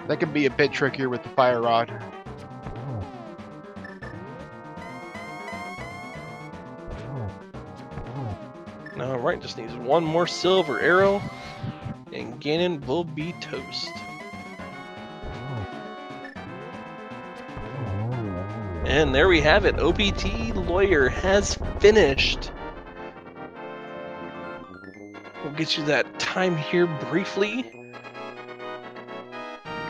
That can be a bit trickier with the fire rod. Alright, just needs 1 more silver arrow, and Ganon will be toast. And there we have it. OPTLawyer has finished. We'll get you that time here briefly.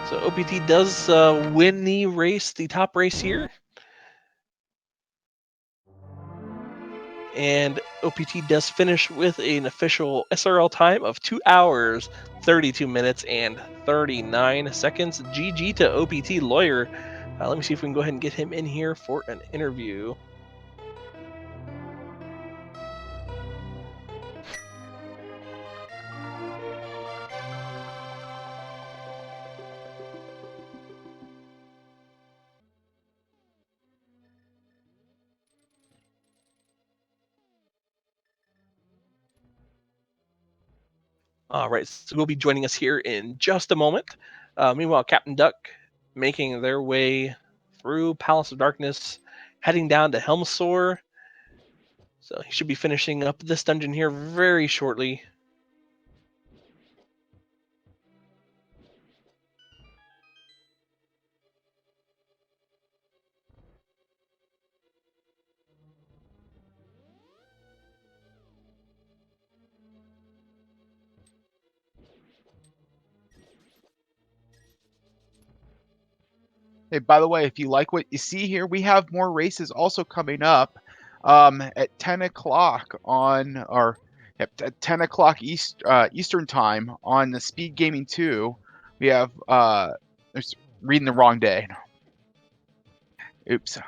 So OPT does win the race, the top race here. And OPT does finish with an official SRL time of 2 hours, 32 minutes, and 39 seconds. GG to OPTLawyer. Let me see if we can go ahead and get him in here for an interview. All right, so we'll be joining us here in just a moment. Meanwhile, Captain Duck making their way through Palace of Darkness, heading down to Helmsor. So he should be finishing up this dungeon here very shortly. Hey, by the way, if you like what you see here, we have more races also coming up at 10 o'clock on, or at 10 o'clock Eastern time on the Speed Gaming 2. We have, reading the wrong day. Oops.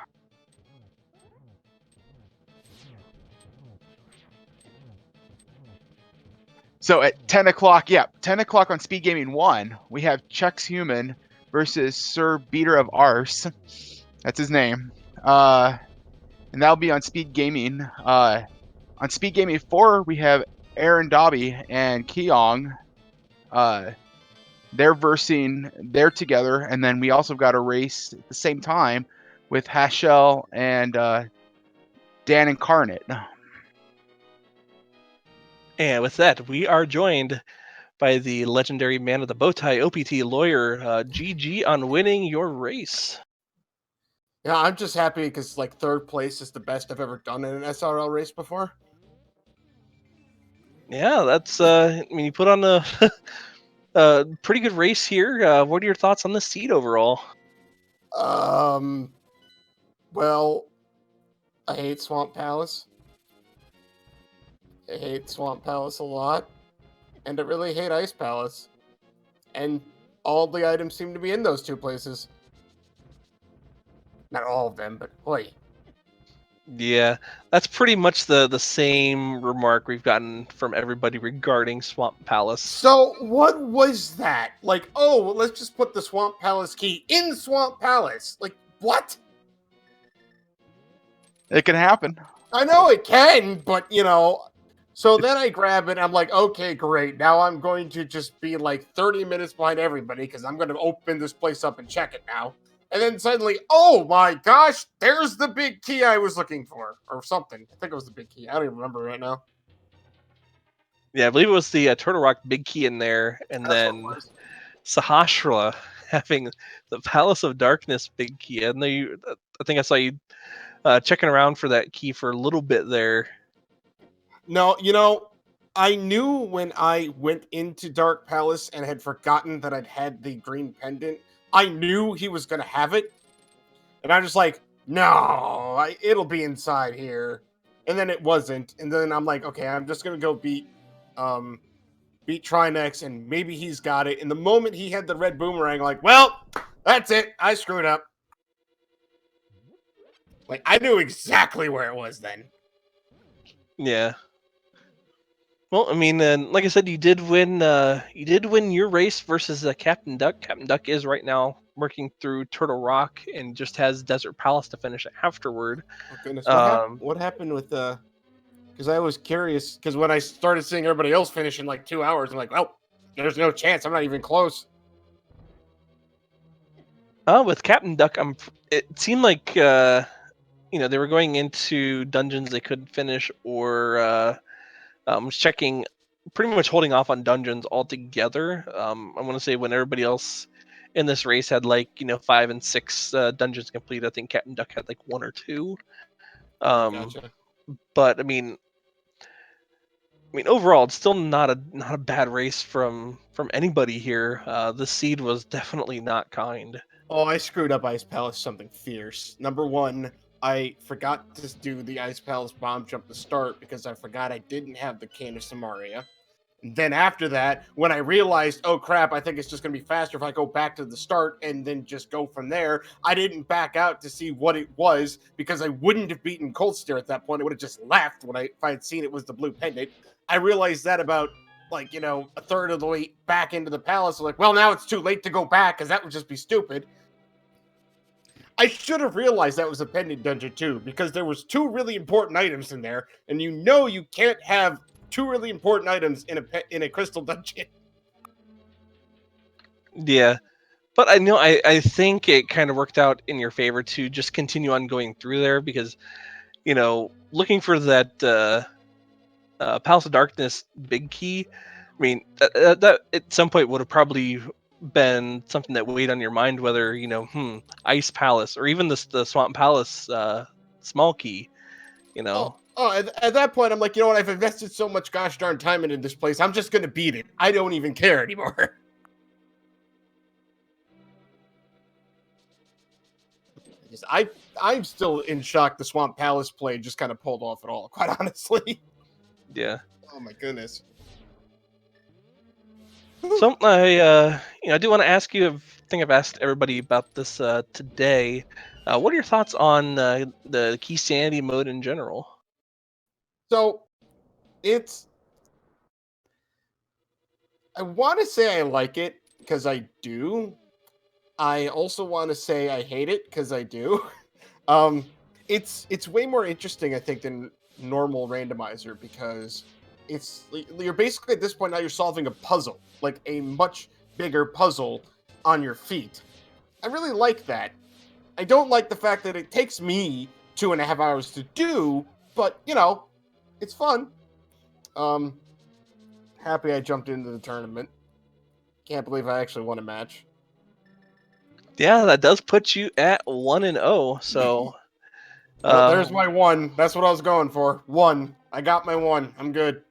So at 10 o'clock, 10 o'clock on Speed Gaming 1, we have Chex Human versus Sir Beater of Arse. That's his name. And that'll be on Speed Gaming. On Speed Gaming 4, we have Aaron Dobby and Keong. They're together, and then we also got a race at the same time with Hashel and Dan Incarnate. And with that, we are joined by the legendary man of the bow tie, OPTLawyer. GG on winning your race. Yeah, I'm just happy because like 3rd place is the best I've ever done in an SRL race before. Yeah, that's I mean, you put on a pretty good race here. What are your thoughts on the seed overall? Well, I hate Swamp Palace. I hate Swamp Palace a lot, and I really hate Ice Palace. And all the items seem to be in those 2 places. Not all of them, but boy. Yeah, that's pretty much the same remark we've gotten from everybody regarding Swamp Palace. So what was that? Like, oh, well, let's just put the Swamp Palace key in Swamp Palace. Like, what? It can happen. I know it can, but you know. So then I grab it. I'm like, okay, great. Now I'm going to just be like 30 minutes behind everybody because I'm going to open this place up and check it now. And then suddenly, oh my gosh, there's the big key I was looking for, or something. I think it was the big key. I don't even remember right now. Yeah, I believe it was the Turtle Rock big key in there, and That's what it then was. Sahasrara having the Palace of Darkness big key. And I think I saw you checking around for that key for a little bit there. No, you know, I knew when I went into Dark Palace and had forgotten that I'd had the green pendant. I knew he was going to have it. And I'm just like, no, it'll be inside here. And then it wasn't. And then I'm like, okay, I'm just going to go beat Trinex and maybe he's got it. And the moment he had the red boomerang, like, well, that's it. I screwed up. Like, I knew exactly where it was then. Yeah. Well, I mean, like I said, you did win. You did win your race versus Captain Duck. Captain Duck is right now working through Turtle Rock and just has Desert Palace to finish afterward. Oh goodness, Um, what happened with because I was curious because when I started seeing everybody else finish in like 2 hours, I'm like, well, there's no chance. I'm not even close. with Captain Duck, it seemed like they were going into dungeons they couldn't finish, or was checking, pretty much holding off on dungeons altogether. I want to say when everybody else in this race had 5 and 6 dungeons complete, I think Captain Duck had 1 or 2. Gotcha. But I mean, overall, it's still not a bad race from anybody here. The seed was definitely not kind. Oh, I screwed up Ice Palace something fierce. Number one, I forgot to do the Ice Palace bomb jump to start because I forgot I didn't have the Can of Samaria. Then after that, when I realized, oh crap, I think it's just going to be faster if I go back to the start and then just go from there, I didn't back out to see what it was because I wouldn't have beaten Cold Stare at that point. I would have just left if I had seen it was the blue pendant. I realized that about a third of the way back into the palace. I'm like, well, now it's too late to go back because that would just be stupid. I should have realized that was a pendant dungeon too, because there was 2 really important items in there, and you can't have 2 really important items in a crystal dungeon. Yeah, but I think it kind of worked out in your favor to just continue on going through there because looking for that Palace of Darkness big key. I mean, that at some point would have probably been something that weighed on your mind, whether Ice Palace or even the Swamp Palace small key. At that point, I'm like, you know what? I've invested so much gosh darn time into this place. I'm just gonna beat it. I don't even care anymore. I'm still in shock. The Swamp Palace play just kind of pulled off at all. Quite honestly. Yeah. Oh my goodness. So I do want to ask you. I think I've asked everybody about this today. What are your thoughts on the Keysanity mode in general? So, I want to say I like it because I do. I also want to say I hate it because I do. It's way more interesting, I think, than normal randomizer because you're basically at this point now you're solving a puzzle, like a much bigger puzzle on your feet. I really like that. I don't like the fact that it takes me 2.5 hours to do, but it's fun. Happy I jumped into the tournament. Can't believe I actually won a match. Yeah, that does put you at 1-0. So there's my 1. That's what I was going for. 1. I got my 1. I'm good.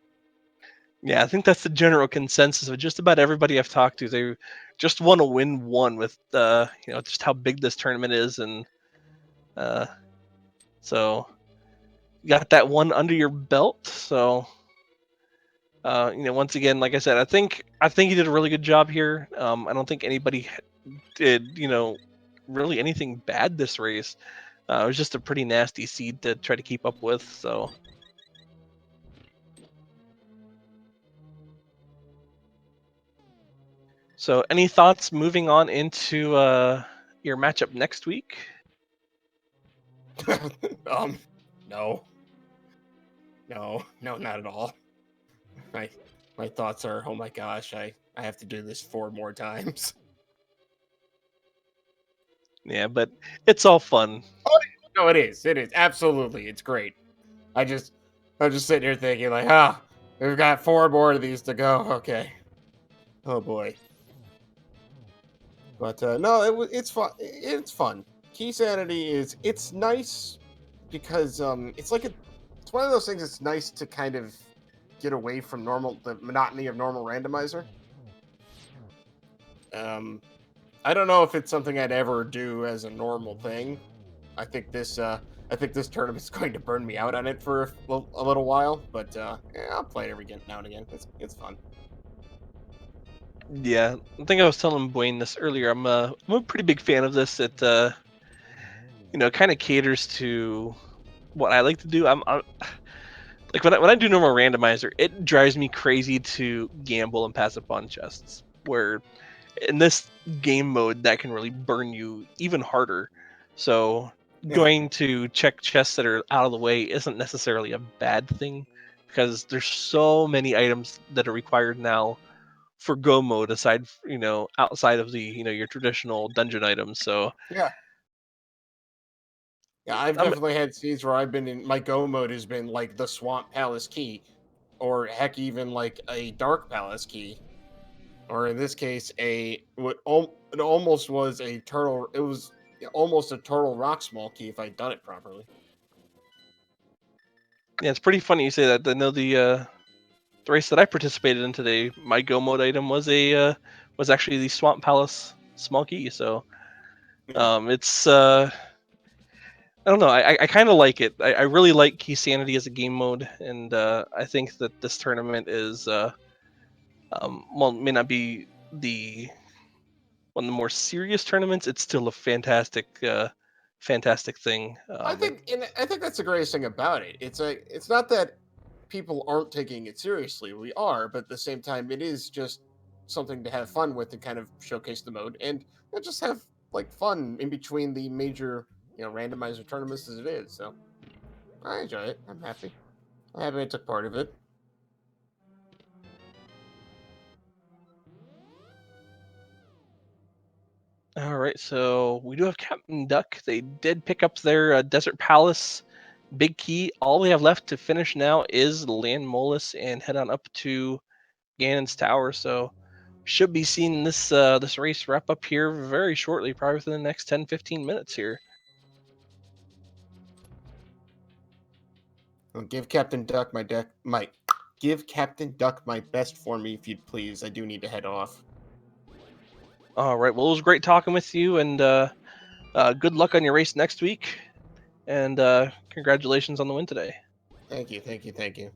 Yeah, I think that's the general consensus of just about everybody I've talked to. They just want to win 1 with just how big this tournament is, and so you got that 1 under your belt. So once again, like I said, I think you did a really good job here. I don't think anybody did really anything bad this race. It was just a pretty nasty seed to try to keep up with. So any thoughts moving on into your matchup next week? No, not at all. My thoughts are, oh my gosh, I have to do this 4 more times. Yeah, but it's all fun. No, it is. It is absolutely. It's great. I'm just sitting here thinking like, we've got 4 more of these to go. Okay. Oh boy. But no, it's fun. It's fun. Keysanity it's nice because it's one of those things that's nice to kind of get away from the monotony of normal randomizer. I don't know if it's something I'd ever do as a normal thing. I think this tournament's going to burn me out on it for a little while, but yeah, I'll play it every now and again. It's fun. Yeah, I think I was telling Buane this earlier. I'm a pretty big fan of this. It kind of caters to what I like to do. I'm like when I do normal randomizer, it drives me crazy to gamble and pass up on chests. Where in this game mode, that can really burn you even harder. So Yeah. going to check chests that are out of the way isn't necessarily a bad thing, because there's so many items that are required now for go mode outside of the your traditional dungeon items. So Yeah. Yeah, I've I'm definitely had seeds where I've been in my go mode has been like the Swamp Palace key, or heck, even like a Dark Palace key, or in this case, it almost was a turtle. It was almost a turtle rock small key if I'd done it properly. Yeah, it's pretty funny you say that. I know the race that I participated in today, my go mode item was actually the Swamp Palace small key. So it's I don't know. I kind of like it. I really like Keysanity as a game mode, and I think that this tournament is well, it may not be the one of the more serious tournaments. It's still a fantastic thing. I think that's the greatest thing about it. It's not that people aren't taking it seriously. We are, but at the same time, it is just something to have fun with and kind of showcase the mode and just have like fun in between the major randomizer tournaments as it is. So I enjoy it. I'm happy. I'm happy I took part of it. All right, so we do have Captain Duck. They did pick up their Desert Palace big key. All we have left to finish now is Land Molus and head on up to Ganon's Tower. So should be seeing this race wrap up here very shortly, probably within the next 10-15 minutes here. Well, give Captain Duck give Captain Duck my best for me, if you'd please. I do need to head off. All right, well, it was great talking with you, and good luck on your race next week, and congratulations on the win today. Thank you, thank you, thank you.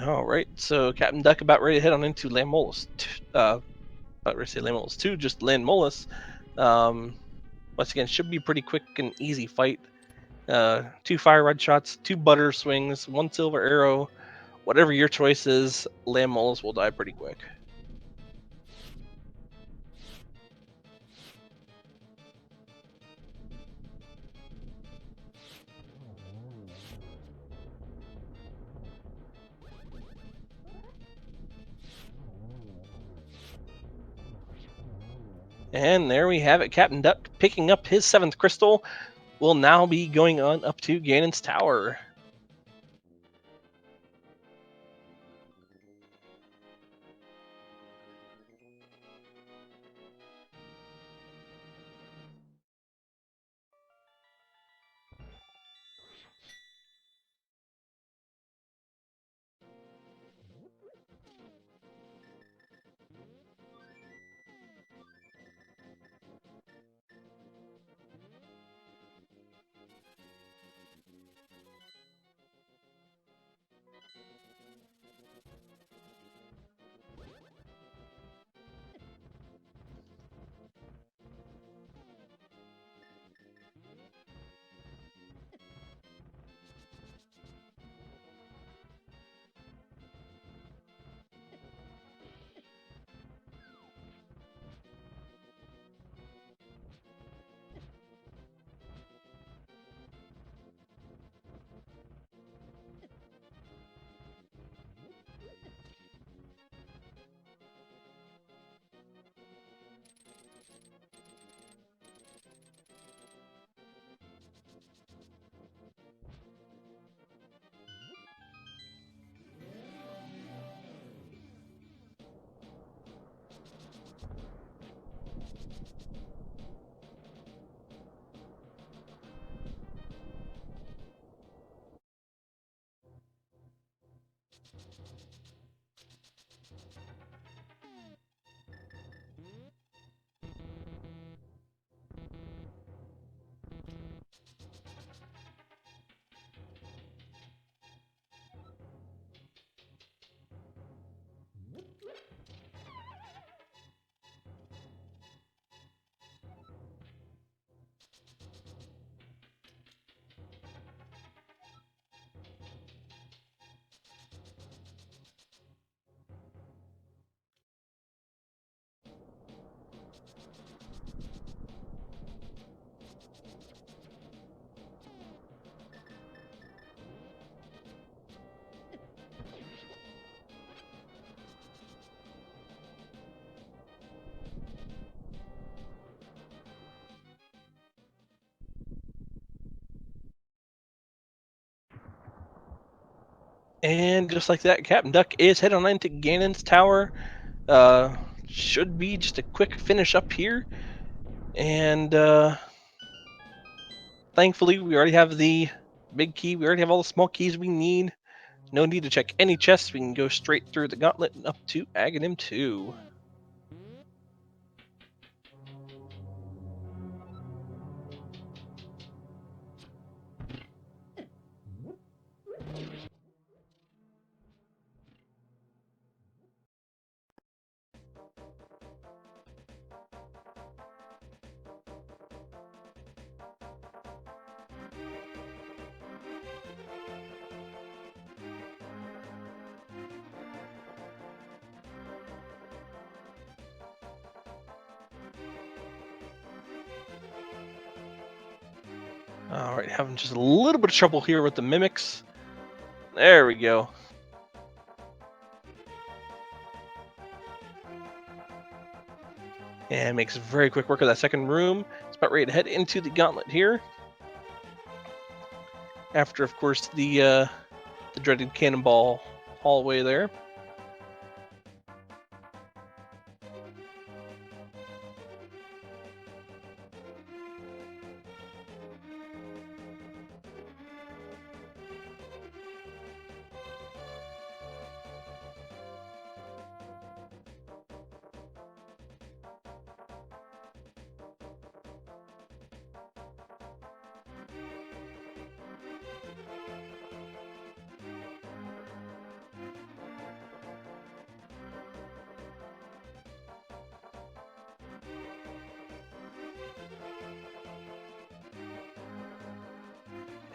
All right, so Captain Duck about ready to head on into Land Molus. About ready to say Land Molus 2, just Land Molus. Once again, should be pretty quick and easy fight. 2 fire red shots, 2 butter swings, 1 silver arrow. Whatever your choice is, Land Molus will die pretty quick. And there we have it. Captain Duck picking up his 7th crystal will now be going on up to Ganon's Tower. And just like that, Captain Duck is heading on into Ganon's tower. Should be just a quick finish up here. And thankfully, we already have the big key. We already have all the small keys we need. No need to check any chests. We can go straight through the gauntlet and up to Aghanim 2. Alright, having just a little bit of trouble here with the mimics. There we go. And makes very quick work of that second room. It's about ready to head into the gauntlet here. After, of course, the dreaded cannonball hallway there.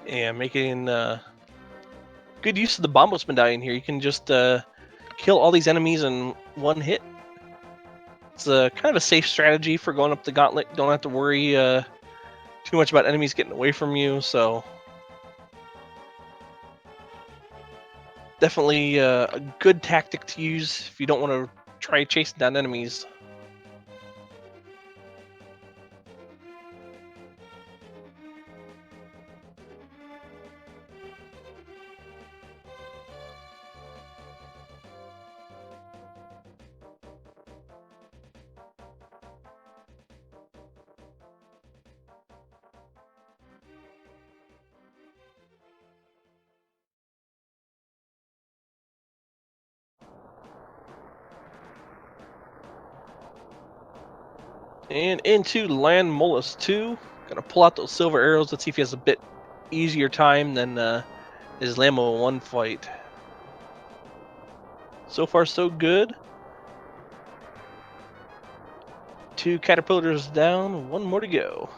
And making good use of the Bombos medallion here. You can just kill all these enemies in one hit. It's kind of a safe strategy for going up the gauntlet. Don't have to worry too much about enemies getting away from you. So definitely a good tactic to use if you don't want to try chasing down enemies. And into Land Molus 2. Gonna pull out those silver arrows. Let's see if he has a bit easier time than his Lamo 1 fight. So far, so good. 2 caterpillars down, 1 more to go.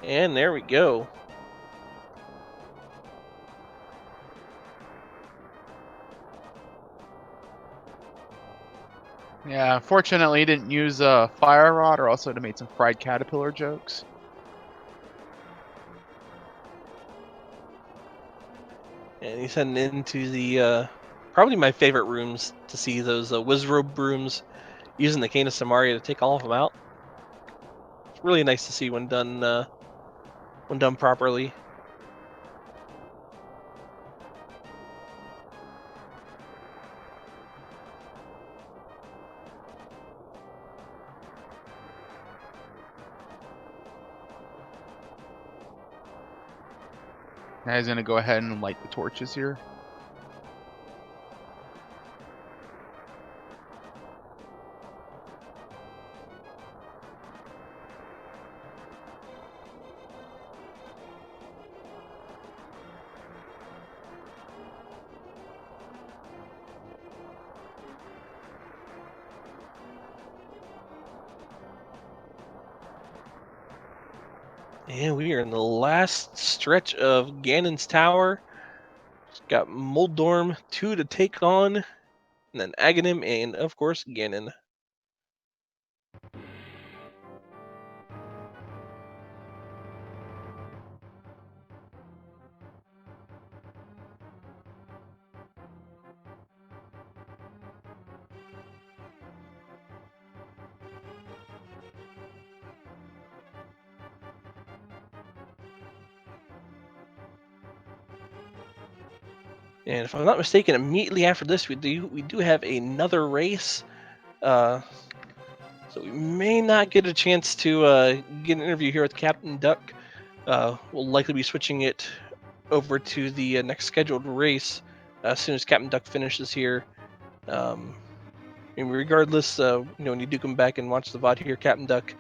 And there we go. Yeah, unfortunately, he didn't use a fire rod, or else it would have made some fried caterpillar jokes. And he's heading into the probably my favorite rooms to see those Wizrobe rooms, using the Cane of Samaria to take all of them out. It's really nice to see when done properly. Now he's gonna go ahead and light the torches here. And we are in the last stretch of Ganon's Tower. Got Moldorm 2 to take on, and then Aghanim, and of course Ganon. And if I'm not mistaken, immediately after this, we do have another race. So we may not get a chance to get an interview here with Captain Duck. We'll likely be switching it over to the next scheduled race as soon as Captain Duck finishes here. And regardless, when you do come back and watch the VOD here, Captain Duck,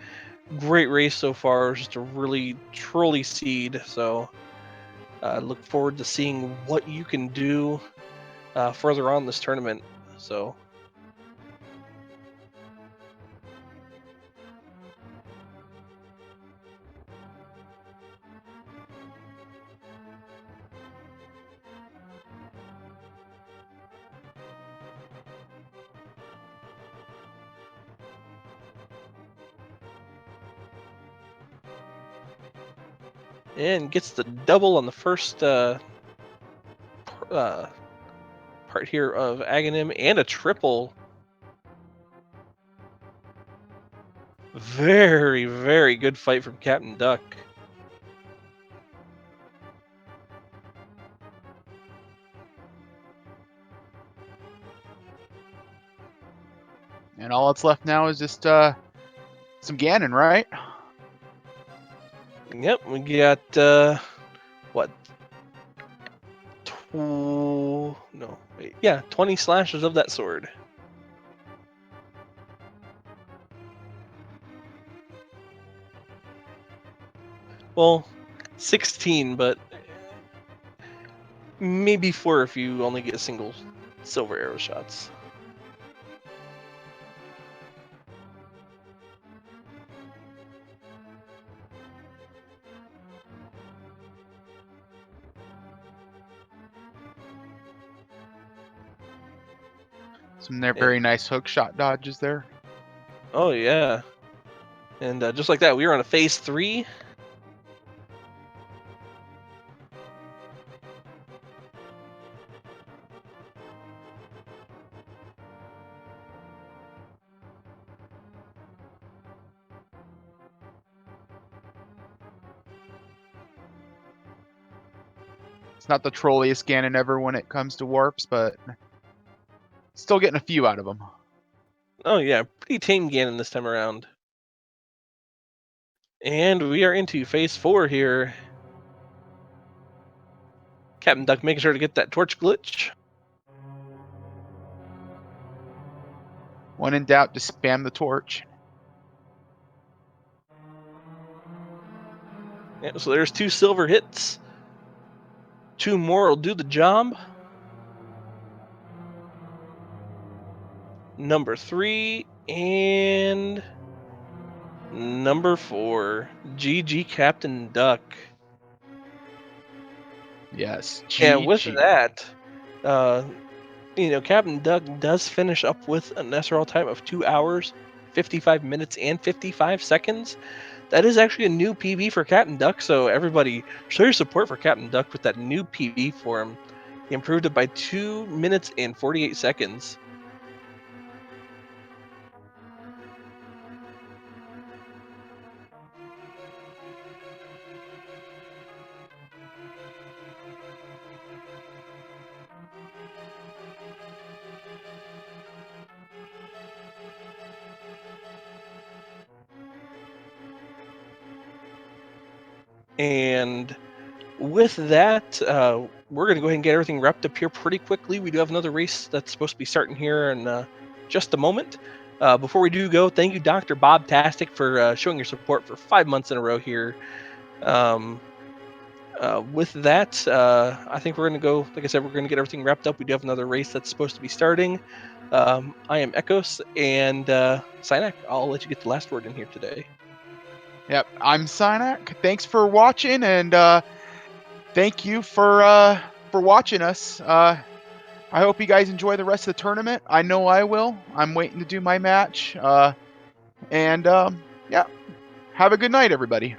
great race so far. Just a really trolley seed. So look forward to seeing what you can do further on this tournament. So. And gets the double on the first part here of Aghanim, and a triple. Very, very good fight from Captain Duck. And all that's left now is just some Ganon, right? Yep, we got what? 20 slashes of that sword. Well, 16, but maybe 4 if you only get single silver arrow shots. Some there very nice hook shot dodges there. Oh yeah, and just like that, we are on a phase 3. It's not the trolliest Ganon ever when it comes to warps, but still getting a few out of them. Oh yeah, pretty tame Ganon this time around. And we are into phase 4 here. Captain Duck making sure to get that torch glitch. When in doubt, just spam the torch. Yeah, so there's 2 silver hits. 2 more will do the job. Number 3 and number 4. GG Captain Duck. Yes. And with GG. that, Captain Duck does finish up with an SRL time of 2 hours, 55 minutes, and 55 seconds. That is actually a new PB for Captain Duck, so everybody show your support for Captain Duck with that new PB for him. He improved it by 2 minutes and 48 seconds. And with that, we're going to go ahead and get everything wrapped up here pretty quickly. We do have another race that's supposed to be starting here in just a moment. Before we do go, thank you, Dr. Bob Tastic, for showing your support for 5 months in a row here. With that, I think we're going to go, like I said, we're going to get everything wrapped up. We do have another race that's supposed to be starting. I am Echos, and Synac, I'll let you get the last word in here today. Yep, I'm Synac. Thanks for watching, and thank you for watching us. I hope you guys enjoy the rest of the tournament. I know I will. I'm waiting to do my match. Yeah, have a good night, everybody.